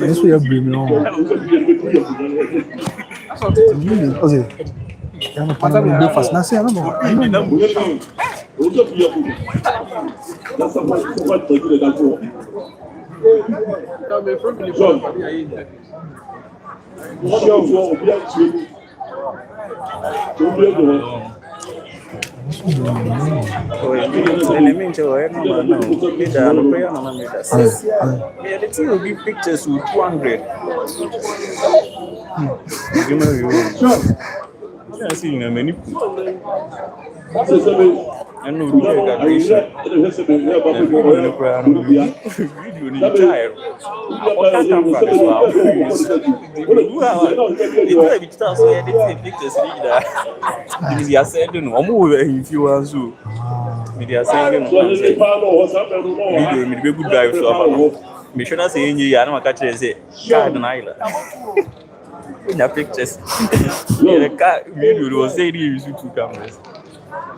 This way bring me on. Osei. I'm a breakfast. Now say I don't know. will give pictures with 200. I see many I know we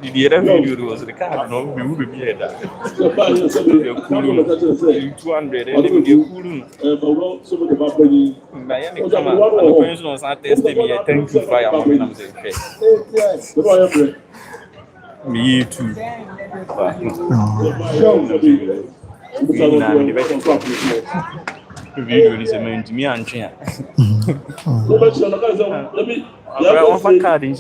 the other video was the car, no, we would be here. 200 and they thank you me too. Video is a man to me and chair. One card in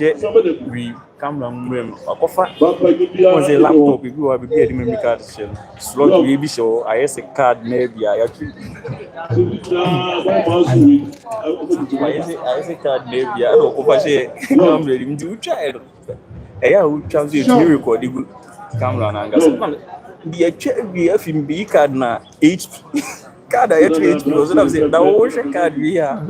we come from room. Was a laptop, we go a memory card slot, maybe so. I have a card, maybe I actually. I have a card, maybe I don't know. I'm ready to child. I would chance you to record the camera and be a check, be a film, be card now. Card I actually was that was a card we are.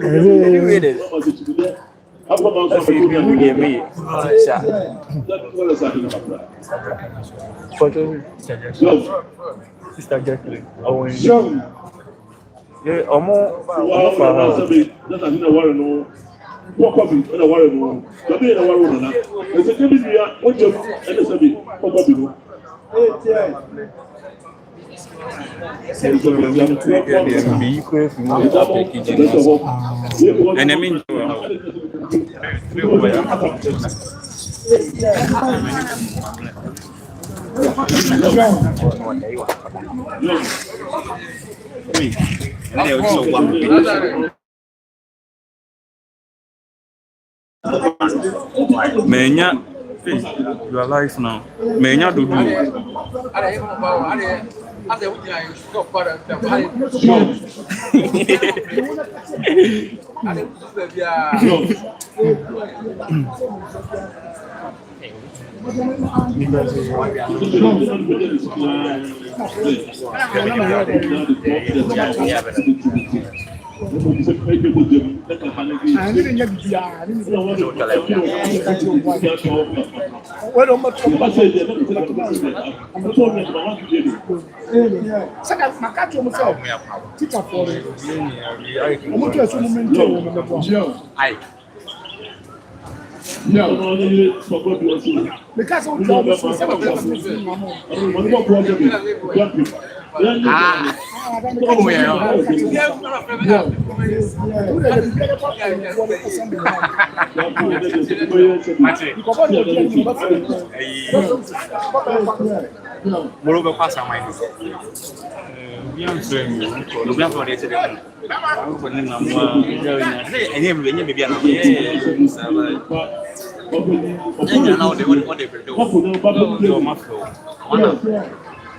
Sister Jacqueline. And I mean, Menya, you are live now. Menya do.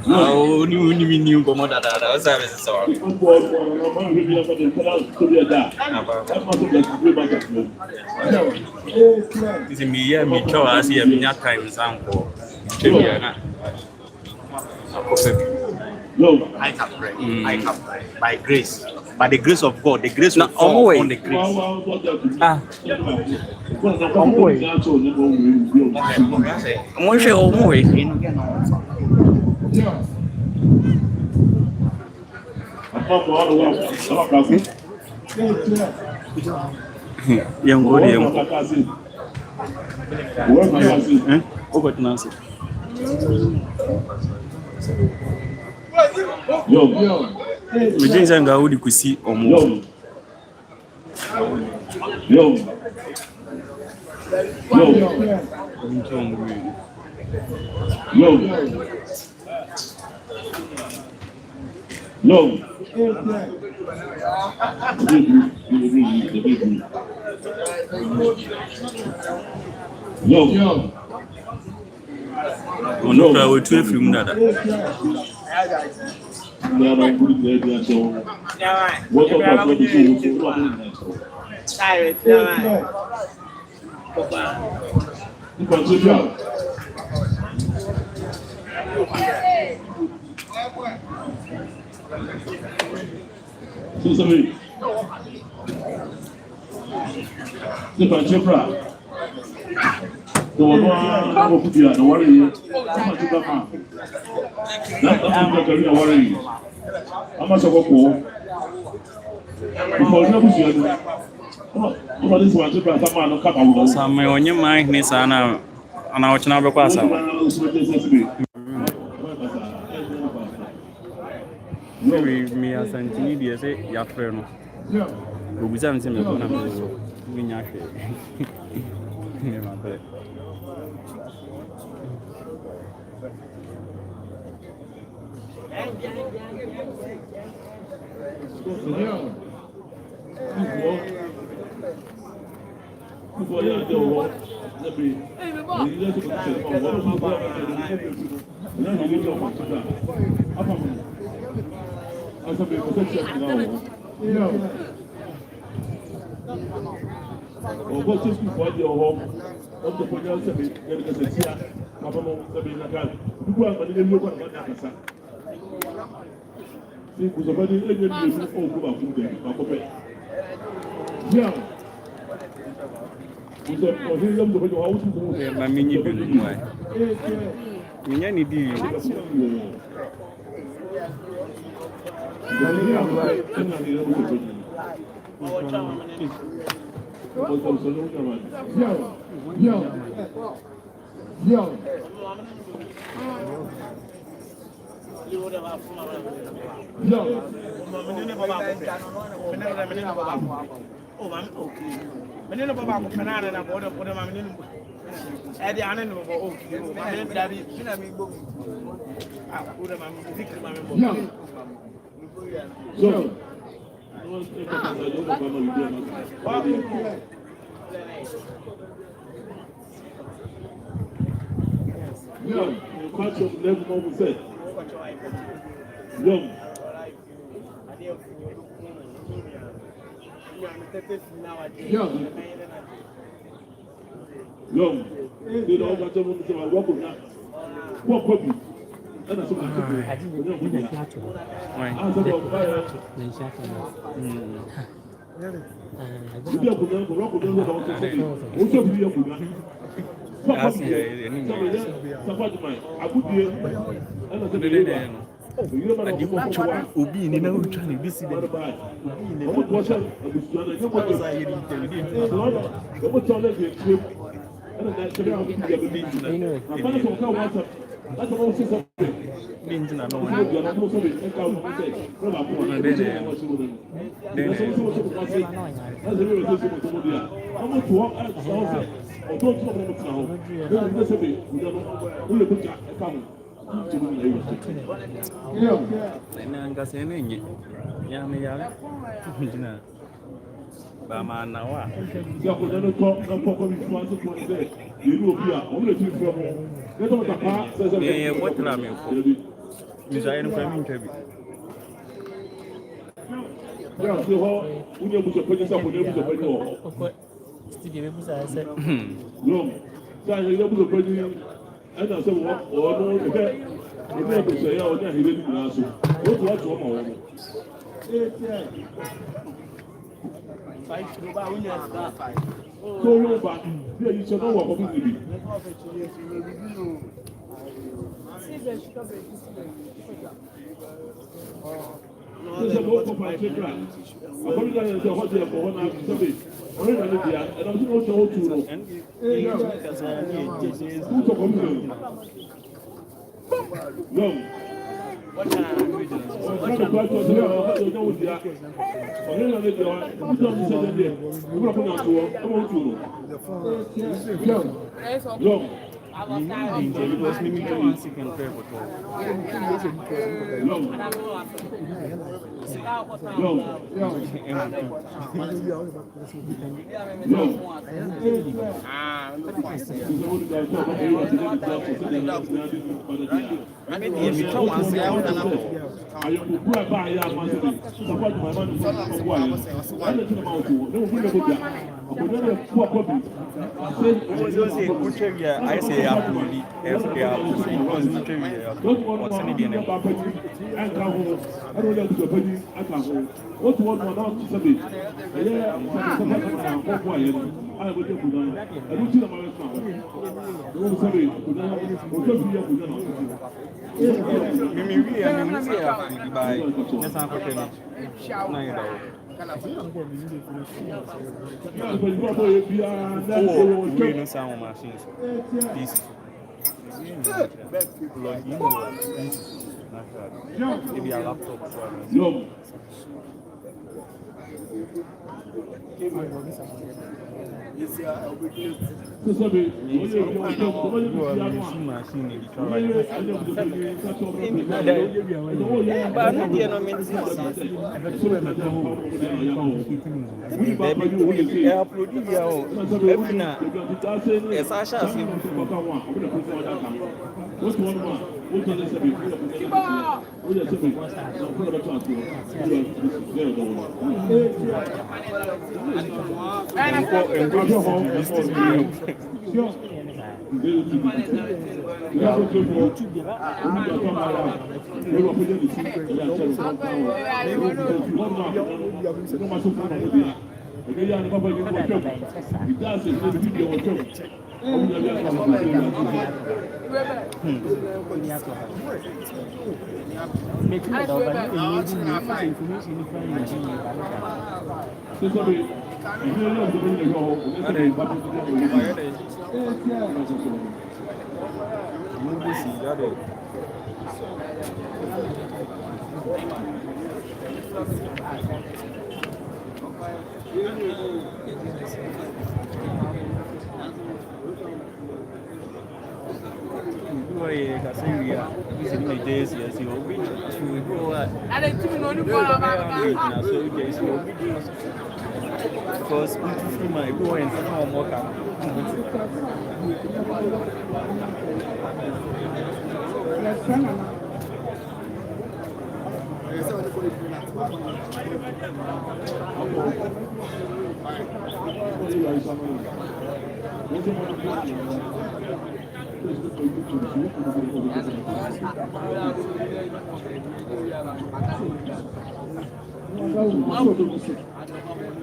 Oh, new commander. That's how it's sorry. This is me. Me try to see a minute time sample. I can pray. I can pray by grace. By the grace of God, the grace will fall on the grace. Young boy, Mjinga udi kusi omo. Ono pra wetu efrim dada. Some onye mind ni sana anaochana kwa sawa. Me Asante ni dia se ya frɛ no. Obuza mse me kona me nya hwe. Ne ma pɛ. Young, match of 11%. Young. Young. Young. They don't match of 11%. Walk on that. Walk on it. That's what I'm saying. Obi ni na utwa ni bisi de. I say absolutely. Because everyone is more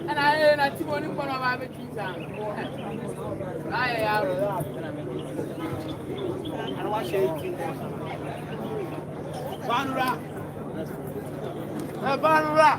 and I not one for our trees. I watch it. Banura. Banura.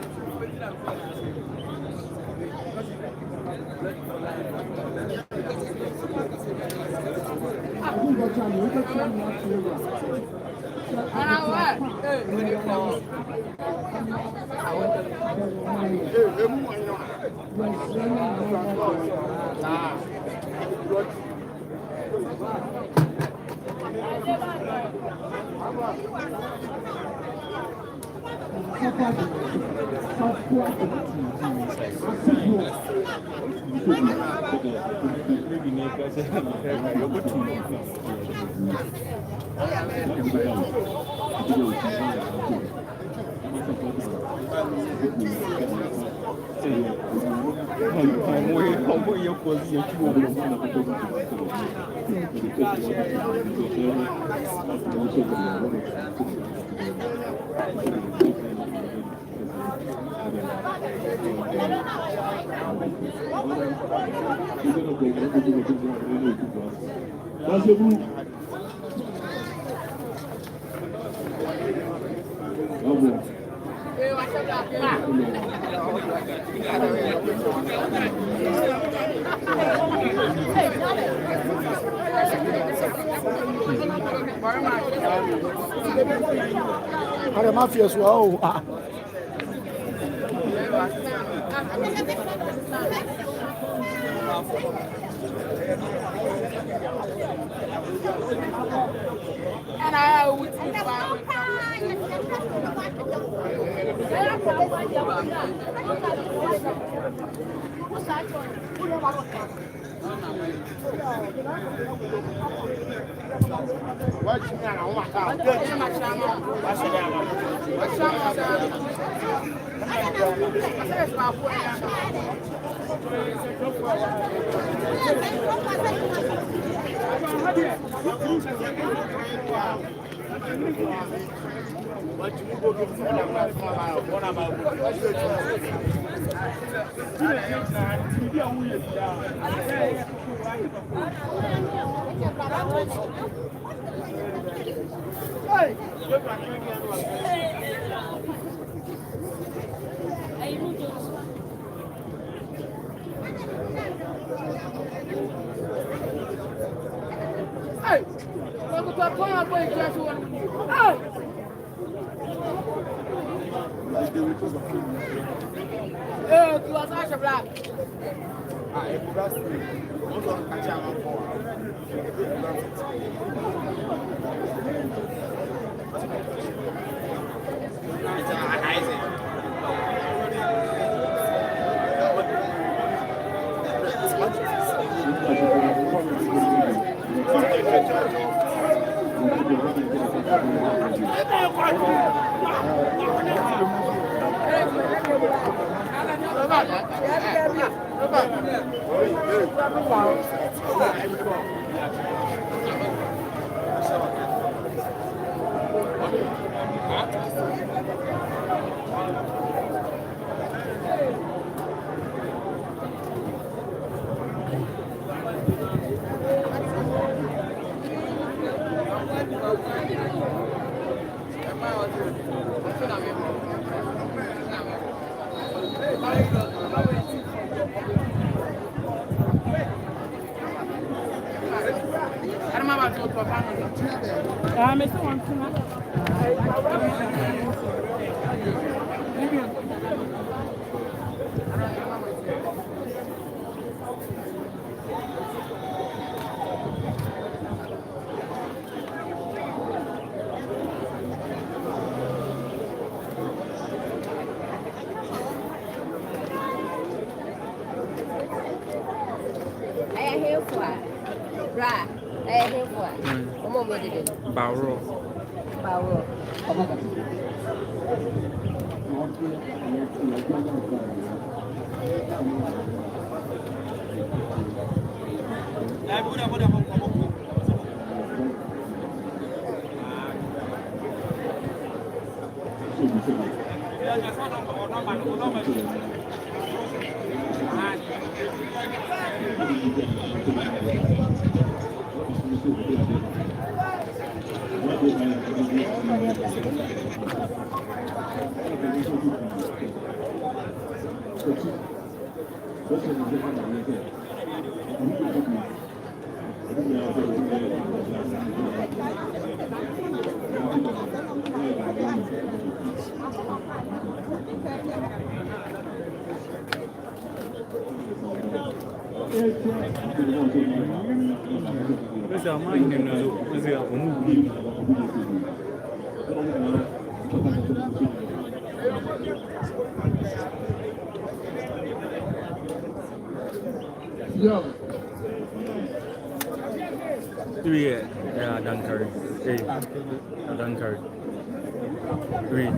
Ada mafia so And I would Hey, look at the point where you just want to. Hey, you are such a black. Right. Here for. Come on, where did it? Barrow. Power. Dunkard. Dunkard. Read.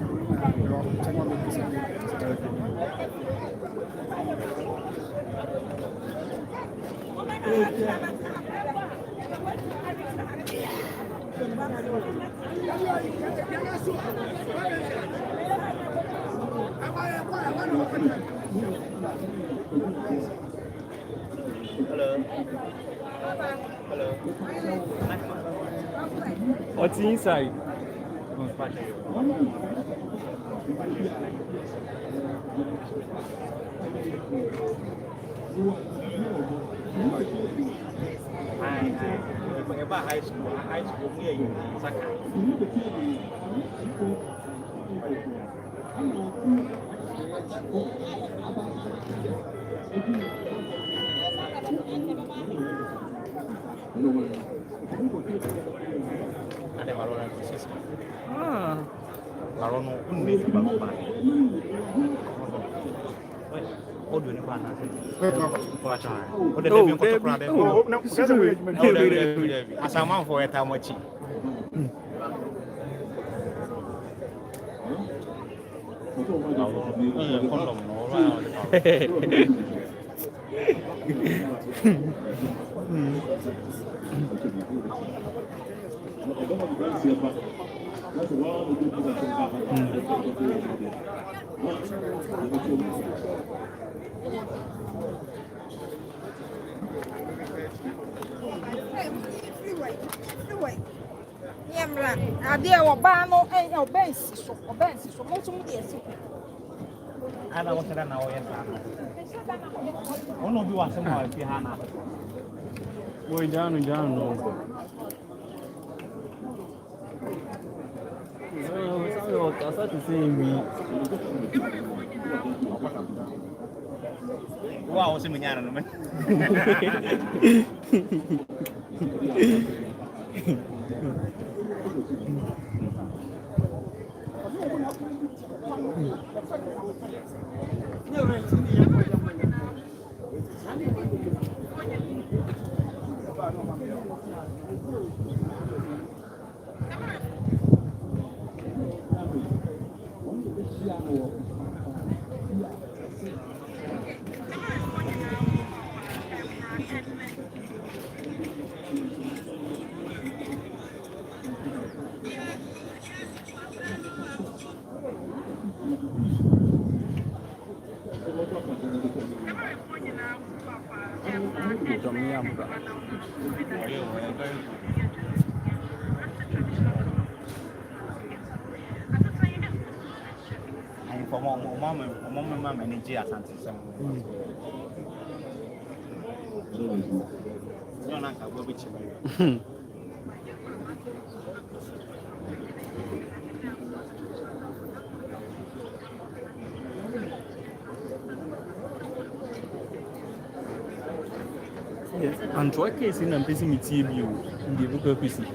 What's inside? High school near you, Adia Obama and your bench, so most of the I don't want to know. One of you are somewhere behind us. Boy, down. No. I start to see me. Wow, what's in the yard, man? Mama and Asante. Yes, Antoine case in and PC TV in the book PC.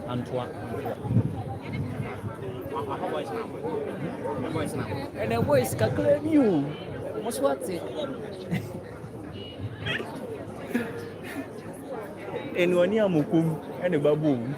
Antoine. And the voice calculate you. What's what it? anyone near Mukum and a baboon.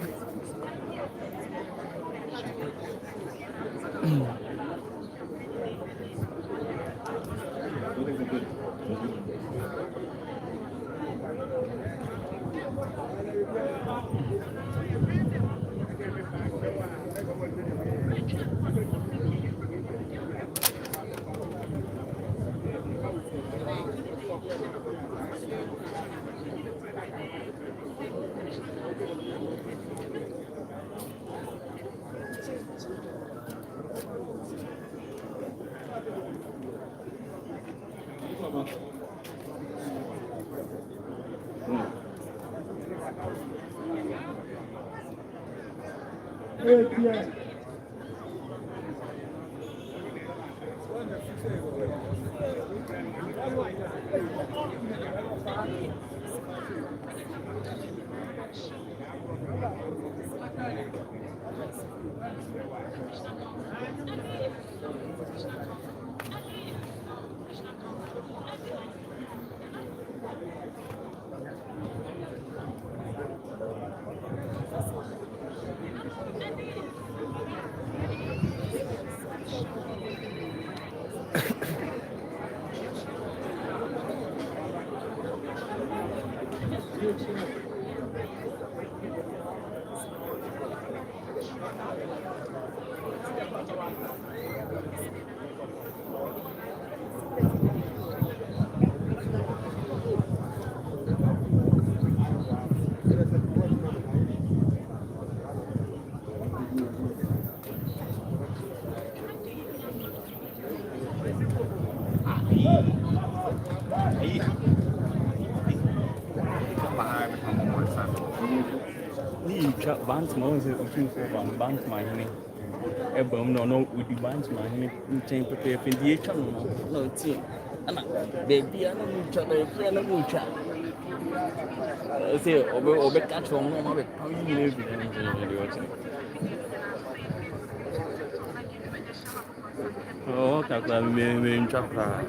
Bands mouse Otumfuo bands my honey. Ebom no with the bands my honey. Chain prepare for the no team. Baby, I know each other. I know each other. Say, obe catch from no more. How you live? Oh, kakla me chakra.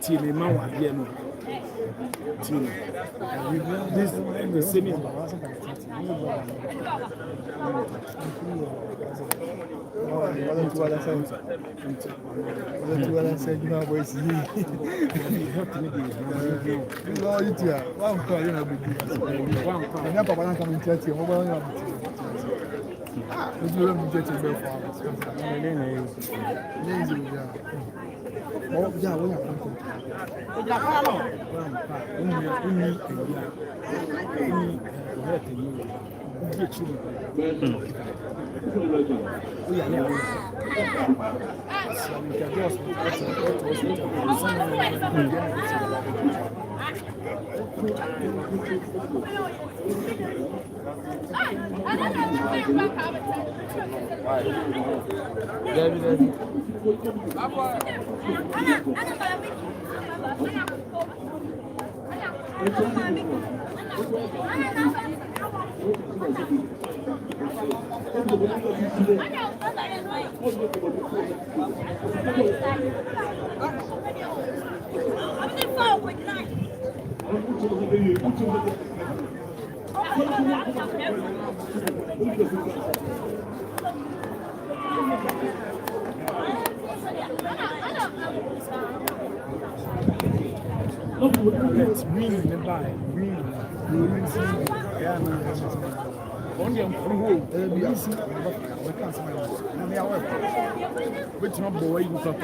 TV man wa bia no TV this the same Let's really nearby. Really see. Yeah, no. On the whole, there be easy. We can't see my house. And they are working. Which number way you talk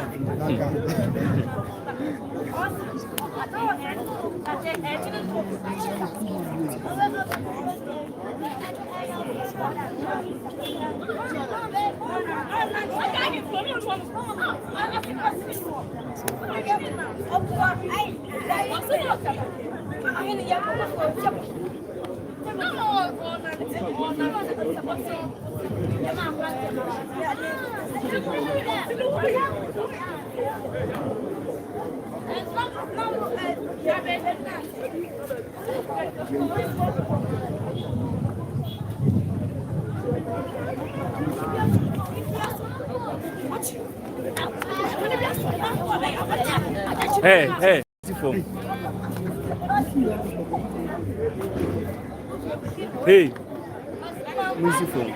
Hey. Hey. Music phone.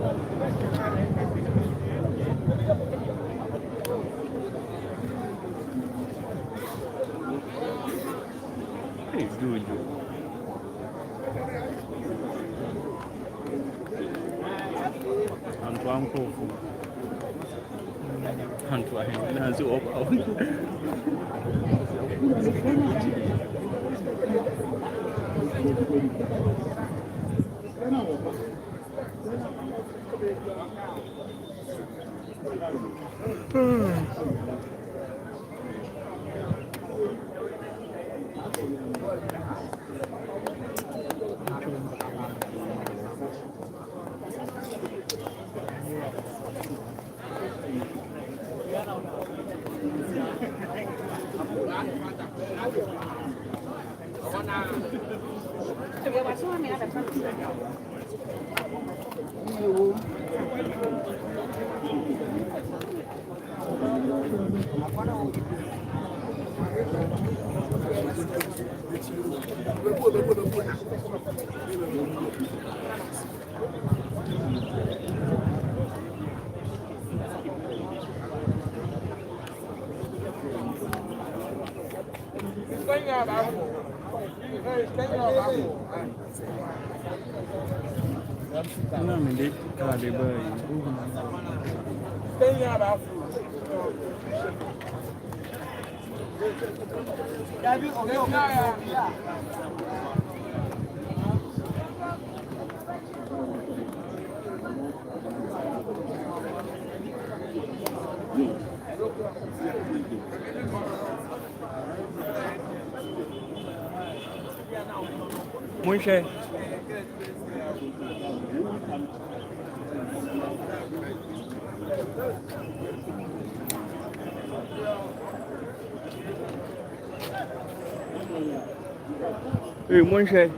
Hey, good. Antoine Kofu. Antoine, that's all. Muito muito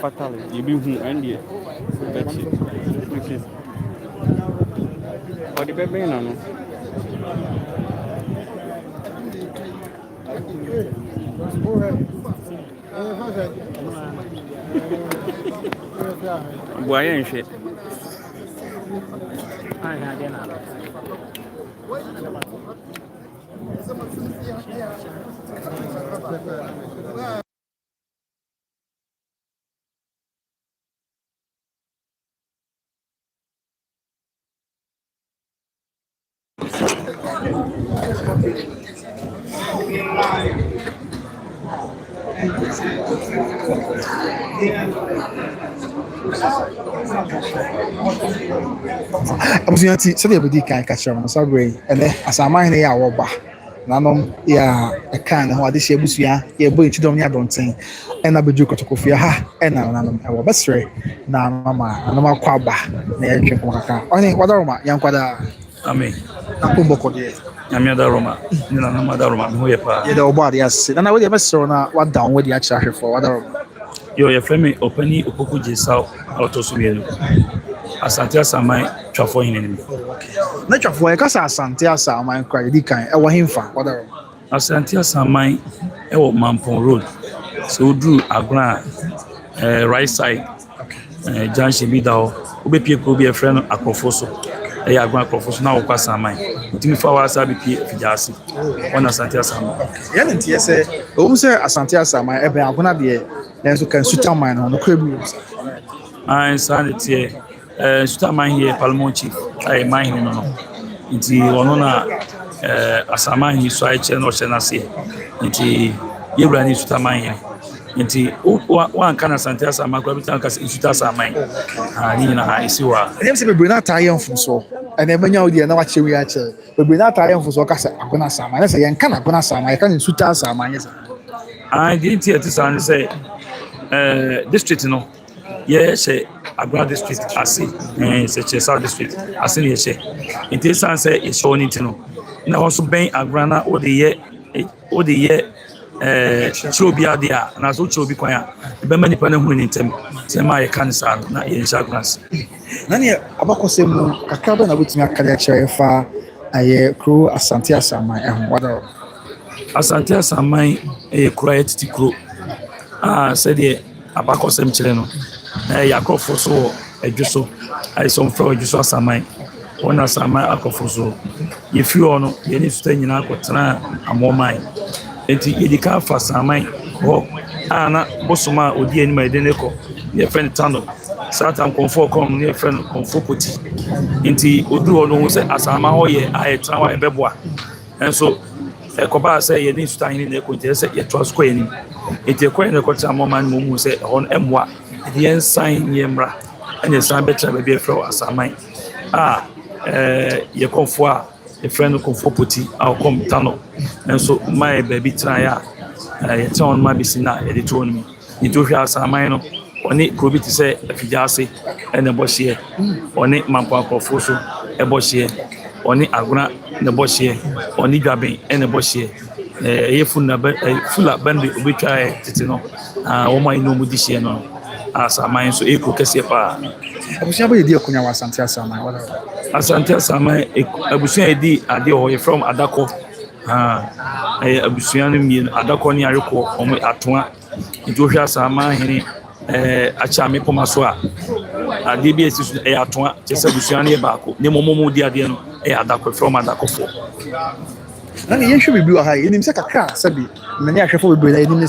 fatale. You be who and yeah. That's it. Okay. What the baby no? Boy and shit. I had dinner. Abusuanti sɛ yɛbɛdi kan ka kyerɛ no sabre ɛnɛ asaman ne yɛ a wɔba nanom yɛ a ɛka ne ho ade hyɛ abusua yɛbɔ ekyidɔm ne adɔnten ɛna bɛduru kɔtɔkɔfia ha ɛna nanom ɛwɔ bɛsrɛ na mama nanom akɔ aba na yɛtwe nkɔmɔ kakra ɔne wadaroma yɛnkwada Amen. na kɔmbɔ kɔdeɛ Nyamiada Roma. Nina namada Roma. Who ye pa? yɛde ɔbɔ ade ase na wode bɛsrɛ na wada wɔn wadi akyerɛ ahwɛfo wadaroma Yo, your friend Openi Opoku Jesau Autosubielu. Asante Asamai Trafo in na twafo ɛkasa asante asaman kora yɛdi kan ɛwɔ hemfa wadaroma Asante Asamai Ewo Mampon Road. So drew Agra right side. Junction Midao. Ube Pieko be a friend Akrofoso. Agra Akrofoso now Kwasamai. Timi Fawa Sabi P. Fijasi. One Asante Asamai. yɛne nteɛ sɛ ɔmu sɛ asante asaman ɛbɛn agona deɛ nanso kan sutaman no kora bi I sanity Sutaman here, Palmon Chief. I mind him no. Nti ono na Asaman hi so I channel channel say. Nti Yebra ni Sutaman here. nti one kana Asante Asama kwa bitan ka Nsuta Asaman ni na ha isi wa dem se bebre na taye mfuso ene manya odi na wache wi ache bebre na taye mfuso ka se Agona Asama na se yen kana Agona Asama yen kana Nsuta Asama yen di nti etisan say district no ye she Agona district ase se che South district ase ni ye she nti san say ye show ni ti no na also ben Agona na odi ye chobi adia na so chobi kwan a be mani pa na hu ni ntem se ma ye kansa na ye nsha grants na ne abakose mu kakra be na botumi akale chere fa aye kro Asante Asama wada Asante Asaman kura etiti kro said the abakose mchere no yakofo so edwuso ai some from edwuso Asaman ona Asaman akofo so ye fi ono ye ni suta nyina akotena amoman enti yedika fa Asaman ho ana bosoma odi ani ma edene ko ye friend tano satan konfo kom ne friend konfo poti enti odu ono ho se Asaman ho ye ayetran wa ebeboa enso ekoba say ye din suta hin ne ko nte se ye trust ko ani enti ko ne ko tra moman mo mu se on emwa the ensign yemra and the san betra be from Asaman ye konfo a e friend konfo poti a kom tano and so my baby try ye town ma bisina ye de to me ni to hwa Asaman no oni kobi ti say afijase and the boshie oni mampo akofo so e boshie oni Agona ne boshie oni dwaben e ne boshie ye fula bande obetwa tete no wo mai no mu dishie no Asaman so eko kese pa abusia bo yedi akunya wa Asante Asama wada Asante Asama abusia yedi ade o ye from Adako abusia no mi Adako ni areko omo atoa nti ohwa Asama hene Acheampong so ade bi esi so atoa chese abusia no baako ne momomo di ade no Adako from Adako fo na ne yehwe bibi wa ha yenim se kakra sabi na ne ahwefo bebre na yenim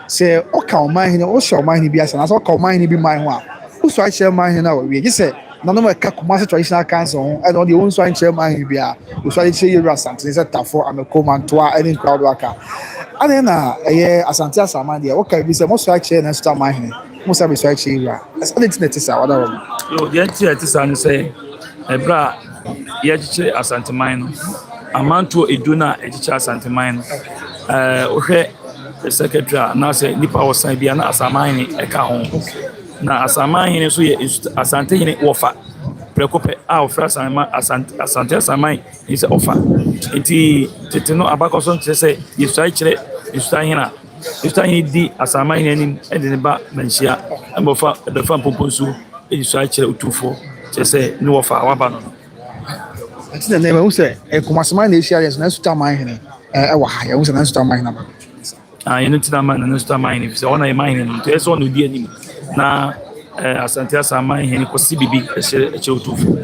se oka oman o sho oman bi asa na so oka oman bi man ho a uso ache man na we gise na no ka Kumasi traditional council ho e no de unso ache man bi a uso ache Yewura Asante se tafo amekomantoa any crowd waka ane na Asante Asama de oka bi se mo so ache na sta man mo sabi so ache Yewura asa de tinetisa wada wo yo de tinetisa no se ebra ye chiche Asante man no amanto eduna echicha Asante man no ohwe secretary na say nipa wosan bia na Asaman ni eka ho na Asaman ni so ye Asante ni wofa prekope ofra Asante Asaman ni se ofa enti tete no abakoso nte se yesua kire yesua hina di Asaman ni nim edene ba manhia ambofa befa pomponsu yesua kire Otumfuo se ni wofa waba no enti na ne ma use Kumasi man na eshia na Nsuta man hene wa ha ya use na Nsuta man na ba yenu tina man na Nsuta man ni se ona e man ni to eso no di anim na Asante Asama hene ko sibibi eche Otumfuo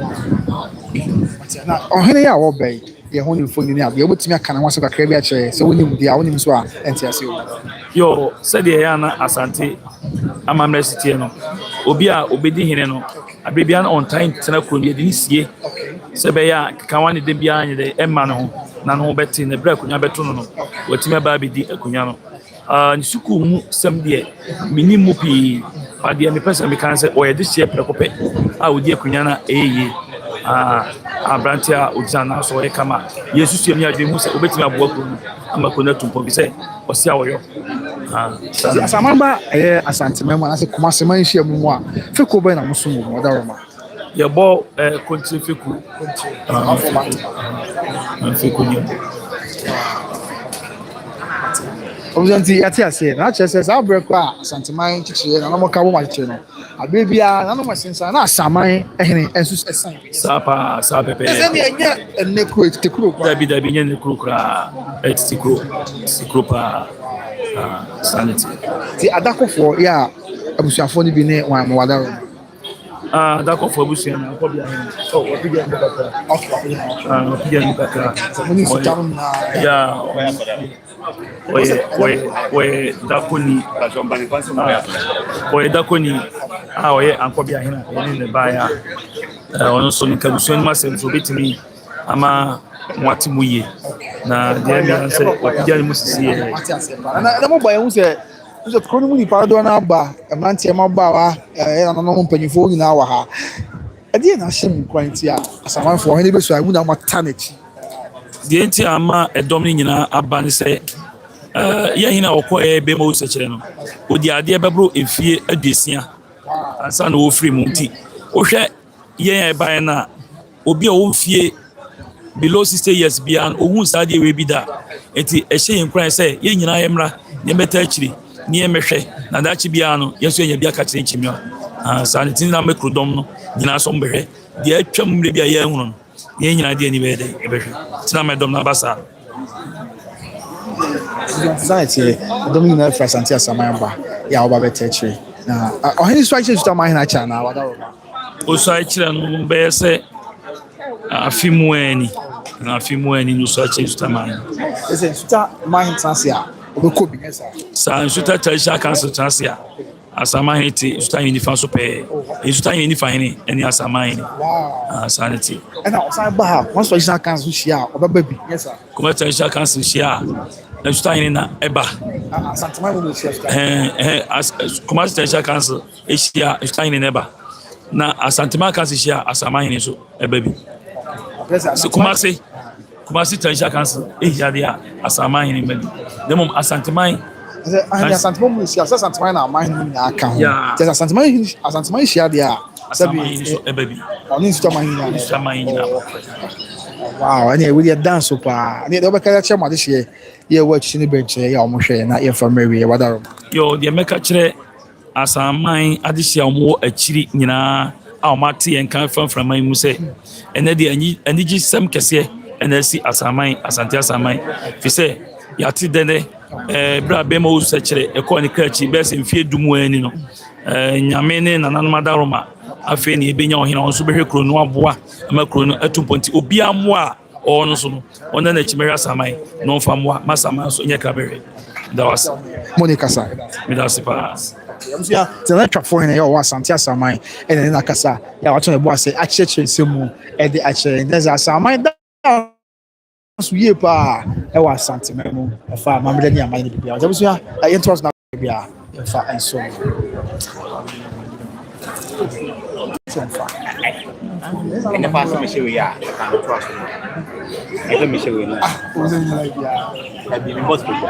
na ohene ya wo bai ye ho ni foni ni abi obotimi aka na waso kakra bi a chere se woni mudi a woni so a enti ase yo said ye ya na Asante amamre city no obi a obedi hene no abebia na on time tena kro bi de sie se be ya kawani de bia anye de emma no na no beti na bra akunya beto no watimi ba bi di akunya no nsuku mu sem de minimu pi ade me pesa me kan se o ye de sie prekope a odi akunya na eye abrantia ojana so e kama yesu mi adwe mu se obetimi aboa kro amakona tumpo bi se o sia wo yo Asama ba Asante mema na se Kumasi man hia mu a feko be na musumu mo da roma ye bo country feku feku ni objanti ati ase na chese sa break a Asante man chichire na mo ka bo ma chichire no abebia na no masensa na Asaman ehene ensu esan sa pepe ese ni enya enne kro te kro dabi nya ne kro kra etiti kro pa sanity ti Adakofo ya abusuafo ni bi ne wa mo wada ro Adakofo abusia na ko bia opidia ni bakra opidia ni bakra muni sutamu na ya oye dakoni oye ankobia hina ni ne baya ono so ni kabusuan masem so betimi ama mwati muye na dia mi anse opidia ni musisi na mo boy hu se So kono mu nipa do na aba amantie ma ba wa na no mpanyifo nyina wa ha ade na hyem kwanti a asamanfo he ne beso amu na matanachi deɛ nti ama ɛdɔm no nyinaa aba ne sɛ yɛhina wɔkɔ bɛma wo sɛkyerɛ no ɔdi adeɛ bɛboro ɛfie aduosia ansa na wɔfiri mu nti wohwɛ yɛn a ɛbaeɛ no a obi a wɔmfie below 60 years biara no ɔhu saa deɛ wei bi da nti ɛhyɛ yɛn kuran sɛ yɛn nyinaa yɛmmra ne yɛmmɛta akyiri ne yɛmmɛhwɛ na daakye biara no yɛn nso yɛnya bi aka kyerɛ nkyimia saa ne tini na mɛkuro dɔm no nyinaa so mbɛhwɛ deɛ atwa mu mmerɛ bi a yɛahunu no yɛn nyinaa deɛ ani bɛyɛ dɛ yɛbɛhwɛ tena mɛdɔm no aba saa society dɔm nyinaa fira Asante Asaman ba yɛ a wɔba bɛta akyire na ɔhene so akyerɛ suta ma ahena akyɛ anaa wada wɔ ɔso akyerɛ no bɛyɛ sɛ afe mu ani na afe mu ani no so akyerɛ suta ma ahena ɛsɛ suta ma ahena tena se a ɔbɛkɔ bi nyɛ saa nsuta traditional council tena se a Asaman te suta yɛ nifa so pɛɛ suta yɛ nifa hene ɛne Asaman hene saa ne te ɛna ɔsan ba ha wɔn traditional council hyia a ɔbɛba bi nyɛ saa kɔmɛ traditional council hyia a suta hene na ɛba Asanteman mu hyia suta kɔmɛ traditional council hyia suta hene na ɛba na Asanteman council hyia Asaman hene so ɛba bi Kumasi traditional council hyia deɛ Asaman hene ba bi na mmom Asanteman Asanteman mu hyia Asanteman na aman mu nyinaa ka ho kyɛ Asanteman hyia deɛ a Asaman hene so ɛba bi ɔne suta man nyinaa wow ɛne ɛwɔ yɛ dance pa ne deɛ ɔbɛka kyerɛ mo ade hyɛ yɛ wɔ akyi ne bɛnkyɛ yɛ a ɔmo hwɛ na yɛmfa mmerɛ yɛ wadaro yo deɛ mɛka kyerɛ Asaman ade hyɛ a ɔmo wɔ akyiri nyinaa a ɔmo ate yɛn kan framframan mu sɛ ɛnɛ deɛ anigye sɛm kɛseɛ ɛna asi Asante Asaman fi sɛ yɛate dɛnɛ berɛ a bɛma wo sɛkyerɛ ɛkɔɔ ne krakyi bɛɛ sɛ mfie du mu ani no nyame ne nananom adaroma afei ne yɛbɛnya ɔhena ɔno nso bɛhwɛ kuro no aboa ama kuro no atu mpɔ nti obiara mmoa a ɔwɔ no so no ɔna n'akyi mɛhwɛ Asaman na ɔmfa mmoa ma Asaman nso nyɛ ka bɛhwɛ da wase Monica meda ase paa sɛ na twafo hene yɛ ɔwɔ Asante Asaman ɛna ne nakasa yɛ a wɔto ne bo ase akyerɛkyerɛ nsɛm mu ɛde akyerɛ ne sɛ Asaman da so yie paa ɛwɔ Asanteman mu ɛfa mammerɛ ne aman no bibia ɔgyɛ busua yɛntoa so na bibia yɛmfa ɛnso ɛnɛ fa asɛ mehyɛ wei a ɛka no toa so no ɛfɛ mehyɛ wei no ɛbi bɔs bɛbɔ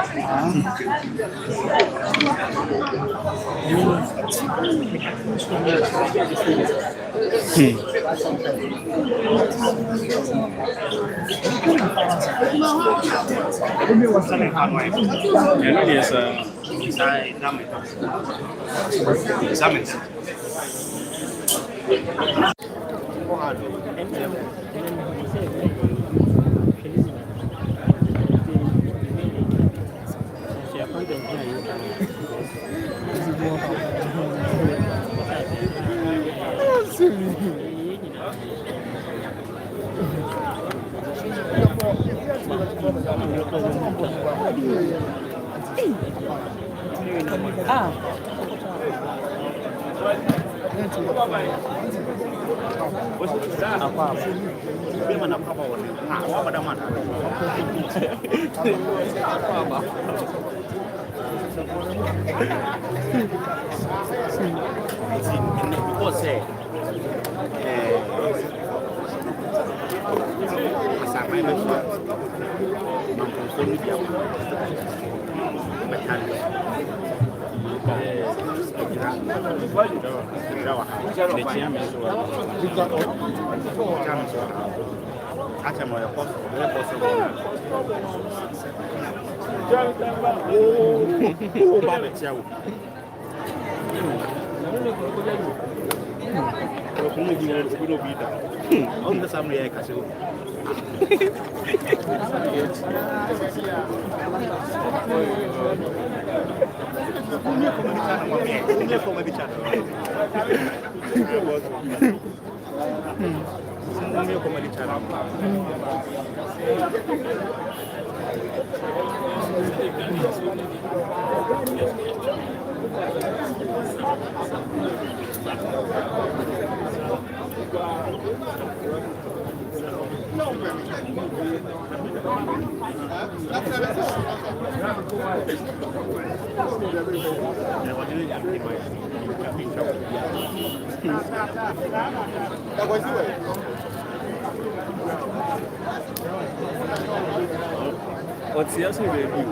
What's the other baby?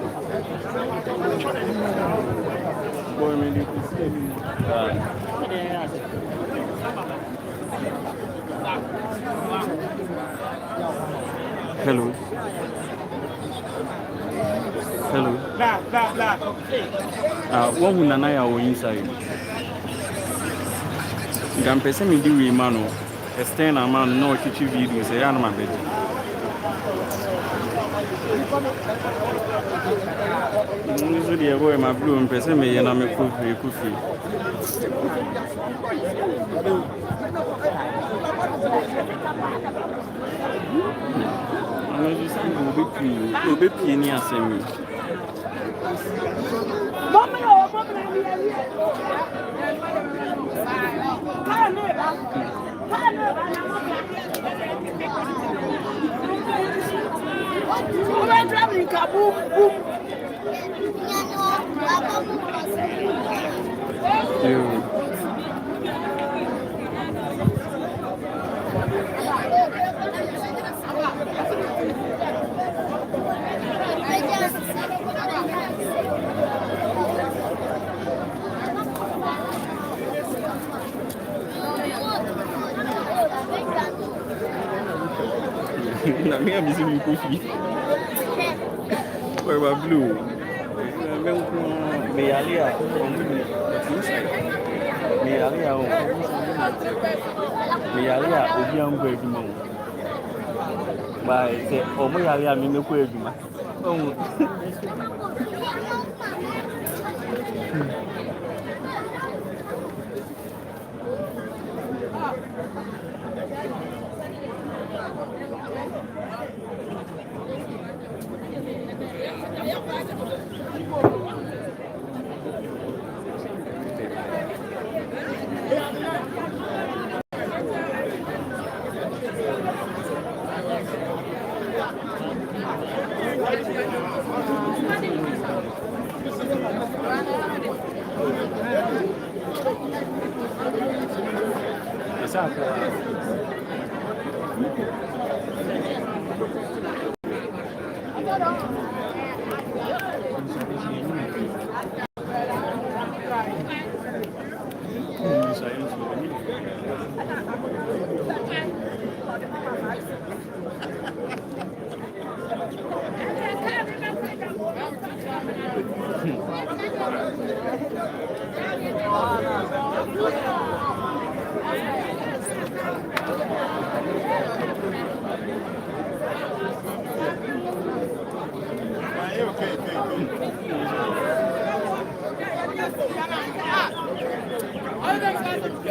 Boy, maybe hello. Hello. What will Nana or inside? I'm person me do man o. Extend a man no kitchen video say I my bed. So the boy my blue and person me na me coffee. I'm just saying be ni asemi. Na minha visão de coffee. Where my blue? Me alia. Obi am go eduma. Ba say omo alia mi me ko eduma.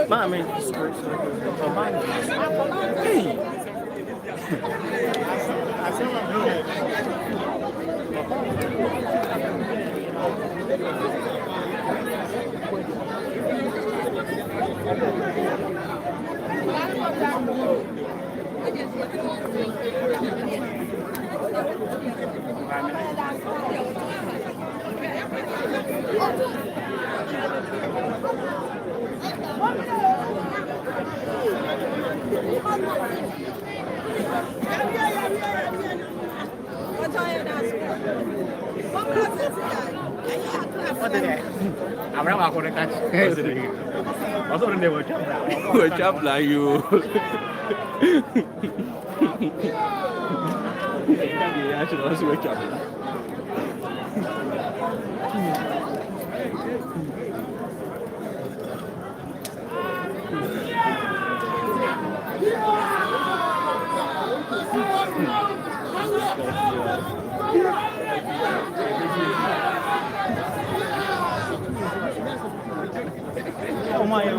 Mommy, hey. What's up, like you? I should also wake up. Oh my, yo.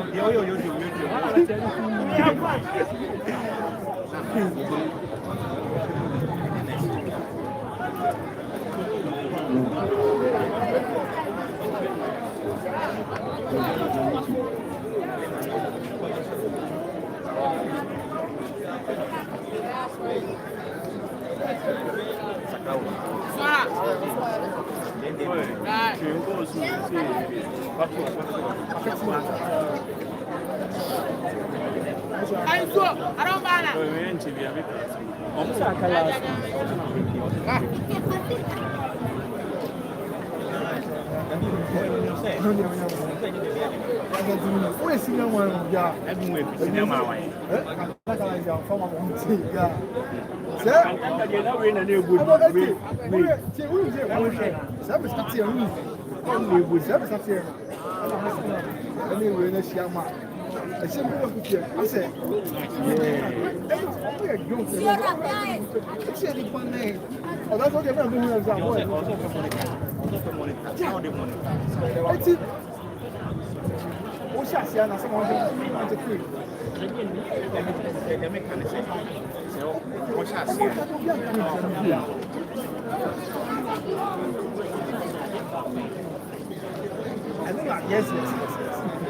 Yes.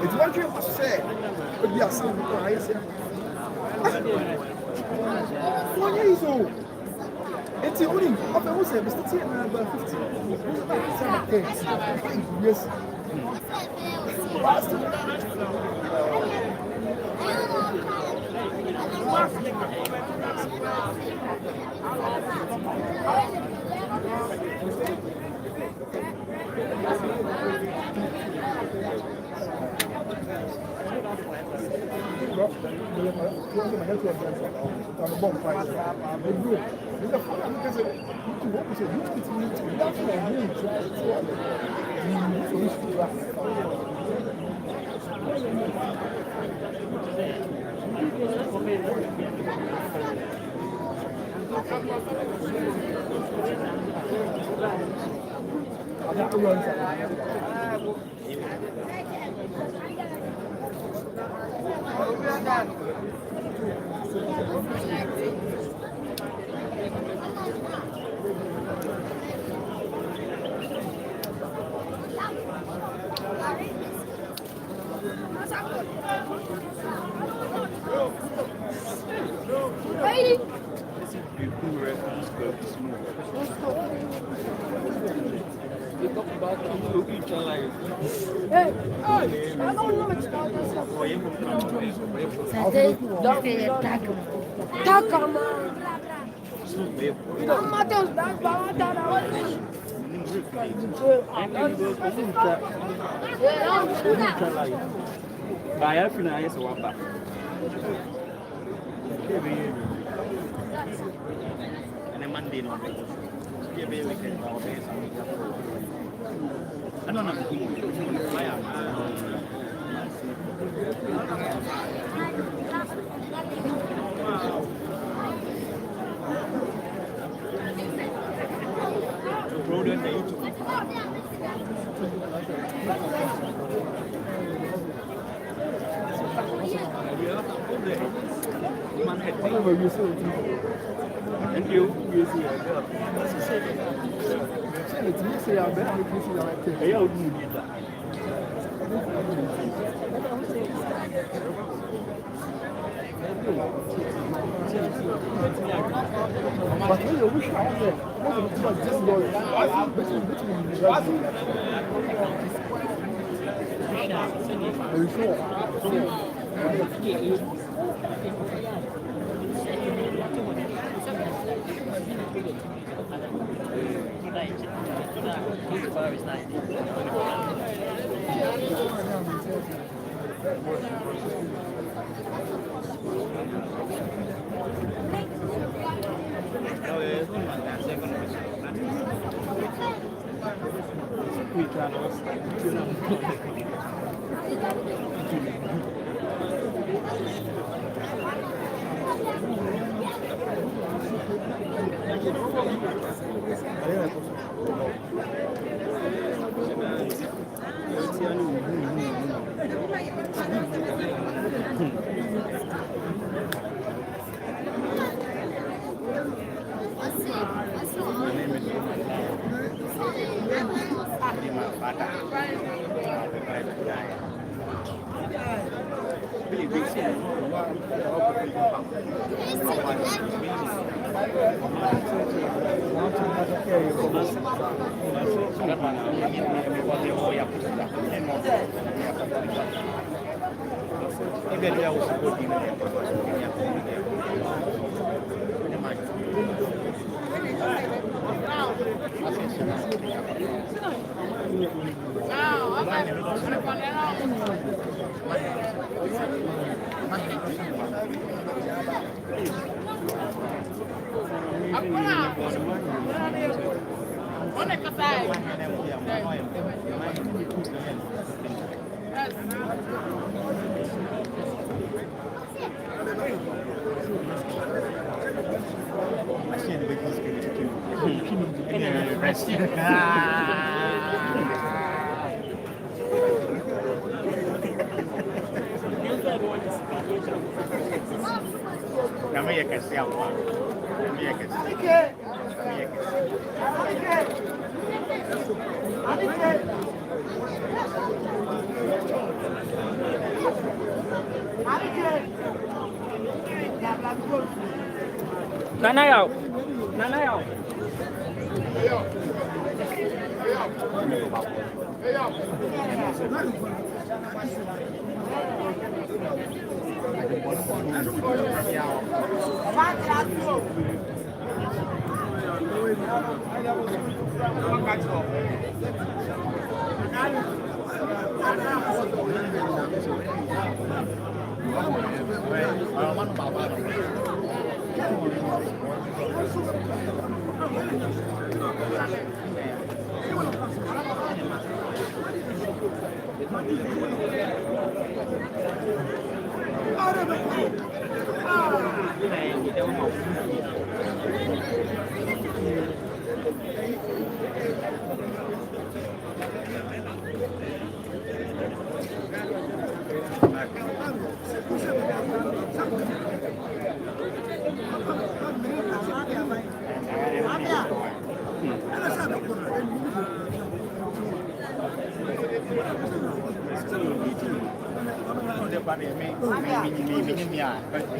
It's what you say. But yeah, some price. What is it? It's only up to say, Mr. T and about 50. Yes.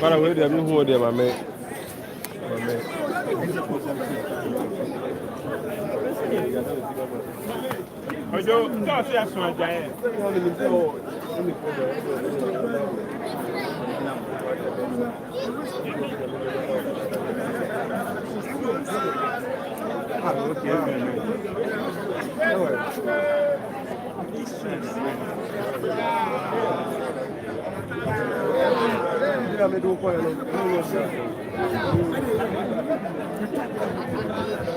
Para where they who they my man. Ojo, don't say so giant.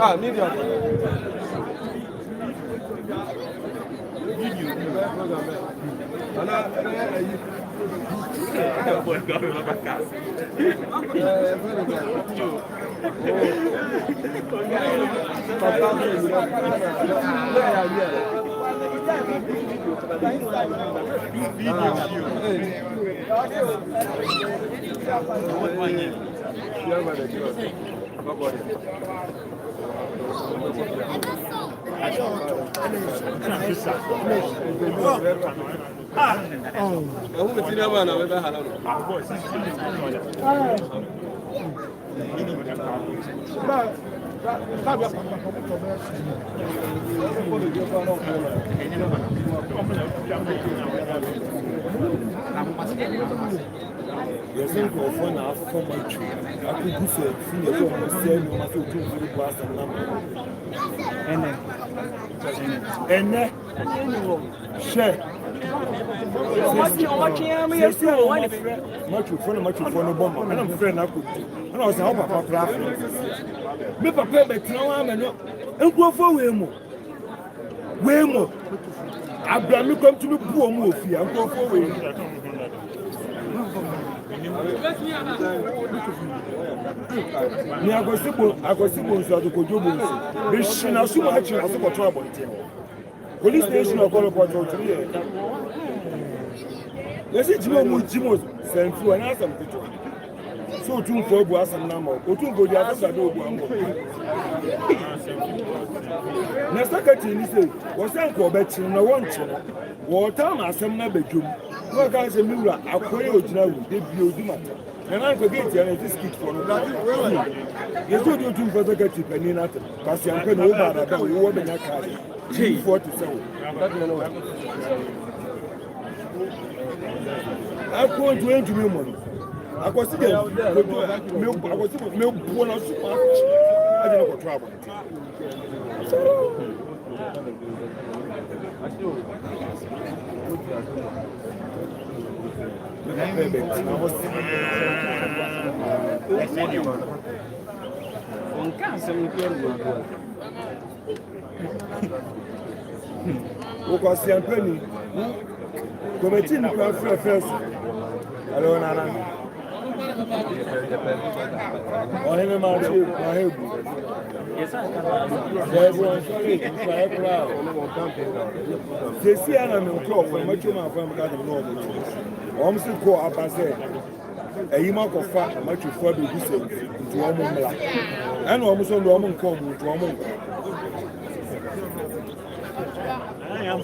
Ah, media. Yes, I'm going for now for my tree. I could do so. See you from the same one to do the glass and number. And then, share. Much for no bomb. And I'm afraid I could. And I was a papa craft. Me papa, but no one and go for Waymo. Abraham come to me, poor movie, and go for Waymo. Ni agosibo nso to kojobo nso be shina so ma chi aso ko trouble tie police station okolo ko to tiri e se jimo mu jimo senfu na asam kuto so Otumfuo bu asam na ma Otumfuo di asam da obu ambo na secretary ni say wo san ko be chi na won chi wo ta ma asam na bedwum no ka se miwura akoye ogina wu de bi odumata And I forget you, this kid for the black. You do you for the get to penny not because you can over that we were in that car. 47. I can't do anything more. I was thinking, I was milk one or super. I didn't go trouble. Because the penny, committee the first. Hello, Nana. Oh, him my head. Everyone, sorry, they see an clock for much of my family. Almost go up and say, a human of fat, much of further to a woman, and almost a woman come to a woman. I am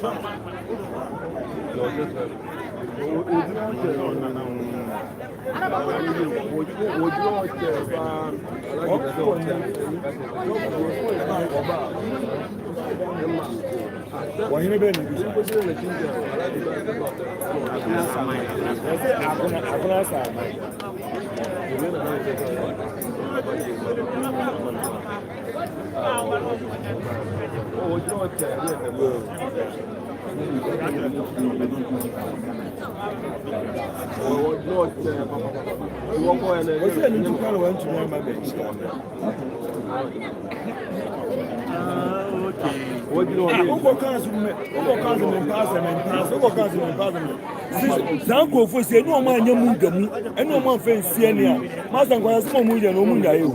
Zango for say no man yamugamu and no man fan senior. Master was no muja no muja you.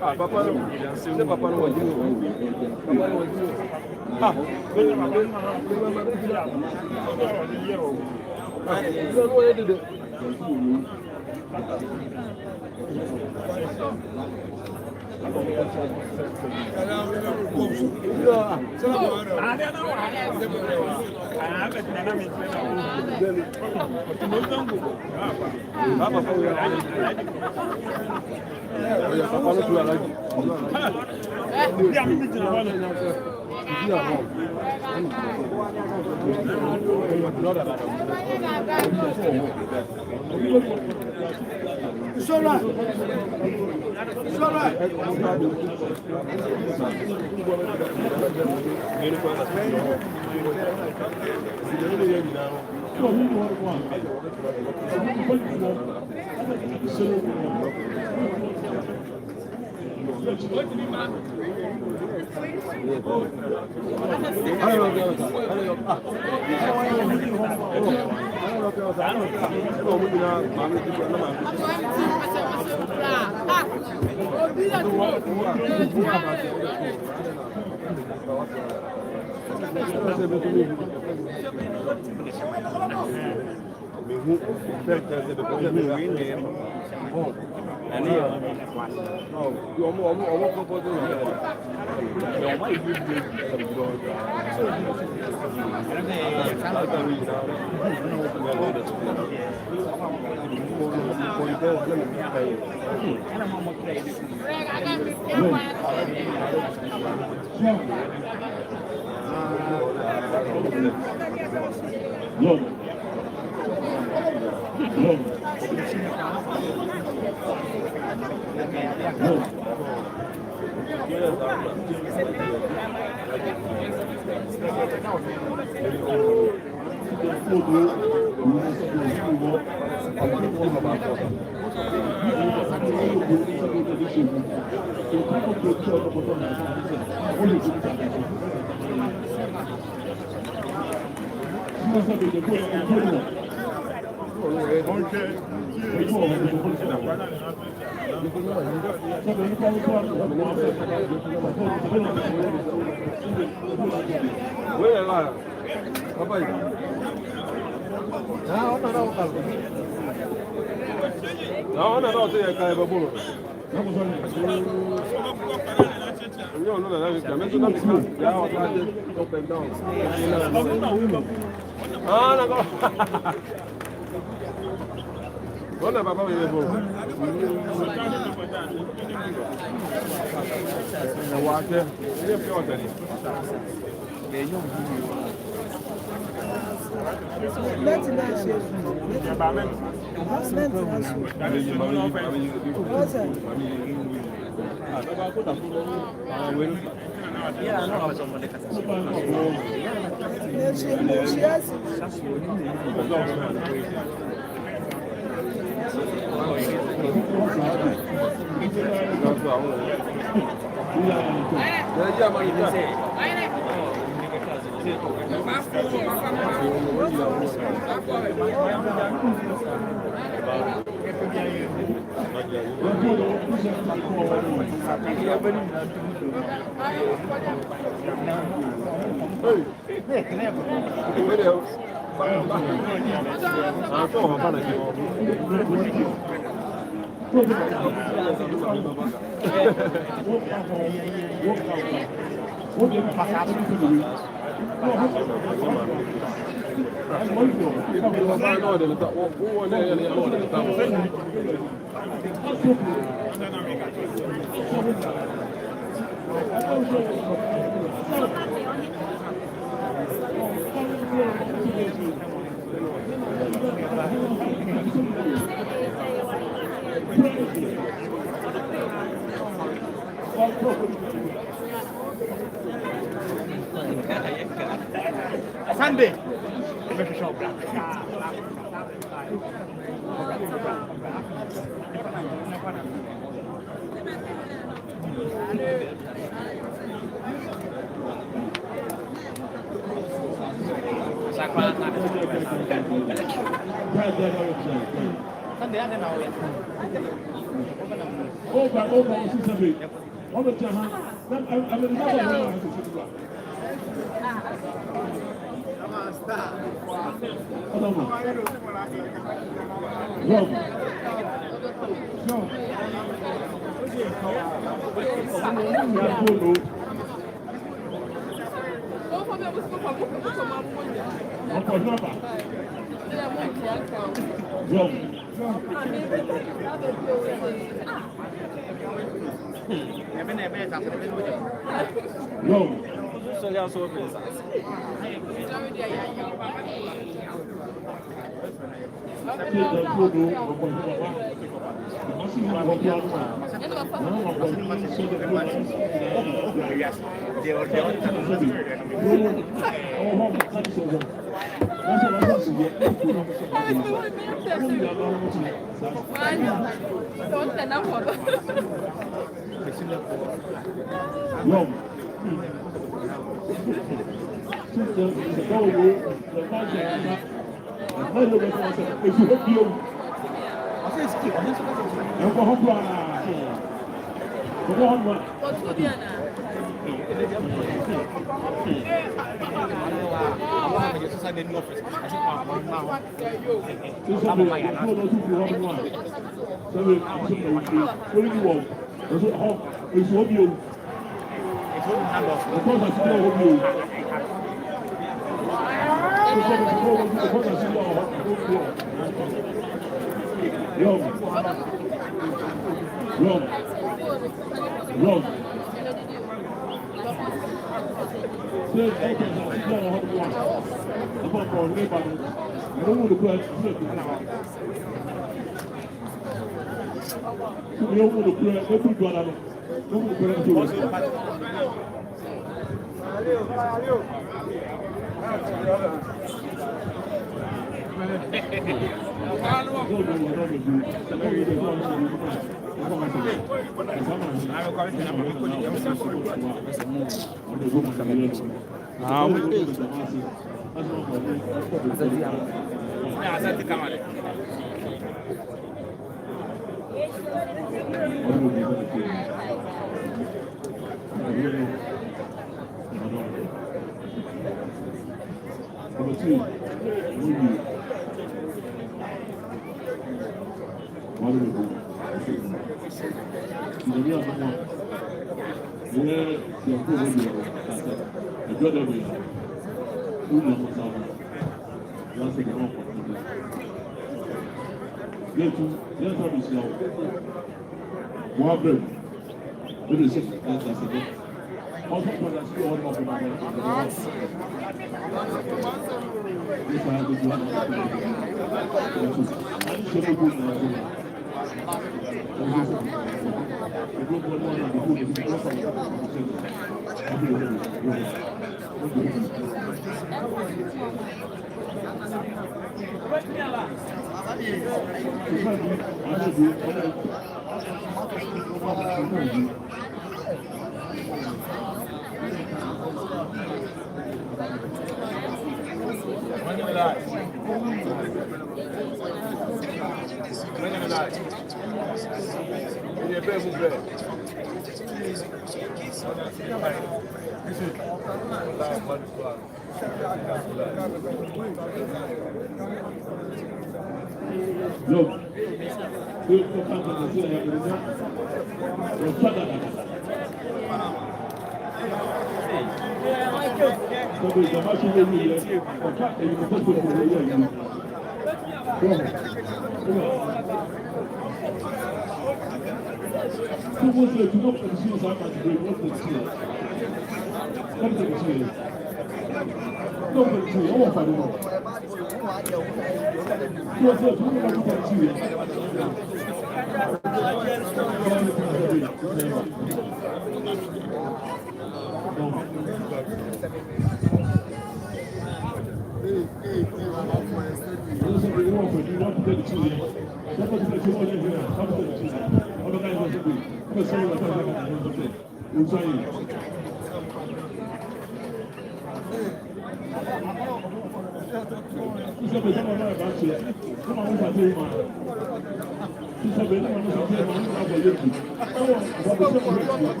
Papa no, papa no. Ah, Olha, papai, eu vou. Eu acho que ele é pior dele. Sunday.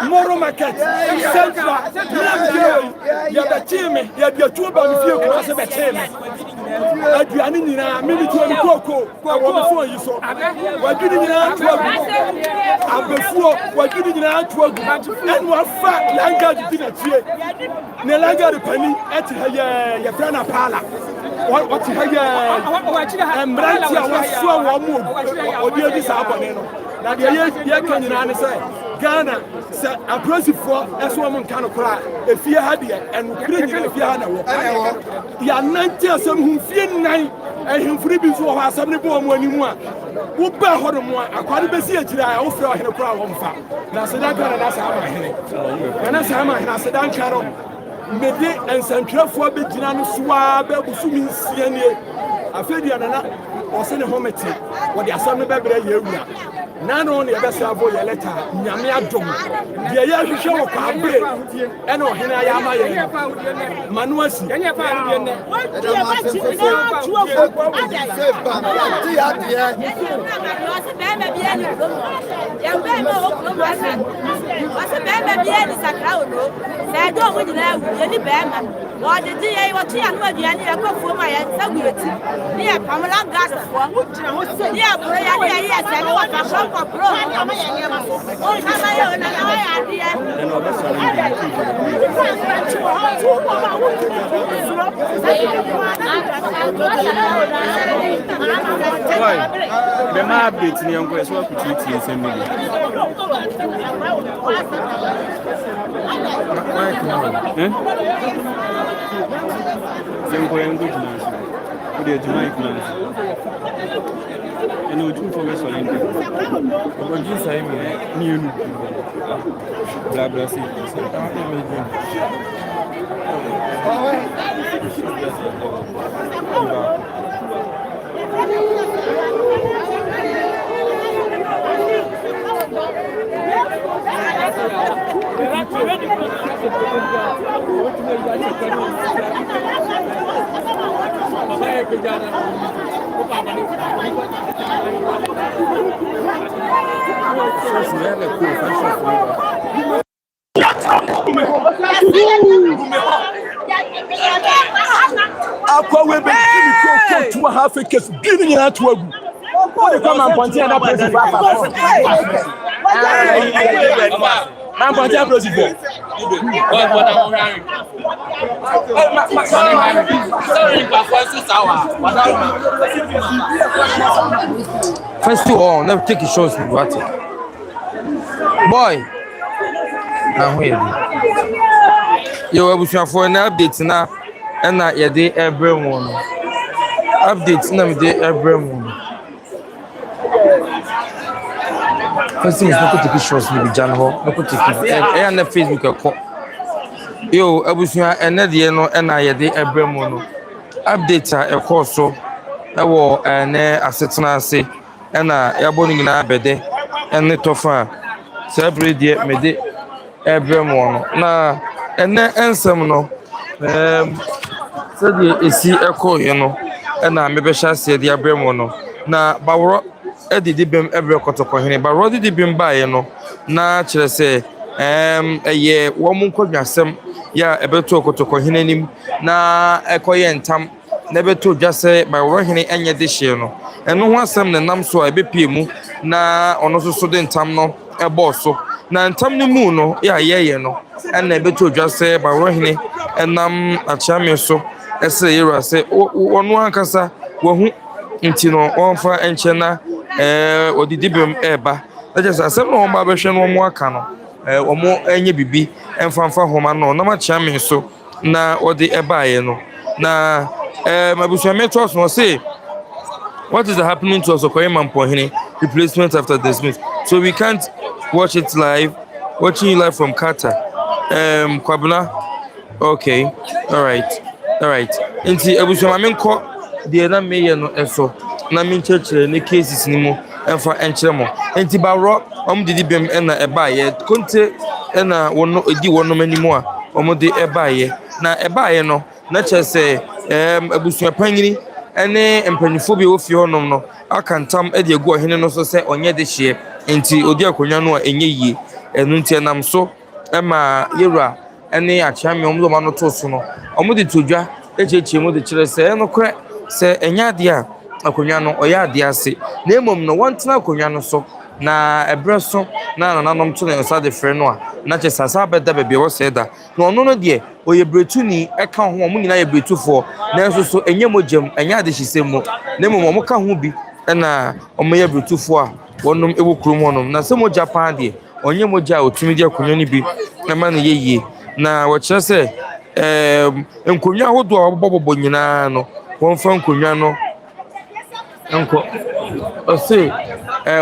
Moro market, central, you have team, you have your two about the team. Aduane nyinaa minute one koko wo before you so wadwini nyinaa to abefuo wadwini nyinaa to agu en wa fa langa di na tie ne langa de pani eti ha ya frana pala what ha ya embranti a waso wo mu odi odi sa abone no na de ye kan nyinaa ne say Ghana se aprosifo eso mo nka no kora efie ha de en kire nyinaa efie ha na wo ya 90 asem hu fie nan ehimfuri bi so ho asem ne bo mo animu a wo ba ho do mo akwade besi agira a wo fre ohene kora wo mfa na se dan kara na sa ama hene na sa ama hene se dan kara mede ensantwafo be gina no soa be busumi nsie nie afedi anana o se ne hometi wo de asem ne be bere ye ewura na no ne besa abo ye letter nyame adom de ye hwehwe wo kwa abre e no hene ya ma ye manu asi ye pa bi ne the my update ni yango eso akuti nsem ni Zemko yango jina ode juma ikuna eno Otumfuo be solente ko jinsa imi ni enu bla bla si akwa we be kini to half a case giving ya to agu o come and point that person man point that person First of all, never take a shots with what boy. Now here you will for an update now, and not your day every one. Updates now, day every one. First thing is not to take shots with Jan Ho, not to take and the Facebook call. Yo, I was here and at the end, and I had the every one. Updates are a course so I will and I say, and I am born in a bed and net of every day, made every one. Now, and then answer no. Said you see a call, you know, and I maybe shall say the Abramono. Now, Bawro Eddie Dibim every quarter for him, but Roddy Dibim by, you know. Now, say, a year, woman could be some, yeah, a better talk to him. Now, a coyen tam, never to just say by working any this year, no. And no one some the name so I be pimu, na on also student tam no, a boss so. Na tam ni mu no ya no and na beto just say ba rohini enam Acheampong so ese yira say wonu ankasa wahu nti no onfa enche na odidibem eba that just asem no ba behwe no mo aka no omo enye bibi emfanfa homa no na Acheampong so na odi eba ye no na mabusuameto so say what is happening to us Acheampong replacement after dismiss, so we can't watch it live. Watching you live from Qatar. Kwabuna. Okay. All right. Inti abusuma menko de na meye no eso. Na min church ne cases ni mo emfa enkyeremo. Inti bawro didi bem na eba ye. Konte na wono edi wono manimu a de eba ye. Na eba ye no na chese abusua panyini ene empanifo bi ofi honom no akantam ede egu ohene no so se onye de hye. Inti odi akonwa no enye yie enu nti enam so ema yewura ene Acheampong omdo ma no to so no omde todwa echeche mu de kire se eno kre se enya de a akonwa no oya de ase na emom no wontena akonwa no so na ebre so na nanom to na so de frɛ no a na che sasa beda bebe wo se da na ono no de oye bretuni eka ho omo nyina ye bretufo na enso so enye mogem enya de hysem na emom omo ka ho bi na omo ye bretufo a wonum ewo krum honom na se mo Japan de onye moja otumi de akonwa ni bi na ma na yeye na wo kire se nkonwa hodo a bobobo nyina no won fa nkonwa no enko Osei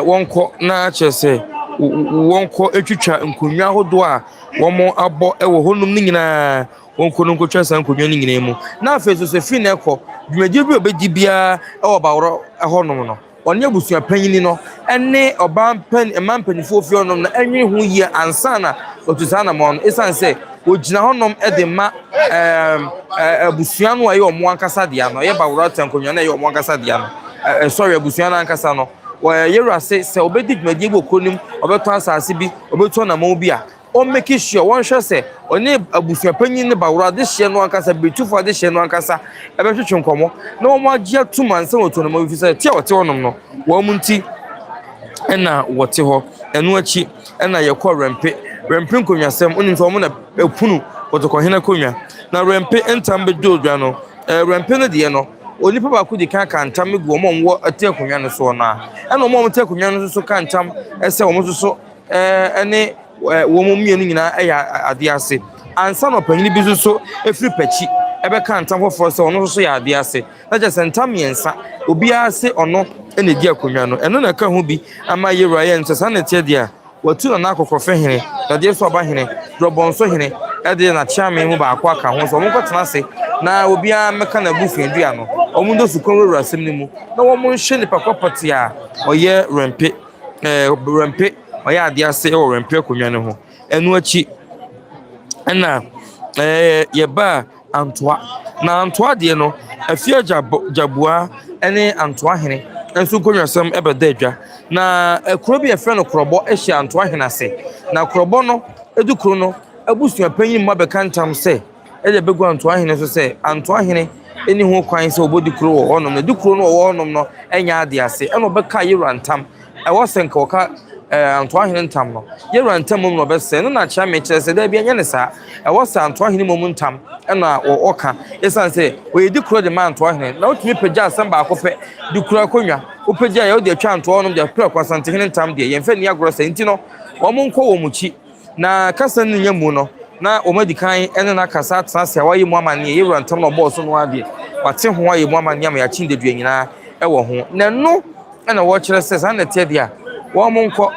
wonko na chese wonko etwitwa nkonwa hodo a womo abo ewo honum ni nyina wonko no nkotwa san nkonwa ni nyina mu na afeso se fi na ekọ dwumadie bi obedi bia ewo bawro honum no onye busua panyin no ene oba pan emam panifo fi onom na enwe hu ye ansana otusa na mo no esan se ogina honom e de ma abusua no aye omo ankasa dia no ye bawro tankonwa na ye omo ankasa dia no sorry abusua na ankasa no yewra se obedi dwumadi go konim obeto asase bi obeto na mo bi a o make sure one sure say oni abusua panyin ne bawro de hye no ankasa betufo de hye no ankasa ebe twetwe nkomo na o mo agye tumanse oto na mo fi say tie ote onom no wo mu nti ena wote ho enu achi ena ye kɔ rempe nkonwasɛm onim so mo na epunu otokohena konwa na rempe entam be dodwa no rempe no de no onipa ba ku di kan ntam gu mo nwo ate konwa no so na ena mo ate konwa no so kan ntam ese wo mo so ene wo mo mienu nyina eya ade ase ansa no panyin bi so efiri pachi ebe kan ntam foforo se ono so ya ade ase na je sentam yensa obi ase ono ene di akonwa no eno na ka ho bi ama yewra ye ntsa na tie dia watu na akokofo hene na de so aba hene drobonso hene ede na chiame mu ba akwa ka ho so mo kwatena se na obi a meka na bufu edua no omu ndo sukon wura asem ni mu na wo mo nhye ni pakopati a oye rempe oye ade ase o rempe akonwa ne ho enu achi na ye ba antoa na antoa de no afia jabua ene antoa hene enso konwasem ebeda adwa na ekuro bi efre no krobo ehia antoa hene ase na krobo no edukuro no abusua panyin ma beka ntam se eje begu antoa hene so se antoa hene eni ho kwan se obodukuro wo honom na dukuro no wo honom no enya ade ase eno beka yero ntam ewo senka oka antoa hene ntam no yero ntam mum no be se no na cha me kire se da bia nya ne sa ewo se antoa hene mum ntam ena oka esan se we dukuro de ma antoa hene na otumi pagya asem ba akope dukuro akonwa opagya ye ode atwa antoa honom de pra kwasante hene ntam de ye mfa ni agoro se nti no wo mo nko wo muchi na kasa ni nyamu no na omadi kan ene na kasa tsanse wayi mu amane yewra ntam no boss no ade wate ho wayi mu amane am ya chinde dua nyina ewo ho na no ena wo kire se san na tie dia wo mo nko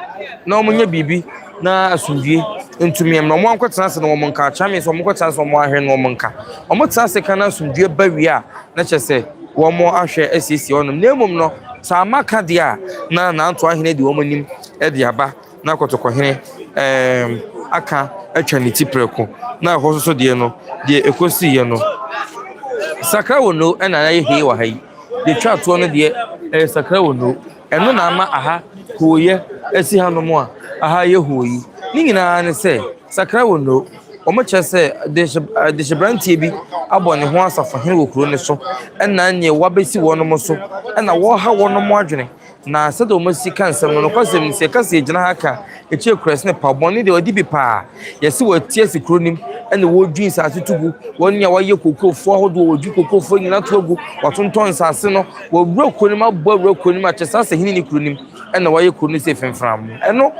na mo nya bibi na asundie ntumi em no mo anko tsanse no mo nka chame so mo ko tsanse mo ahwe no mo nka mo tsanse kana asundie bawi a na chese wo mo ahwe asisi onum na emum no sa maka dia na anto ahene di wo mo nim e dia ba na kotokohene aka atwa ne tipreko na ho so de no de ekosi ye no sakra wono na ye he wa hai de twa to no de sakra wono eno na ama aha hoye esi hanomo a aha ye hoyi ni nyina ne se sakra wono omo chese de shebrantie bi abone ho asafo hene wo kuro ne so na anye wabesi wono so na wo ha wono mo adwene na sado masi kansam no kwasem se kase gina haka eche kures ne paboni de odi bi pa yesi watie sikronim ene wo dwin sa tutugu wonya waye kokofo ahodo wo dwi kokofo nyina togu watonton sase no wo bro konim abbo bro konim achesa se hini ni kronim ene waye kronim se femfram eno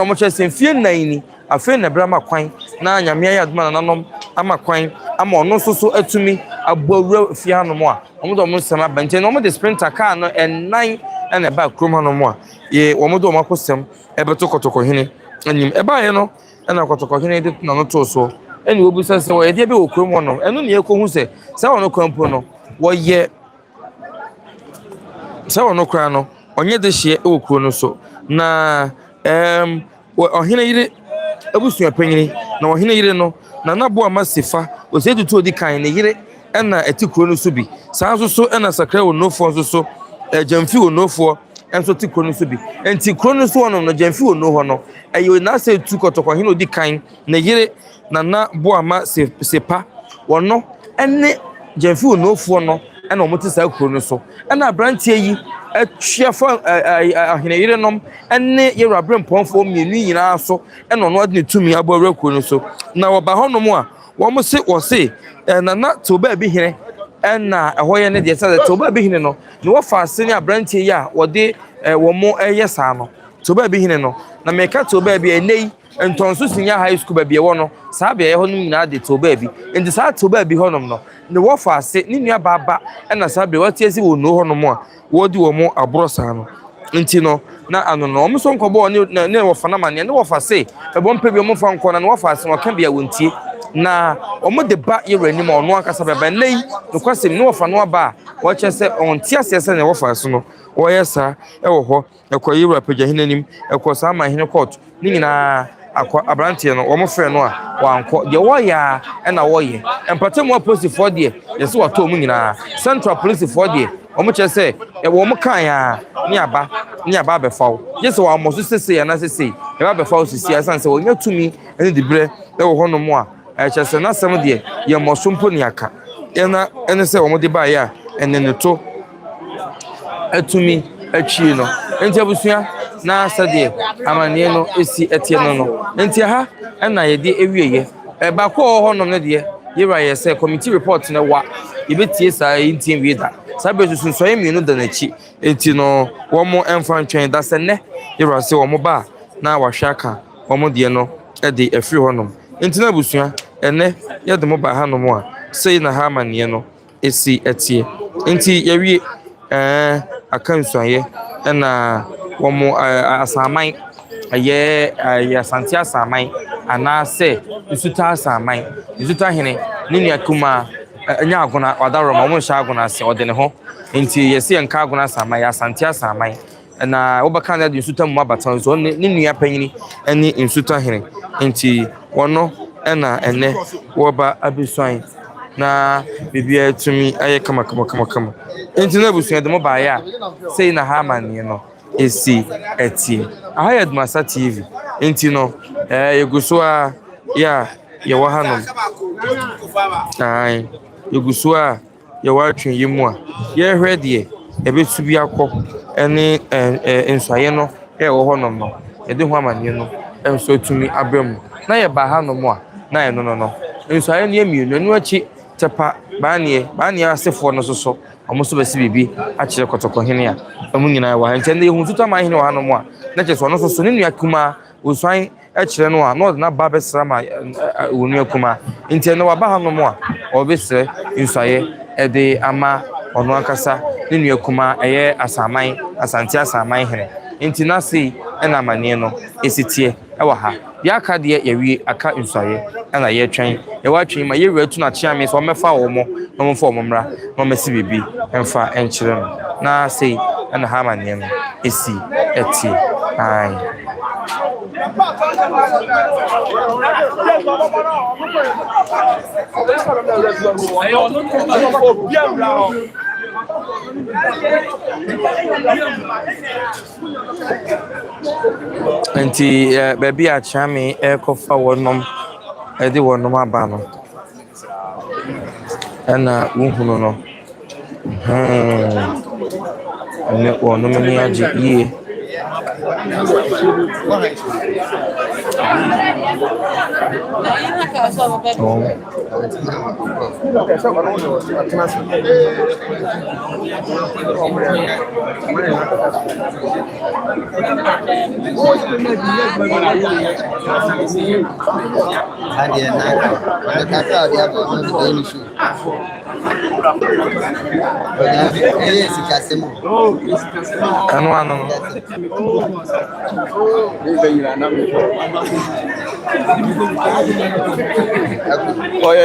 omo chese fie nan ni afen na brama kwan na nyame ya aduma nanom ama kwan ama ono soso atumi abbo fie hanom a omo do mo sama bante no omo de sprinter car no ennan ene ba krom hanom a ye omo do makosem ebeto kotoko hene anim eba ye no ena kotoko hene de na no to so ene obu sase wo ye de be wo krom no eno ne ekohu se sa wono kwampo no wo ye sa wono kra no onye de hye wo kro no so na ohene yire abusua panyini na ohene yire no na nabo amasifa Osei Tutu odi kan ne yire ena eti kro no so bi sa so ena sakra wo nofo so jamfi wo nofo enso ti kro no so bi enti kro no so wono no jamfi wo no ho no ayo na se tu kotoko hene odi kan ne yire na bo ama sepa wono ene jamfi wo nofo no ena omo ti sa kro no so ena brantie yi atwiafo ahene yire nom ene yewra brempomfo mienu nyina so ena ono ade tumi abawra kro no so na wo ba honom a wo mo se wo se na to ba bi hene ena ehoye ne de sa to ba bi hene no ne wo fa ase ne abrantie ya wo de wo mo yesa no to ba bi hene no na meka to ba bi enei entonso sinya high school ba bi wo no sa ba ye honom nyina de to ba bi enti sa to ba bi honom no ne wo fa ase ne nua baba ena sa be wati ase wo no honom a wo di wo mo abro sa no enti no na ano no mo so nkobo ne wo fa na mane ne wo fa se e bo mpe bi mo fa nko na ne wo fa ase wo ka bia wontie na omo de ba yewra ni mo no akasa baba nei no kwasem ne wo fa no aba wɔkyɛ sɛ ɔnte aseɛ sɛ ne wɔfa so no wɔyɛ saa ɛwɔ hɔ ɛkɔ yewura pagya hene anim ɛkɔ saa ma hene court ne nyinaa akɔ abranteɛ no wɔn frɛ no a wankɔ deɛ wɔyɛ a ɛna wɔyɛ mpatamu apolisifoɔ deɛ yɛsɛ wɔtɔ mu nyinaa central polisifoɔ deɛ wɔn kyerɛ sɛ ɛwɔ wɔn kan a ne aba abɛfaw gye sɛ wɔn amɔ so sese yɛn na sese ɛba abɛfaw sisi asan sɛ wɔnyɛ tumi ɛne dibrɛ ɛwɔ hɔnom a ɛkyɛ sɛ n'asɛm deɛ yɛ mmɔ so mpo ne aka ɛne sɛ wɔn de baayɛ a ɛne ne to atumi atwie no nti abusua na sɛdeɛ amanneɛ no esi ɛteɛ no nti ha ɛna yɛde ewieyɛ baako a ɔwɔ hɔnom no deɛ yɛwura yɛ sɛ committee report no wa yɛbɛtie saa yɛntie wie da saa bɛ susu nsɔyɛ mmienu da n'akyi nti no wɔn ɛmfa ntwɛn da sɛ nnɛ yɛwura sɛ wɔn ba na wahwɛ aka wɔn deɛ no ɛde ɛfiri hɔnom nti na abusua ɛnɛ yɛde mo ba hanom a sɛyi na ha amanneɛ no esi ɛteɛ nti yɛwie aka nsuayɛ ɛna wɔn asaman ɛyɛ asante asaman anaasɛ nsuta asaman nsuta hene ne nua kuma ɛnyɛ agona ɔdarɔ ma wɔn nhyɛ agona ase ɔde ne ho nti yɛsi yɛn ka agona asaman yɛ asante asaman ɛna wɔbɛka na de nsuta mu abata nso ne nua panyin ɛne nsuta hene nti wɔn ɛna ɛnɛ wɔba abisuan na bibia tumi ayɛ kama nti na abusua de mo baayɛ a sei na ha amanneɛ no esi ɛtie aha yɛ ADUMASA TV nti no yɛgu so a yɛwɔ hanom yɛgu so a yɛwɔ atwe yi mu a yɛhwɛ deɛ yɛbɛsu bi akɔ ɛne nsuayɛ no ɛwɔ hɔnom no yɛde ho amanneɛ no nso tumi abɛ mu na yɛba hanom a na yɛ no nsuayɛ no yɛ mmienu ɛno akyi tepa baaneɛ asefoɔ no so ɔmo so bɛsi bibi akyerɛ kɔtɔkɔhene a ɔmo nyinaa wɔ ha nkyɛn de ehu tutu ama hene wɔ ha no mu a na kyerɛ sɛ ɔno so ne nua kuma osuan ɛkyerɛ no a na ɔde n'aba bɛsra ma wɔ nua kuma nti ɛno waba ha no mu a ɔbɛsrɛ nsuayɛ ɛde ama ɔno ankasa ne nua kuma ɛyɛ asante asaman hene nti n'ase ɛna amanneɛ no esi tie ɛwɔ ha yɛaka deɛ yɛwie aka nsuayɛ ɛna yɛtwɛn yɛwɔ atwɛn ma yɛwura tu n'akyeame sɛ ɔmɛfa wɔn mo na ɔmfa wɔn mmra na ɔmɛsi bibi ɛmfa ɛnkyerɛ no na sei ɛna ha amanneɛ no esi ɛtie nti baabi a Acheampong ɛkɔfa wɔnom ɛde wɔnom aba no ɛna wohunu no ɛne wɔnom ni agye yie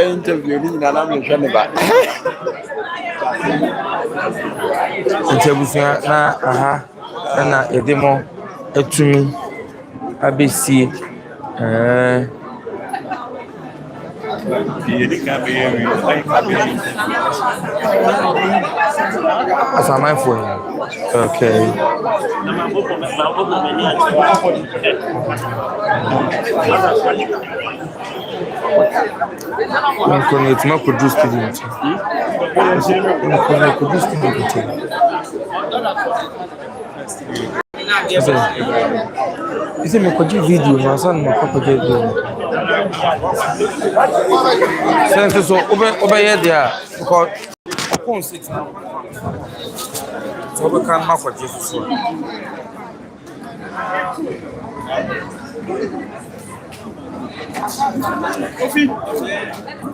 interview ni na me hwɛ ba interview na aha na edemo etumi abesie as am I for okay I'm going to produce students. Is it my video? My son, my papa video. So over here there because upon 6 now. So we can mark for Jesus.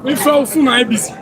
We fell soon, I busy.